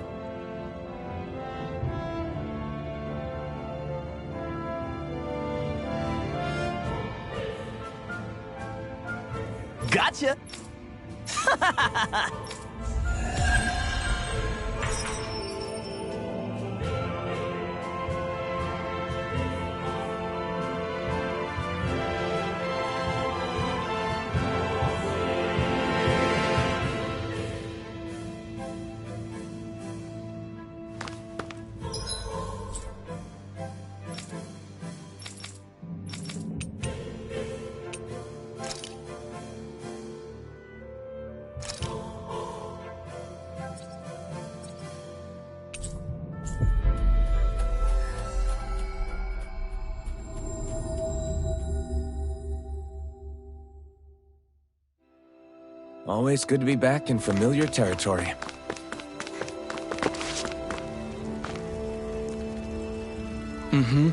Gotcha! Always good to be back in familiar territory. Mm-hmm.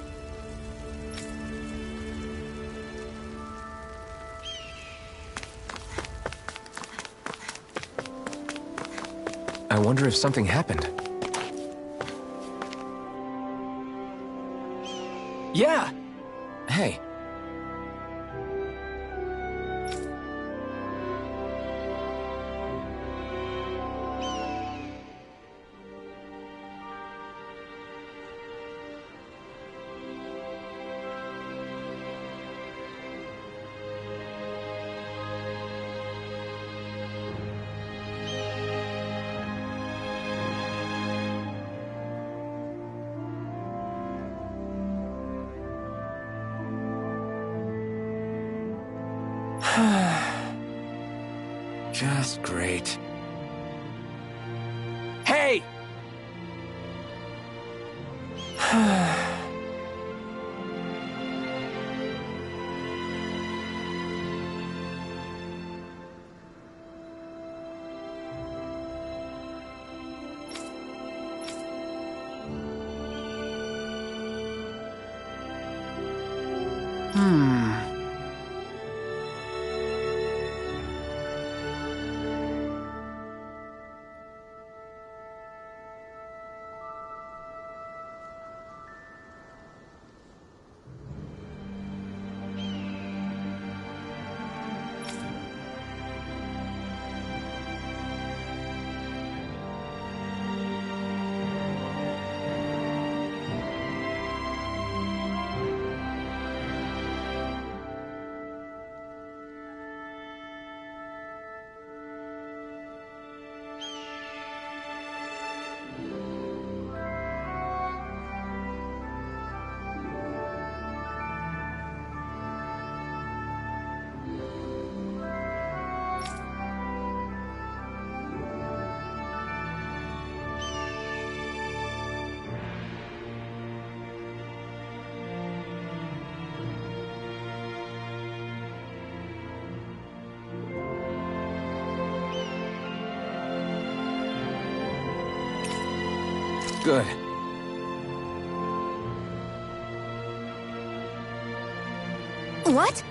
I wonder if something happened. Yeah! Hey. Just great. Hey! Good. What?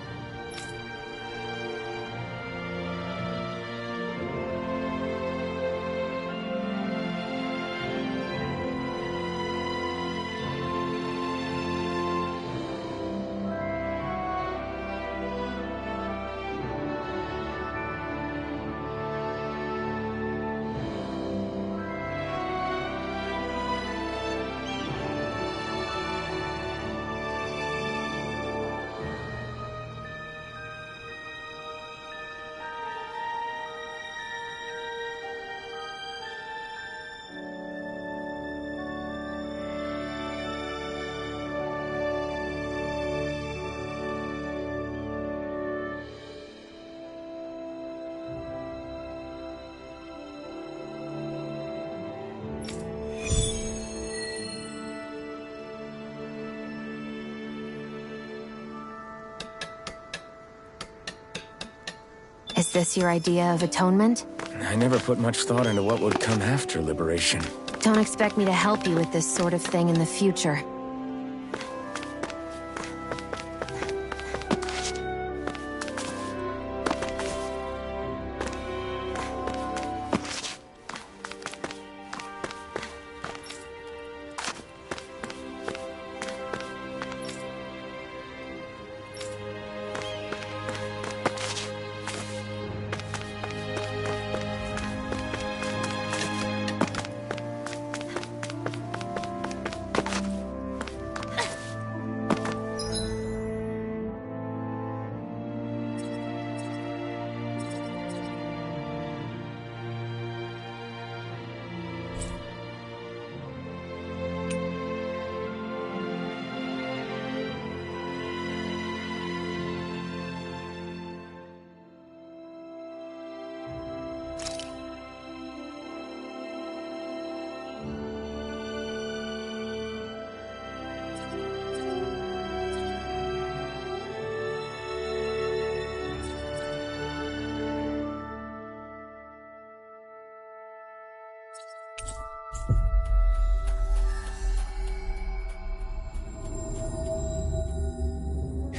Is this your idea of atonement? I never put much thought into what would come after liberation. Don't expect me to help you with this sort of thing in the future.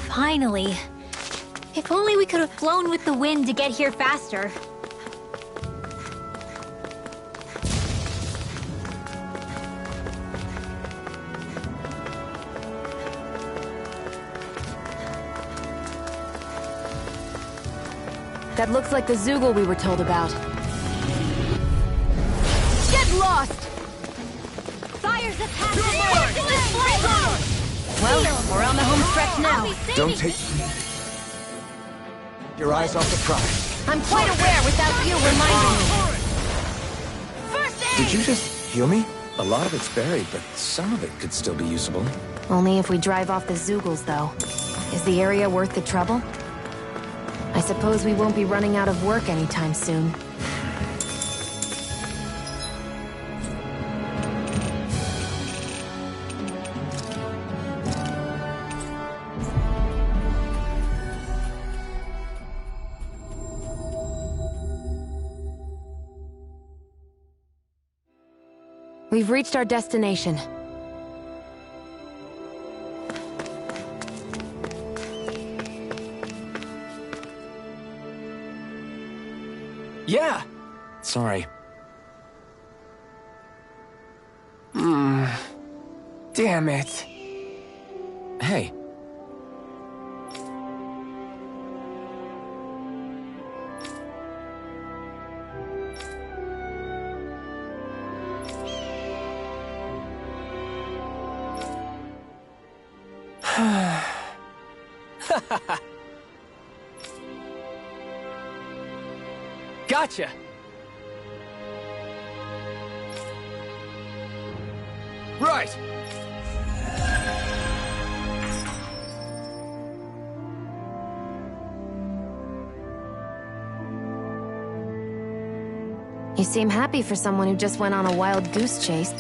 Finally. If only we could have flown with the wind to get here faster. That looks like the Zoogle we were told about. Get lost! Fires of passion! Well, we're on the home stretch now. Don't take your eyes off the prize. I'm quite aware without you reminding me. Did you just heal me? A lot of it's buried, but some of it could still be usable. Only if we drive off the Zoogles, though. Is the area worth the trouble? I suppose we won't be running out of work anytime soon. We've reached our destination. Yeah! Sorry. Damn it. Hey. Gotcha! Right! You seem happy for someone who just went on a wild goose chase.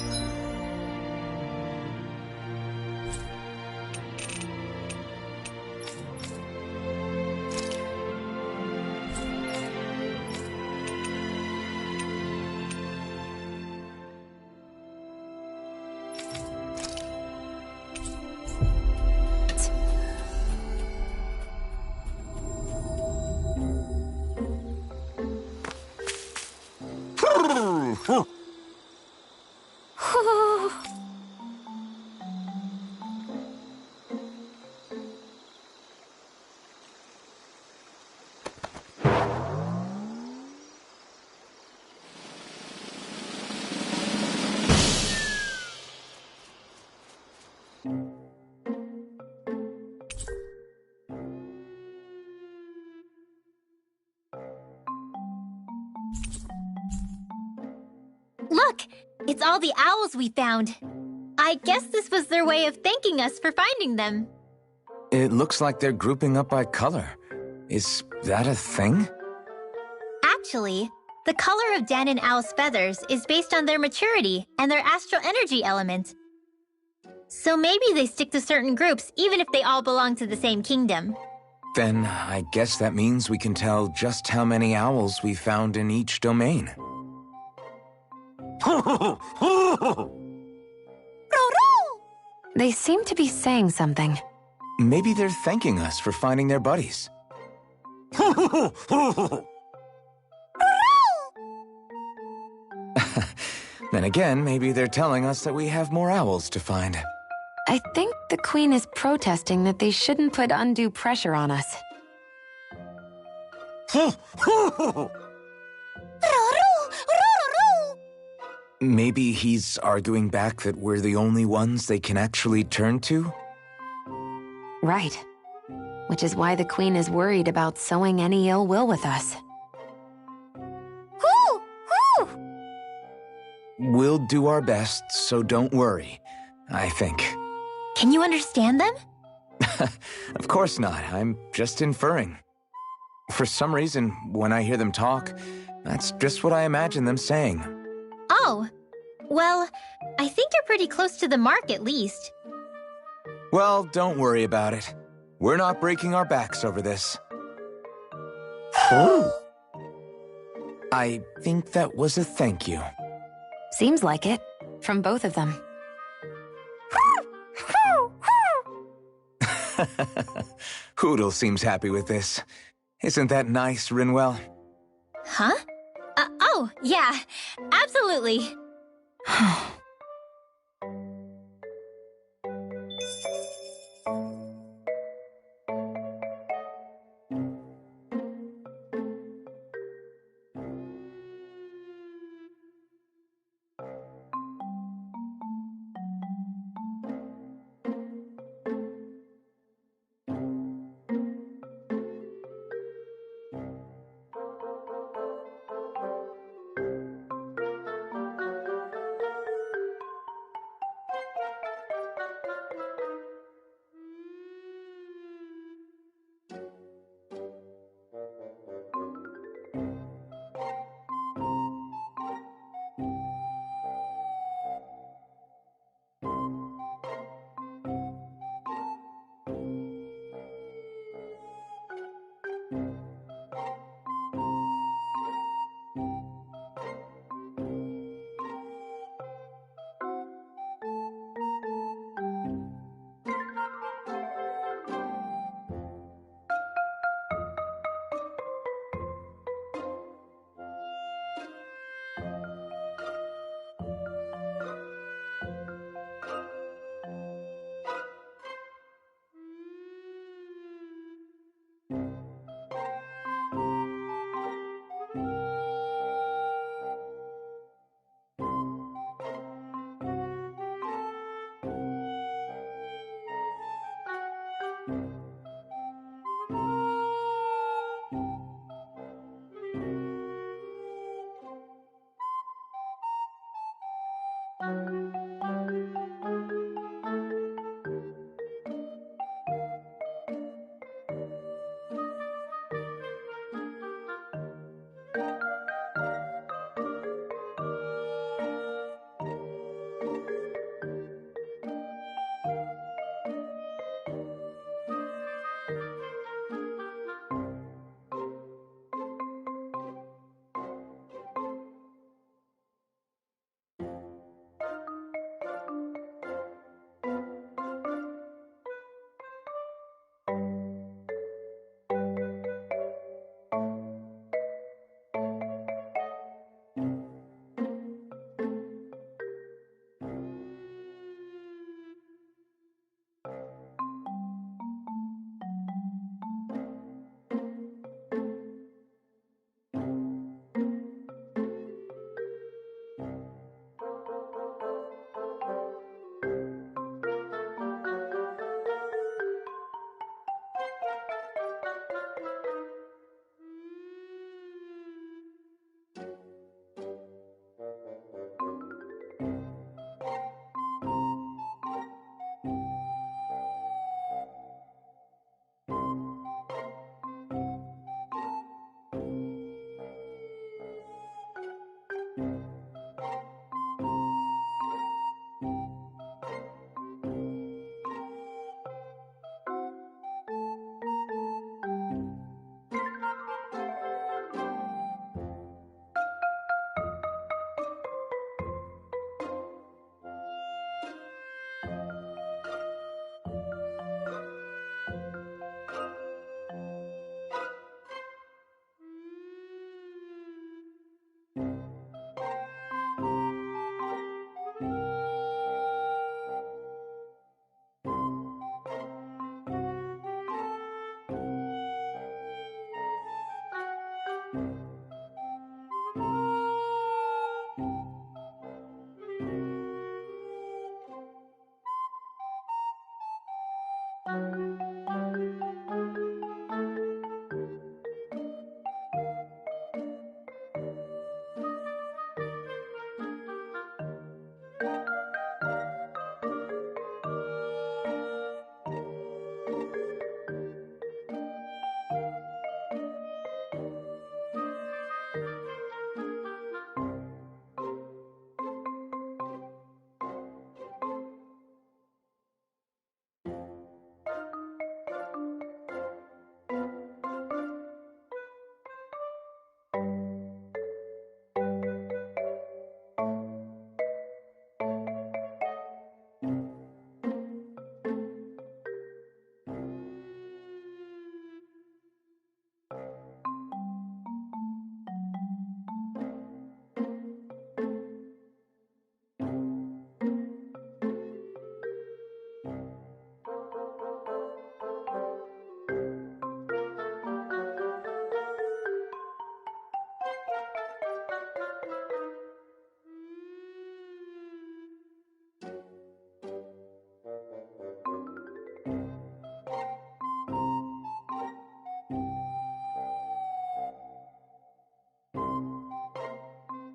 Look! It's all the owls we found. I guess this was their way of thanking us for finding them. It looks like they're grouping up by color. Is that a thing? Actually, the color of Dan and Owl's feathers is based on their maturity and their astral energy element. So maybe they stick to certain groups even if they all belong to the same kingdom. Then I guess that means we can tell just how many owls we found in each domain. They seem to be saying something. Maybe they're thanking us for finding their buddies. Then again, maybe they're telling us that we have more owls to find. I think the Queen is protesting that they shouldn't put undue pressure on us. Maybe he's arguing back that we're the only ones they can actually turn to? Right. Which is why the Queen is worried about sowing any ill will with us. We'll do our best, so don't worry, I think. Can you understand them? Of course not. I'm just inferring. For some reason, when I hear them talk, that's just what I imagine them saying. Oh. Well, I think you're pretty close to the mark at least. Well, don't worry about it. We're not breaking our backs over this. I think that was a thank you. Seems like it. From both of them. Hoodle seems happy with this. Isn't that nice, Rinwell? Huh? Oh, yeah. Absolutely.